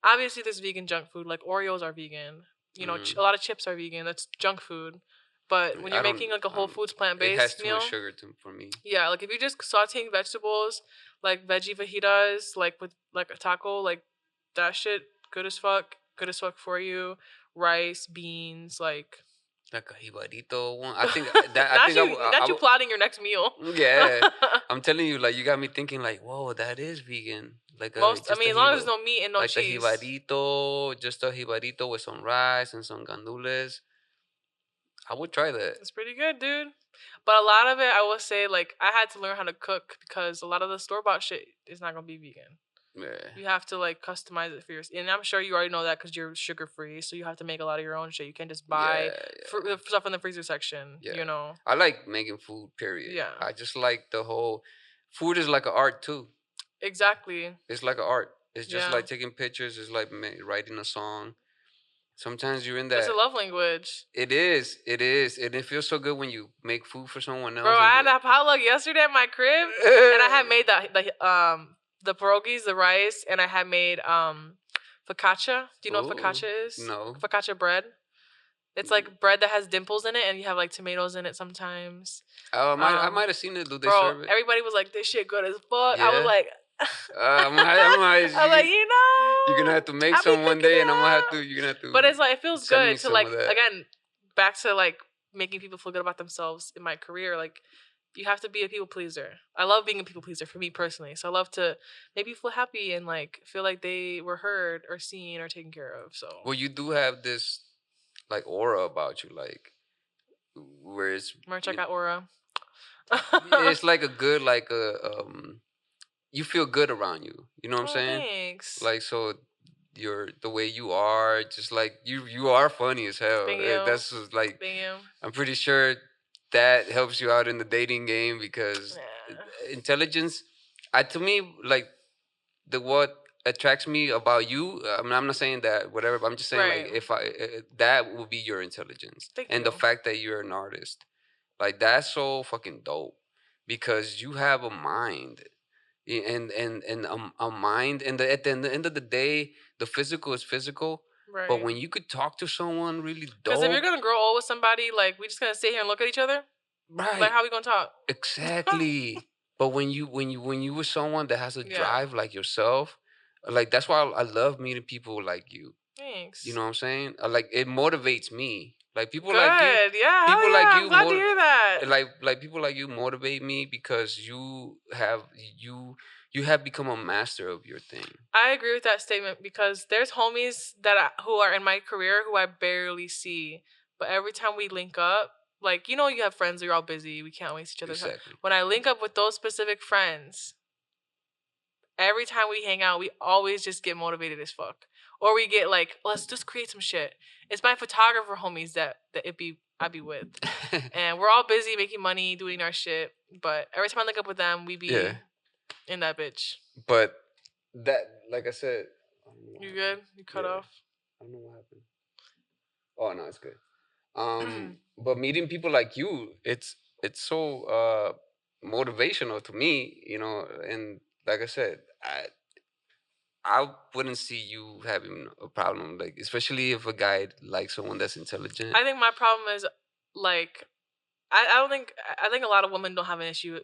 [SPEAKER 1] Obviously, there's vegan junk food. Like Oreos are vegan. You know, a lot of chips are vegan. That's junk food. But when you're making like a Whole Foods plant-based meal,
[SPEAKER 2] it has too much sugar for me.
[SPEAKER 1] Yeah, like if you're just sauteing vegetables, like veggie fajitas, like with like a taco, like that shit, good as fuck for you. Rice, beans, like
[SPEAKER 2] a jibarito one. I think
[SPEAKER 1] not you plotting your next meal.
[SPEAKER 2] Yeah, I'm telling you, like you got me thinking, like, whoa, that is vegan. Like
[SPEAKER 1] as long as there's no meat and no cheese.
[SPEAKER 2] Like a jibarito, just a jibarito with some rice and some gandules. I would try that.
[SPEAKER 1] It's pretty good, dude. But a lot of it, I will say, like, I had to learn how to cook because a lot of the store-bought shit is not going to be vegan. Yeah. You have to, like, customize it for yourself. And I'm sure you already know that because you're sugar-free, so you have to make a lot of your own shit. You can't just buy stuff in the freezer section, you know?
[SPEAKER 2] I like making food, period. Yeah. I just like the whole... Food is like an art, too.
[SPEAKER 1] Exactly.
[SPEAKER 2] It's like an art. It's just like taking pictures. It's like writing a song. Sometimes you're in that.
[SPEAKER 1] It's a love language.
[SPEAKER 2] It is, and it feels so good when you make food for someone else.
[SPEAKER 1] Bro, I had a potluck yesterday at my crib, and I had made the pierogies, the rice, and I had made focaccia. Do you know what focaccia is?
[SPEAKER 2] No.
[SPEAKER 1] Focaccia bread. It's like bread that has dimples in it, and you have like tomatoes in it sometimes.
[SPEAKER 2] I might have seen it. Do they
[SPEAKER 1] bro,
[SPEAKER 2] serve it?
[SPEAKER 1] Everybody was like, "This shit good as fuck."
[SPEAKER 2] Yeah.
[SPEAKER 1] I was like,
[SPEAKER 2] I'm
[SPEAKER 1] like,
[SPEAKER 2] you're gonna have to make some one day, and I'm gonna have to. You're gonna have to.
[SPEAKER 1] But it's like it feels good to like again back to like making people feel good about themselves in my career. Like you have to be a people pleaser. I love being a people pleaser for me personally. So I love to make people feel happy and like feel like they were heard or seen or taken care of. So
[SPEAKER 2] well, you do have this like aura about you, like where it's
[SPEAKER 1] merch. I got aura.
[SPEAKER 2] It's like a good like a you feel good around you. You know what I'm saying?
[SPEAKER 1] Thanks.
[SPEAKER 2] Like so. The way you are, just like you are funny as hell.
[SPEAKER 1] Thank you.
[SPEAKER 2] That's just like
[SPEAKER 1] Thank you.
[SPEAKER 2] I'm pretty sure that helps you out in the dating game because intelligence. To me, like what attracts me about you. I mean, I'm not saying that whatever. But I'm just saying like if that would be your intelligence and the fact that you're an artist, like that's so fucking dope because you have a mind. And a mind and at the end of the day the physical is physical, right? But when you could talk to someone really dope,
[SPEAKER 1] because if you're gonna grow old with somebody, like we just gonna sit here and look at each other,
[SPEAKER 2] right?
[SPEAKER 1] Like how we gonna talk?
[SPEAKER 2] Exactly. But when you with someone that has a drive like yourself, like that's why I love meeting people like you.
[SPEAKER 1] Thanks.
[SPEAKER 2] You know what I'm saying? Like it motivates me. Like people
[SPEAKER 1] Good.
[SPEAKER 2] like you,
[SPEAKER 1] yeah,
[SPEAKER 2] people
[SPEAKER 1] yeah,
[SPEAKER 2] like
[SPEAKER 1] I'm
[SPEAKER 2] you.
[SPEAKER 1] glad to hear that.
[SPEAKER 2] Like people like you motivate me because you have become a master of your thing.
[SPEAKER 1] I agree with that statement because there's homies who are in my career who I barely see, but every time we link up, like you have friends, you're all busy, we can't waste each other's time. When I link up with those specific friends, every time we hang out, we always just get motivated as fuck. Or we get like, let's just create some shit. It's my photographer homies that I be with. And we're all busy making money, doing our shit. But every time I link up with them, we be in that bitch.
[SPEAKER 2] But that, like I said.
[SPEAKER 1] You good? You cut off?
[SPEAKER 2] I don't know what happened. Oh, no, it's good. But meeting people like you, it's so motivational to me, and like I said, I wouldn't see you having a problem, like especially if a guy likes someone that's intelligent.
[SPEAKER 1] I think my problem is like I think a lot of women don't have an issue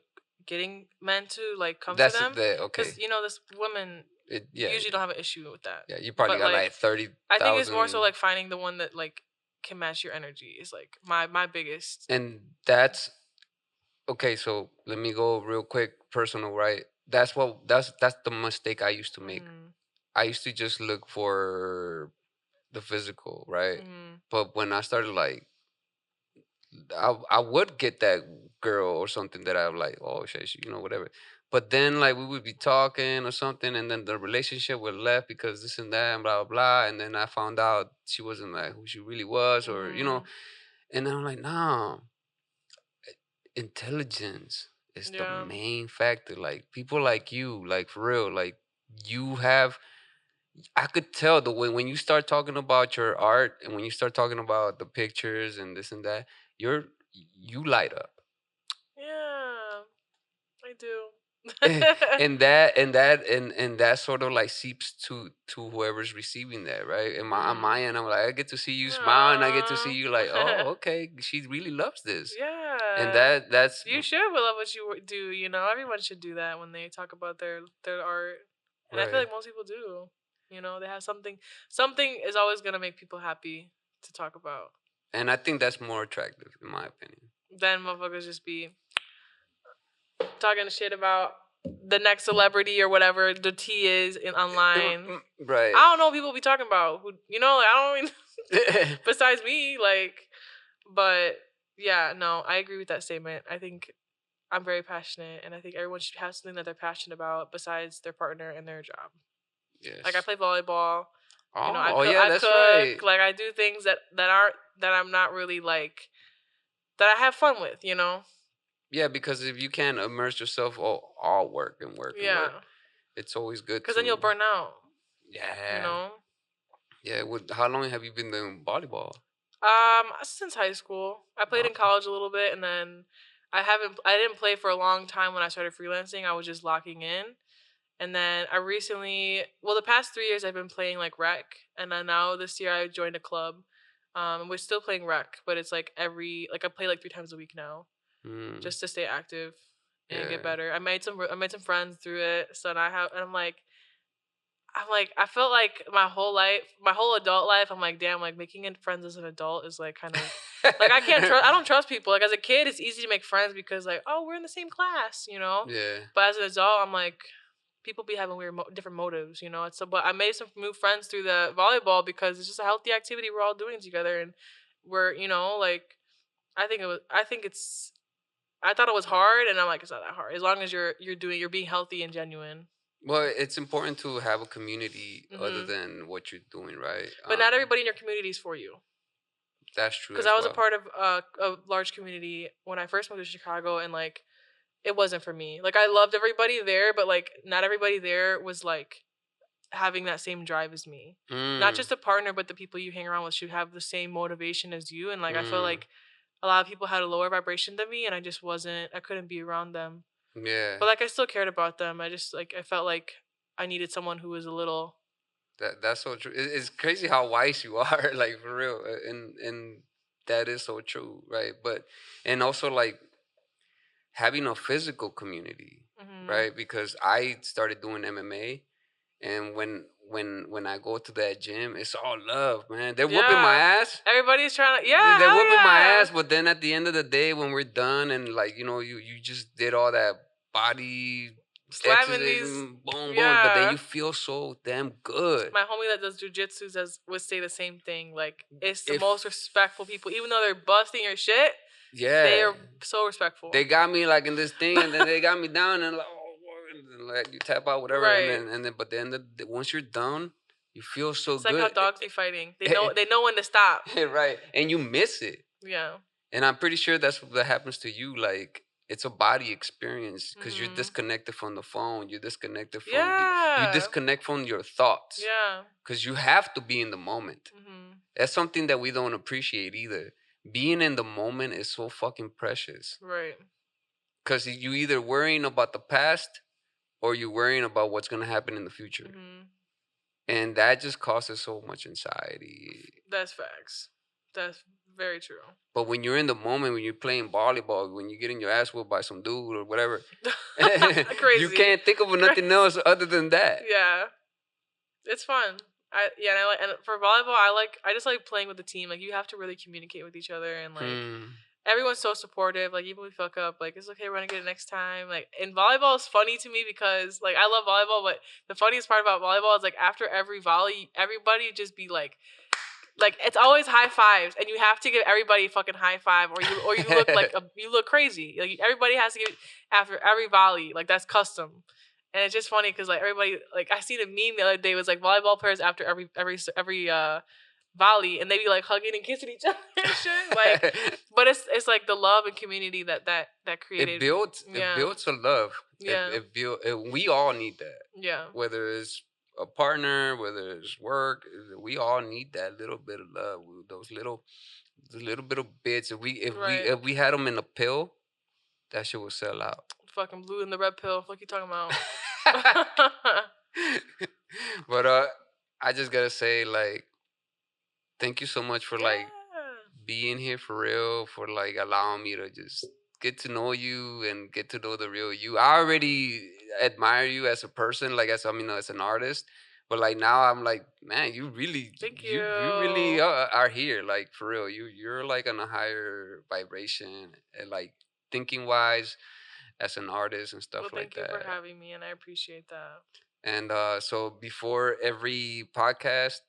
[SPEAKER 1] getting men to like come to them.
[SPEAKER 2] Okay.
[SPEAKER 1] Because this women usually don't have an issue with that.
[SPEAKER 2] Yeah, you probably got like 30,000.
[SPEAKER 1] I think it's more so like finding the one that like can match your energy is like my biggest.
[SPEAKER 2] And that's okay. So let me go real quick, personal, right? That's the mistake I used to make. I used to just look for the physical, right? But when I started like, I would get that girl or something that I'm like, oh shit, whatever. But then like we would be talking or something, and then the relationship would left because this and that and blah blah blah. And then I found out she wasn't like who she really was, or and I'm like, nah, intelligence is the main factor. Like people like you, like for real, like you have. I could tell the way when you start talking about your art and when you start talking about the pictures and this and that, you light up.
[SPEAKER 1] Yeah, I do.
[SPEAKER 2] and that sort of like seeps to whoever's receiving that, right? And on my end, I'm like, I get to see you smile, and I get to see you like, oh, okay, she really loves this.
[SPEAKER 1] Yeah.
[SPEAKER 2] And that's
[SPEAKER 1] you should love what you do. Everyone should do that when they talk about their art, and I feel like most people do. They have something. Something is always gonna make people happy to talk about.
[SPEAKER 2] And I think that's more attractive, in my opinion.
[SPEAKER 1] Then motherfuckers just be talking shit about the next celebrity or whatever the tea is online.
[SPEAKER 2] Right.
[SPEAKER 1] I don't know what people be talking about. Who I don't even besides me, like, but yeah, no, I agree with that statement. I think I'm very passionate, and I think everyone should have something that they're passionate about besides their partner and their job.
[SPEAKER 2] Yes.
[SPEAKER 1] Like I play volleyball.
[SPEAKER 2] I cook.
[SPEAKER 1] Right. Like I do things that I'm not really like that I have fun with.
[SPEAKER 2] Yeah, because if you can't immerse yourself all work and work and work, it's always good.
[SPEAKER 1] Because then you'll burn out.
[SPEAKER 2] Yeah. Yeah. How long have you been doing volleyball?
[SPEAKER 1] Since high school. I played in college a little bit, and then I didn't play for a long time when I started freelancing. I was just locking in. And then the past 3 years I've been playing like rec, and then now this year I joined a club. We're still playing rec, but it's like I play like 3 times a week now, just to stay active and get better. I made some friends through it, so I felt like my whole adult life, I'm like, damn, like making friends as an adult is like kind of like I don't trust people. Like as a kid, it's easy to make friends because like, oh, we're in the same class, you know.
[SPEAKER 2] Yeah.
[SPEAKER 1] But as an adult, I'm like, people be having weird different motives, you know. But I made some new friends through the volleyball because it's just a healthy activity we're all doing together, and we're, you know, like I thought it was hard, and I'm like, it's not that hard as long as you're being healthy and genuine.
[SPEAKER 2] Well, it's important to have a community other than what you're doing, right?
[SPEAKER 1] But not everybody in your community is for you.
[SPEAKER 2] That's true.
[SPEAKER 1] Because I was a part of a large community when I first moved to Chicago, and like it wasn't for me. Like I loved everybody there, but like not everybody there was like having that same drive as me. Not just a partner, but the people you hang around with should have the same motivation as you. And like I feel like a lot of people had a lower vibration than me, and I couldn't be around them.
[SPEAKER 2] Yeah.
[SPEAKER 1] But like I still cared about them. I felt like I needed someone who was a little.
[SPEAKER 2] That's so true. It's crazy how wise you are, like for real, and that is so true, right? But and also like having a physical community, right? Because I started doing MMA, and when I go to that gym, it's all love, man. They're whooping my ass.
[SPEAKER 1] Everybody's trying to, yeah.
[SPEAKER 2] They're whooping my ass, but then at the end of the day, when we're done and like, you know, you just did all that body
[SPEAKER 1] slamming these,
[SPEAKER 2] boom, boom, but then you feel so damn good.
[SPEAKER 1] My homie that does jujitsu would say the same thing. Like, it's the most respectful people, even though they're busting your shit. Yeah, they are so respectful.
[SPEAKER 2] They got me like in this thing, and then they got me down, and like, and like you tap out whatever, right. and then but then once you're done, you feel so
[SPEAKER 1] it's
[SPEAKER 2] good.
[SPEAKER 1] It's like how dogs be fighting. They know when to stop.
[SPEAKER 2] Right, and you miss it.
[SPEAKER 1] Yeah.
[SPEAKER 2] And I'm pretty sure that's what happens to you. Like it's a body experience because you're disconnected from the phone. You're disconnected from you disconnect from your thoughts.
[SPEAKER 1] Yeah.
[SPEAKER 2] Because you have to be in the moment. That's something that we don't appreciate either. Being in the moment is so fucking precious.
[SPEAKER 1] Right.
[SPEAKER 2] Because you either worrying about the past or you're worrying about what's going to happen in the future. And that just causes so much anxiety.
[SPEAKER 1] That's facts. That's very true.
[SPEAKER 2] But when you're in the moment, when you're playing volleyball, when you're getting your ass whooped by some dude or whatever,
[SPEAKER 1] crazy.
[SPEAKER 2] You can't think of nothing else other than that.
[SPEAKER 1] Yeah. It's fun. And for volleyball, I just like playing with the team. Like you have to really communicate with each other, and like everyone's so supportive. Like even if we fuck up, like it's okay, we're gonna get it next time. Like and volleyball is funny to me because like I love volleyball, but the funniest part about volleyball is like after every volley, everybody just be like it's always high fives, and you have to give everybody a fucking high five, or you look like you look crazy. Like everybody has to give after every volley. Like that's custom. And it's just funny because like everybody, like I seen a meme the other day, it was like volleyball players after every volley, and they be like hugging and kissing each other and shit. Like, but it's like the love and community that created.
[SPEAKER 2] It builds a love.
[SPEAKER 1] Yeah.
[SPEAKER 2] We all need that.
[SPEAKER 1] Yeah.
[SPEAKER 2] Whether it's a partner, whether it's work, we all need that little bit of love. Those little bit of bits. If we had them in a pill, that shit would sell out.
[SPEAKER 1] Fucking blue and the red pill. What you talking about?
[SPEAKER 2] But I just gotta say, like, thank you so much for like being here for real, for like allowing me to just get to know you and get to know the real you. I already admire you as a person, like as an artist. But like now I'm like, man, you really, you really are here, like for real. You're like on a higher vibration and like thinking wise. As an artist and stuff like that.
[SPEAKER 1] Thank you for having me, and I appreciate that.
[SPEAKER 2] And so before every podcast,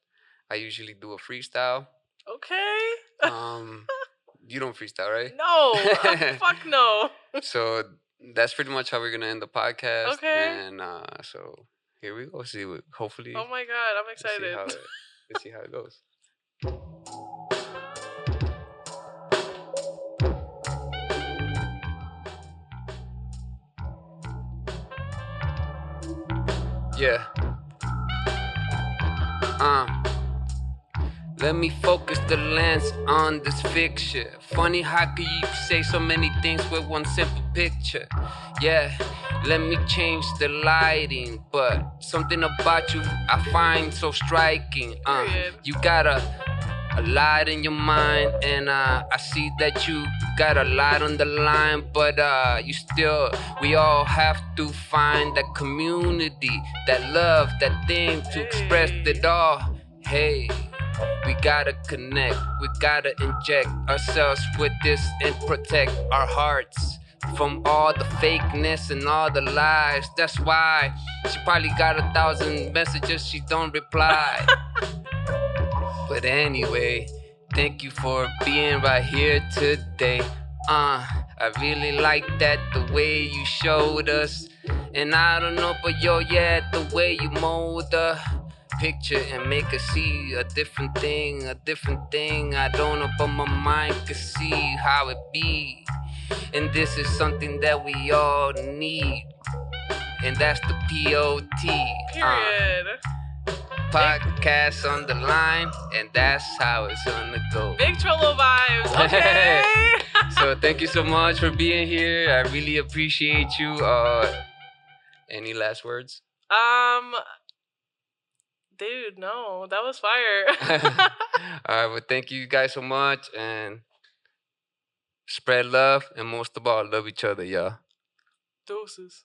[SPEAKER 2] I usually do a freestyle.
[SPEAKER 1] Okay.
[SPEAKER 2] You don't freestyle, right?
[SPEAKER 1] No. Fuck no.
[SPEAKER 2] So that's pretty much how we're gonna end the podcast.
[SPEAKER 1] Okay.
[SPEAKER 2] And so here we go. See, hopefully.
[SPEAKER 1] Oh my god, I'm excited.
[SPEAKER 2] Let's see how it goes. Yeah.
[SPEAKER 3] Let me focus the lens on this picture. Funny how could you say so many things with one simple picture? Yeah, let me change the lighting, but something about you I find so striking. You got a lot in your mind, and I see that you got a lot on the line, but we all have to find that community, that love, that thing to express it all. Hey, we gotta connect, we gotta inject ourselves with this and protect our hearts from all the fakeness and all the lies. That's why she probably got 1,000 messages she don't reply. But anyway, thank you for being right here today. I really like that, the way you showed us. And I don't know, but the way you mold the picture and make us see a different thing. I don't know, but my mind can see how it be. And this is something that we all need. And that's the P.O.T.
[SPEAKER 1] Period.
[SPEAKER 3] Podcast on the line, and that's how it's gonna go.
[SPEAKER 1] Big Trollo vibes. Okay.
[SPEAKER 3] So thank you so much for being here. I really appreciate you. Any last words?
[SPEAKER 1] Dude, no, that was fire.
[SPEAKER 3] All right, well, thank you guys so much, and spread love, and most of all, love each other, y'all.
[SPEAKER 1] Doses.